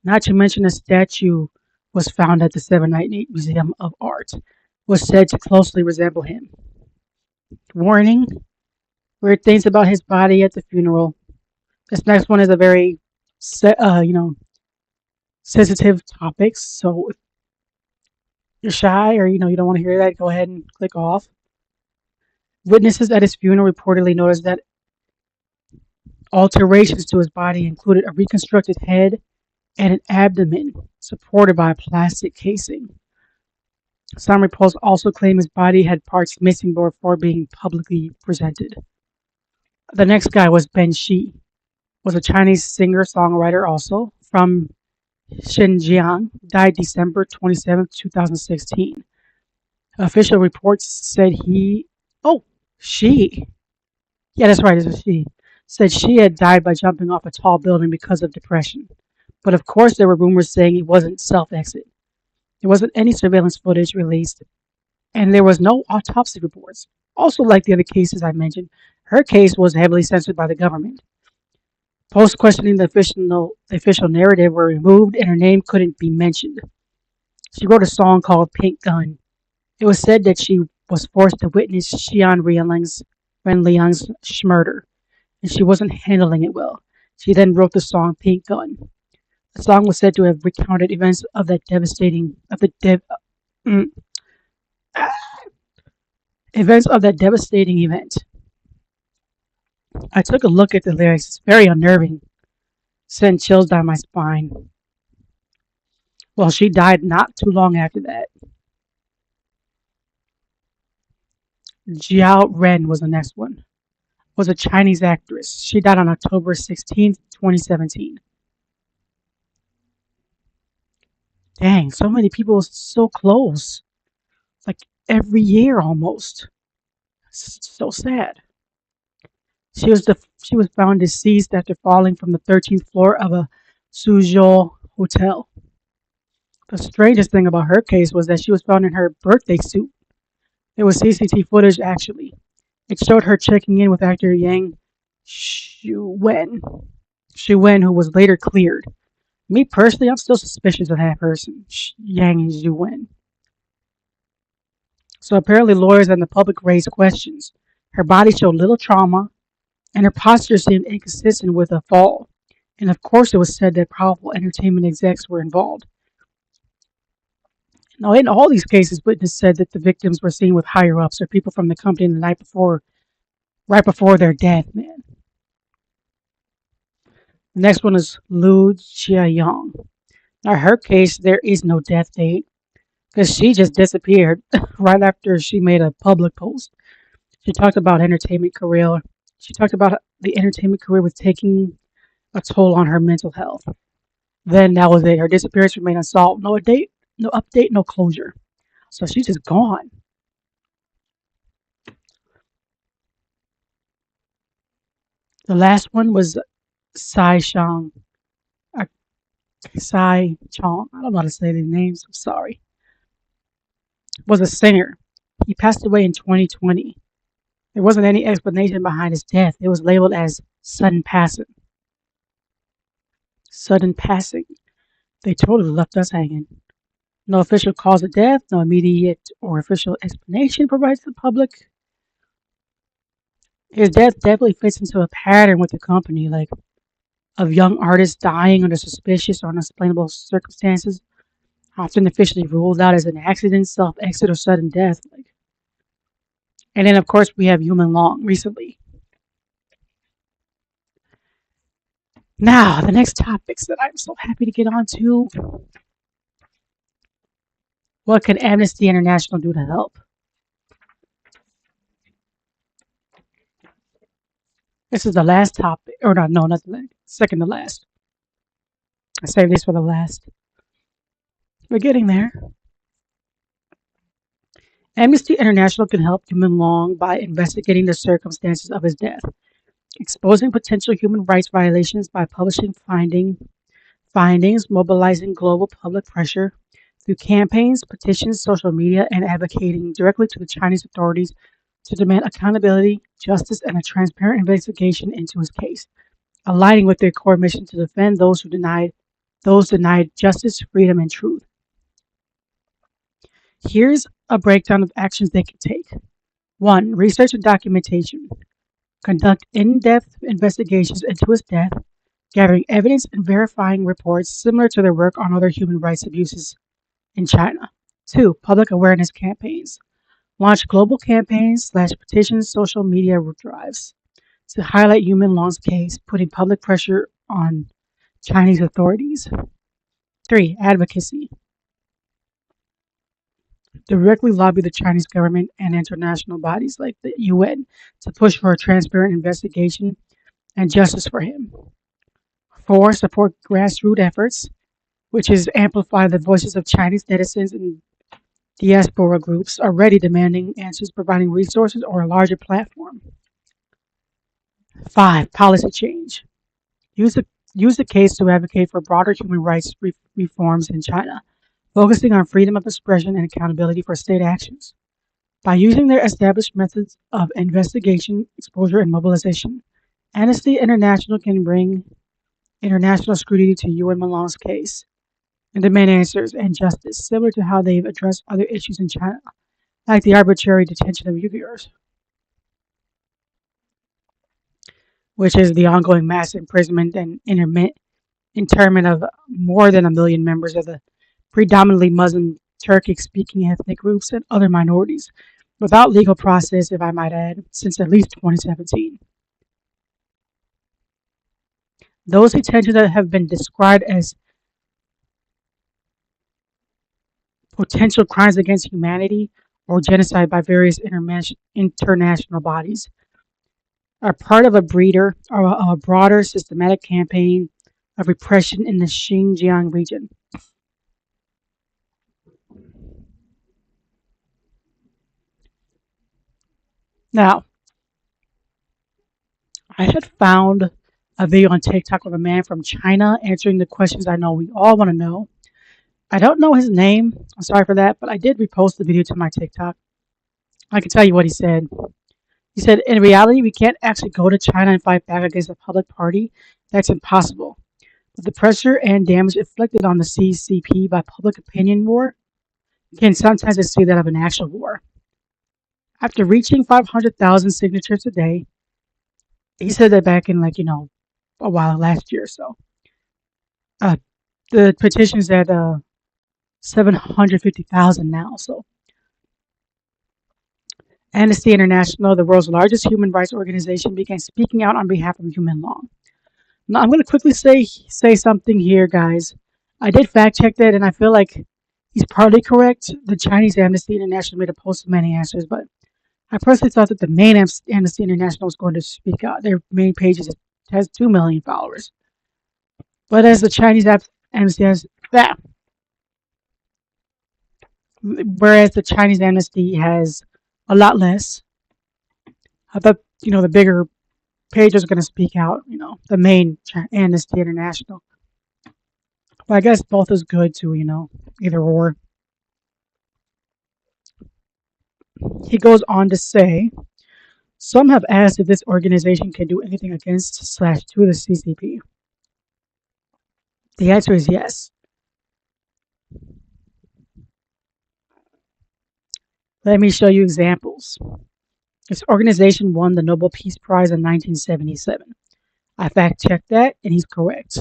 Speaker 1: Not to mention a statue was found at the 798 Museum of Art, was said to closely resemble him. Warning: weird things about his body at the funeral. This next one is a very, sensitive topic. So if you're shy or you don't want to hear that, go ahead and click off. Witnesses at his funeral reportedly noticed that alterations to his body included a reconstructed head and an abdomen supported by a plastic casing. Some reports also claim his body had parts missing before being publicly presented. The next guy was Ben Shi, was a Chinese singer-songwriter also from Xinjiang, died December 27, 2016. Official reports said she, yeah, that's right, it's a she, said she had died by jumping off a tall building because of depression. But of course, there were rumors saying it wasn't self-exit. There wasn't any surveillance footage released, and there was no autopsy reports. Also, like the other cases I mentioned, her case was heavily censored by the government. Posts questioning the official narrative were removed, and her name couldn't be mentioned. She wrote a song called Pink Gun. It was said that she was forced to witness Xian friend Liang's murder, and she wasn't handling it well. She then wrote the song "Pink Gun." The song was said to have recounted events of that devastating of the dev, mm, events of that devastating event. I took a look at the lyrics. It's very unnerving. Sent chills down my spine. Well, she died not too long after that. Jiao Ren was the next one. Was a Chinese actress. She died on October 16th, 2017. Dang, so many people so close. Like every year almost. It's so sad. She was found deceased after falling from the 13th floor of a Suzhou hotel. The strangest thing about her case was that she was found in her birthday suit. There was CCTV footage actually. It showed her checking in with actor Yang Shuwen. Shuwen, who was later cleared. Me personally, I'm still suspicious of that person, Yang Shuwen. So apparently, lawyers and the public raised questions. Her body showed little trauma, and her posture seemed inconsistent with a fall. And of course, it was said that powerful entertainment execs were involved. Now, in all these cases, witnesses said that the victims were seen with higher ups or people from the company the night before, right before their death, man. The next one is Lu Jiayong. Now, her case, there is no death date because she just disappeared right after she made a public post. She talked about entertainment career. She talked about the entertainment career was taking a toll on her mental health. Then that was it. Her disappearance remained unsolved. No date, no update, no closure. So she's just gone. The last one was Sai Shang. Uh, Sai Chong. I don't know how to say the names. I'm sorry. Was a singer. He passed away in 2020. There wasn't any explanation behind his death. It was labeled as sudden passing. Sudden passing. They totally left us hanging. No official cause of death, no immediate or official explanation provided to the public. His death definitely fits into a pattern with the company, like of young artists dying under suspicious or unexplainable circumstances, often officially ruled out as an accident, self-exit, or sudden death. And then, of course, we have Human Long recently. Now, the next topics that I'm so happy to get on to. What can Amnesty International do to help? This is the last topic, or not, no, not the second to last. I saved this for the last. We're getting there. Amnesty International can help Human Long by investigating the circumstances of his death, exposing potential human rights violations by publishing findings, mobilizing global public pressure through campaigns, petitions, social media, and advocating directly to the Chinese authorities to demand accountability, justice, and a transparent investigation into his case, aligning with their core mission to defend those denied justice, freedom, and truth. Here's a breakdown of actions they can take. 1. Research and documentation. Conduct in-depth investigations into his death, gathering evidence and verifying reports similar to their work on other human rights abuses in China. 2. Public awareness campaigns. Launch global campaigns, petitions, social media drives to highlight Human Long's case, putting public pressure on Chinese authorities. 3. Advocacy. Directly lobby the Chinese government and international bodies like the UN to push for a transparent investigation and justice for him. 4. Support grassroots efforts, which is amplify the voices of Chinese netizens and diaspora groups already demanding answers, providing resources or a larger platform. 5. Policy change. Use the case to advocate for broader human rights reforms in China, focusing on freedom of expression and accountability for state actions. By using their established methods of investigation, exposure, and mobilization, Amnesty International can bring international scrutiny to UN Malong's case and demand answers and justice, similar to how they've addressed other issues in China, like the arbitrary detention of Uyghurs. which is the ongoing mass imprisonment and internment of more than a million members of the predominantly Muslim Turkic speaking ethnic groups and other minorities, without legal process, if I might add, since at least 2017. Those detentions that have been described as potential crimes against humanity or genocide by various international bodies are part of a a broader systematic campaign of repression in the Xinjiang region. Now, I had found a video on TikTok of a man from China answering the questions I know we all want to know. I don't know his name. I'm sorry for that, but I did repost the video to my TikTok. I can tell you what he said. He said, in reality, we can't actually go to China and fight back against a public party. That's impossible. But the pressure and damage inflicted on the CCP by public opinion war can sometimes exceed that of an actual war. After reaching 500,000 signatures a day, he said that back in a while last year or so. Uh, the petition's at 750,000 now. So Amnesty International, the world's largest human rights organization, began speaking out on behalf of human law. Now, I'm going to quickly say something here, guys. I did fact check that, and I feel like he's partly correct. The Chinese Amnesty International made a post with many answers, but I personally thought that the main Amnesty International was going to speak out. Their main page has 2 million followers. But as the Chinese Amnesty has that, whereas the Chinese Amnesty has a lot less, I thought, the bigger page was going to speak out, the main Amnesty International. But I guess both is good too, either or. He goes on to say, some have asked if this organization can do anything against/to the CCP. The answer is yes. Let me show you examples. This organization won the Nobel Peace Prize in 1977. I fact checked that, and he's correct.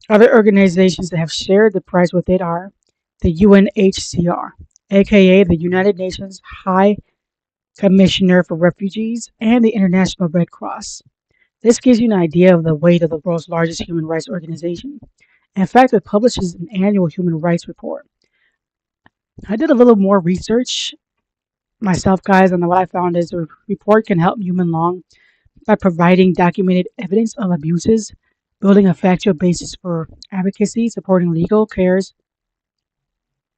Speaker 1: Other organizations that have shared the prize with it are the UNHCR, aka the United Nations High Commissioner for Refugees, and the International Red Cross. This gives you an idea of the weight of the world's largest human rights organization. In fact, it publishes an annual human rights report. I did a little more research myself, guys, and what I found is the report can help human law by providing documented evidence of abuses, building a factual basis for advocacy, supporting legal cares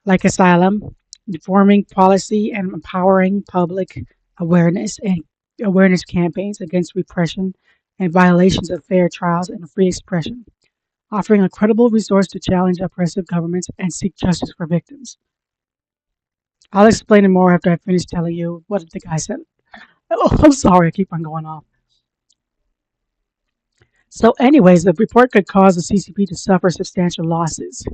Speaker 1: like asylum, informing policy, and empowering public awareness campaigns against repression and violations of fair trials and free expression, offering a credible resource to challenge oppressive governments and seek justice for victims. I'll explain it more after I finish telling you what the guy said. Oh, I'm sorry, I keep on going off. So, anyways, the report could cause the CCP to suffer substantial losses.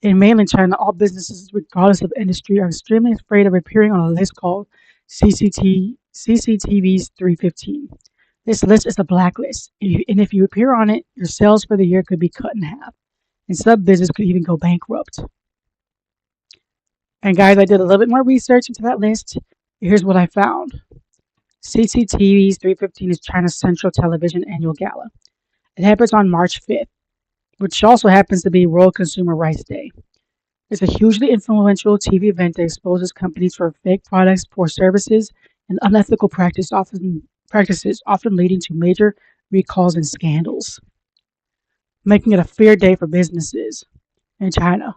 Speaker 1: In mainland China, all businesses, regardless of industry, are extremely afraid of appearing on a list called CCTV's 315. This list is a blacklist, and if you appear on it, your sales for the year could be cut in half, and some business could even go bankrupt. And guys, I did a little bit more research into that list. Here's what I found. CCTV's 315 is China's Central Television Annual Gala. It happens on March 5th, which also happens to be World Consumer Rights Day. It's a hugely influential TV event that exposes companies for fake products, poor services, and unethical practices, often leading to major recalls and scandals, making it a fair day for businesses in China.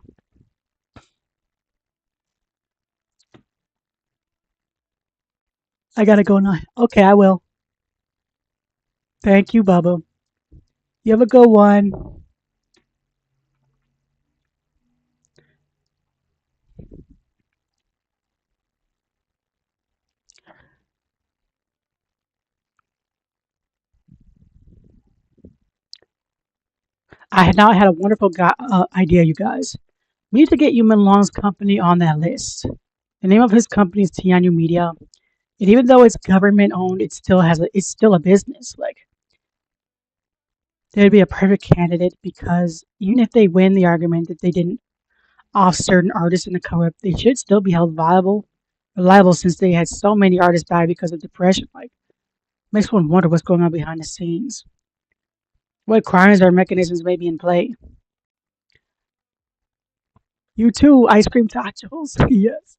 Speaker 1: I gotta go now. Okay, I will. Thank you, Bubba. You have a good one. I had now had a wonderful idea, you guys. We need to get Yuman Long's company on that list. The name of his company is Tianyu Media, and even though it's government owned, it's still a business. Like They'd be a perfect candidate because even if they win the argument that they didn't off certain artists in the cover up, they should still be held reliable since they had so many artists die because of depression. Like, makes one wonder what's going on behind the scenes. What crimes or mechanisms may be in play? You too, ice cream tacos. Yes.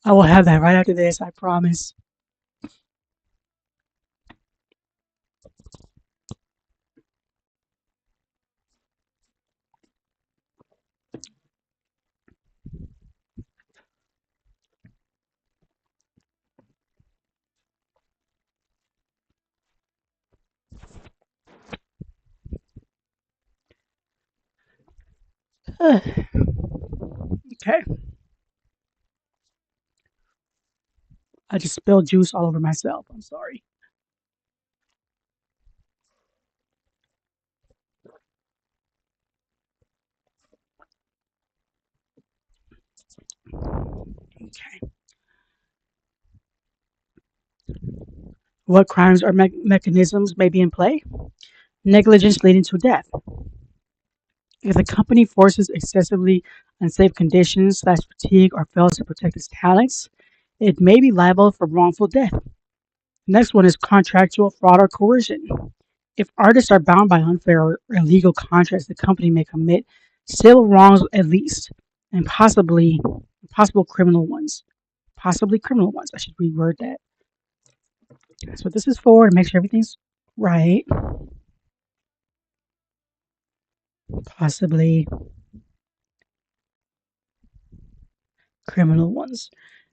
Speaker 1: I will have that right after this, I promise. Okay. I just spilled juice all over myself. I'm sorry. Okay. What crimes or mechanisms may be in play? Negligence leading to death. If the company forces excessively unsafe conditions, slash fatigue, or fails to protect its talents, it may be liable for wrongful death. The next one is contractual fraud or coercion. If artists are bound by unfair or illegal contracts, the company may commit civil wrongs at least, and possibly possible criminal ones. Possibly criminal ones. I should reword that. That's what this is for, to make sure everything's right. Possibly criminal ones.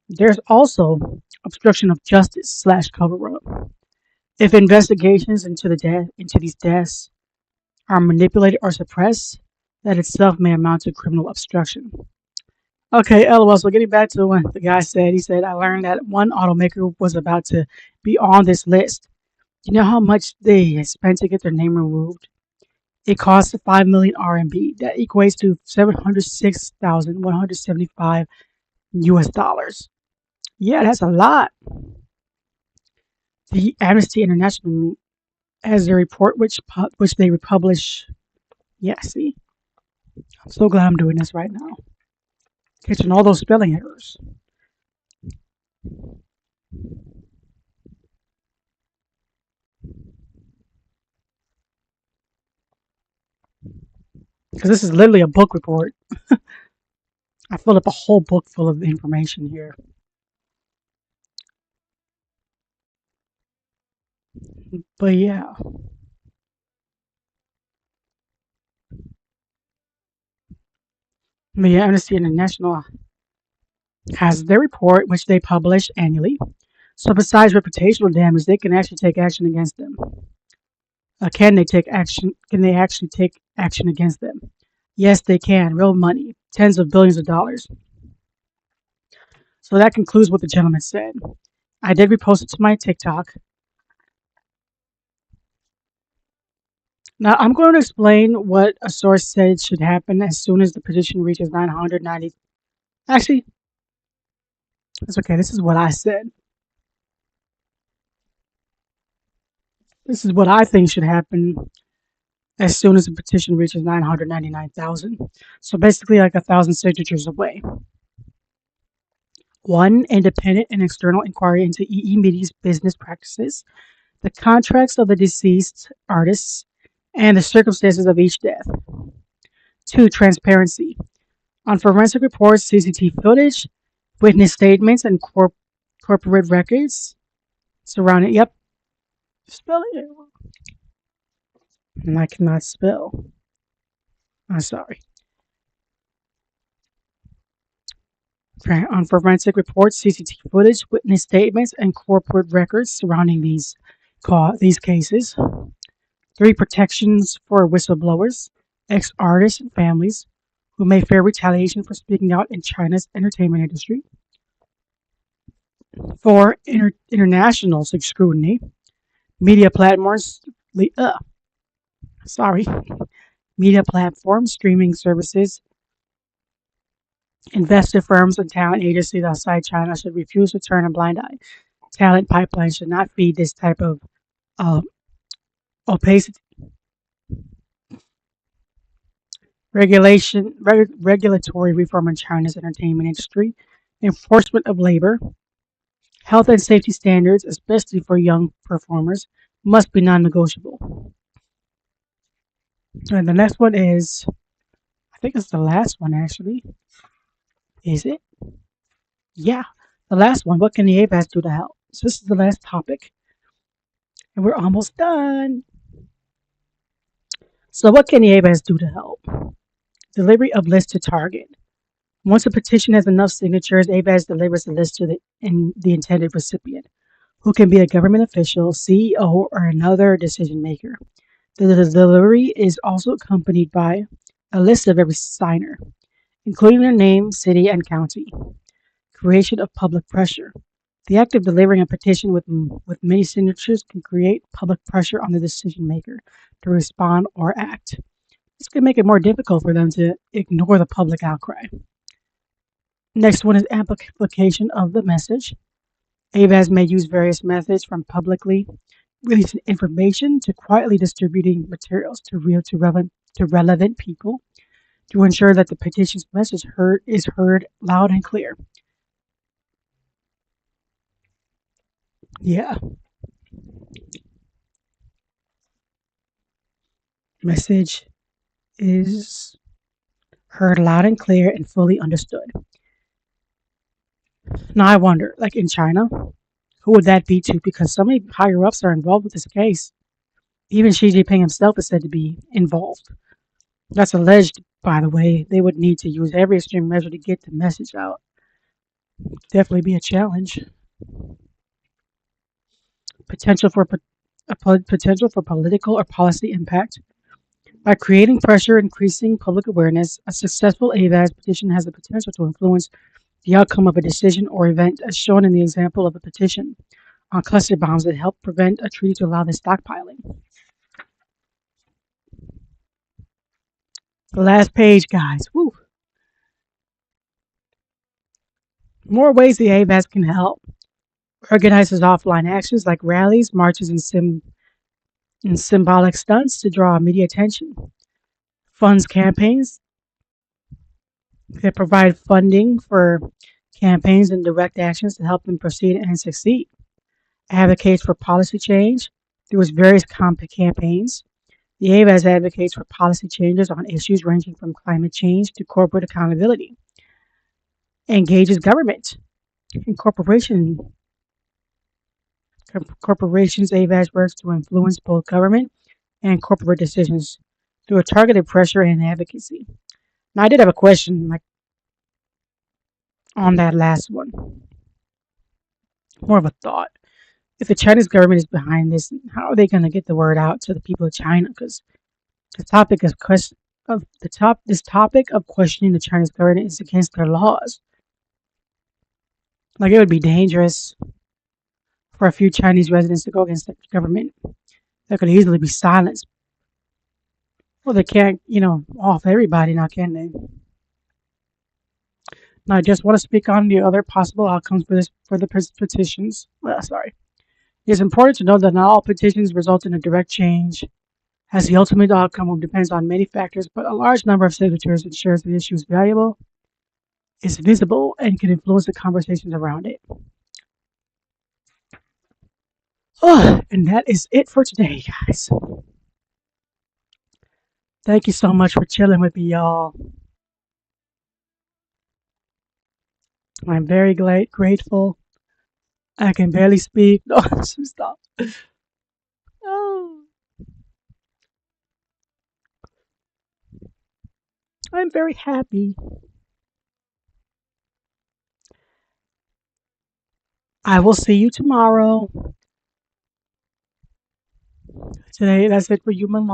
Speaker 1: There's also obstruction of justice slash cover up. If investigations into these deaths are manipulated or suppressed, that itself may amount to criminal obstruction. Okay, LOL. So getting back to what the guy said, he said, I learned that one automaker was about to be on this list. You know how much they spent to get their name removed? It cost 5 million RMB. That equates to 706,175 US dollars. Yeah, that's a lot. The Amnesty International has a report which they republish. Yeah, see, I'm so glad I'm doing this right now, catching all those spelling errors. Because this is literally a book report. I filled up a whole book full of information here. But yeah, the Amnesty International has their report, which they publish annually. So besides reputational damage, they can actually take action against them. Can they take action? Can they actually take action against them? Yes, they can. Real money, tens of billions of dollars. So that concludes what the gentleman said. I did repost it to my TikTok. Now I'm going to explain what a source said should happen as soon as the petition reaches 990. Actually, it's okay. This is what I said. This is what I think should happen as soon as the petition reaches 999,000. So basically, like 1,000 signatures away. One, independent and external inquiry into EE Media's business practices, the contracts of the deceased artists, and the circumstances of each death. Two, transparency. On forensic reports, CCTV footage, witness statements, and corporate records surrounding. Yep, spell it. And I cannot spell. I'm sorry. On forensic reports, CCTV footage, witness statements, and corporate records surrounding these cases. Three, protections for whistleblowers, ex-artists, and families who may fear retaliation for speaking out in China's entertainment industry. Four, international scrutiny, media platforms, sorry, media platforms, streaming services, investor firms, and talent agencies outside China should refuse to turn a blind eye. Talent pipelines should not feed this type of uh, opacity. regulatory reform in China's entertainment industry, enforcement of labor, health and safety standards, especially for young performers, must be non-negotiable. And the next one is, I think it's the last one actually. Is it? Yeah, the last one. What can the AVAS do to help? So this is the last topic, and we're almost done. So what can the AVAS do to help? Delivery of list to target. Once a petition has enough signatures, AVAS delivers the list to the intended recipient, who can be a government official, CEO, or another decision maker. The delivery is also accompanied by a list of every signer, including their name, city, and county. Creation of public pressure. The act of delivering a petition with many signatures can create public pressure on the decision maker to respond or act. This can make it more difficult for them to ignore the public outcry. Next one is amplification of the message. AVAS may use various methods from publicly releasing information to quietly distributing materials to relevant people to ensure that the petition's message is heard loud and clear. Yeah, message is heard loud and clear and fully understood. Now I wonder, like in China, who would that be to? Because so many higher ups are involved with this case. Even Xi Jinping himself is said to be involved. That's alleged, by the way. They would need to use every extreme measure to get the message out. Definitely be a challenge. Potential for potential for political or policy impact. By creating pressure, increasing public awareness, a successful AVAS petition has the potential to influence the outcome of a decision or event, as shown in the example of a petition on cluster bombs that helped prevent a treaty to allow the stockpiling. The last page, guys. Woo. More ways the AVAS can help. Organizes offline actions like rallies, marches, and symbolic stunts to draw media attention. Funds campaigns that provide funding for campaigns and direct actions to help them proceed and succeed. Advocates for policy change through its various campaigns. The AVAS advocates for policy changes on issues ranging from climate change to corporate accountability. Engages government and corporations. AVAS works to influence both government and corporate decisions through a targeted pressure and advocacy. Now, I did have a question like on that last one, more of a thought. If the Chinese government is behind this, how are they going to get the word out to the people of China? Because the topic is this topic of questioning the Chinese government is against their laws. Like it would be dangerous for a few Chinese residents to go against the government. That could easily be silenced. Well, they can't, off everybody now, can they? Now, I just want to speak on the other possible outcomes for the petitions. Well, sorry. It is important to note that not all petitions result in a direct change, as the ultimate outcome depends on many factors, but a large number of signatures ensures the issue is valuable, is visible, and can influence the conversations around it. Oh, and that is it for today, guys. Thank you so much for chilling with me, y'all. I'm very grateful. I can barely speak. No, stop. Oh, I'm very happy. I will see you tomorrow. Today, that's it for you, Milan.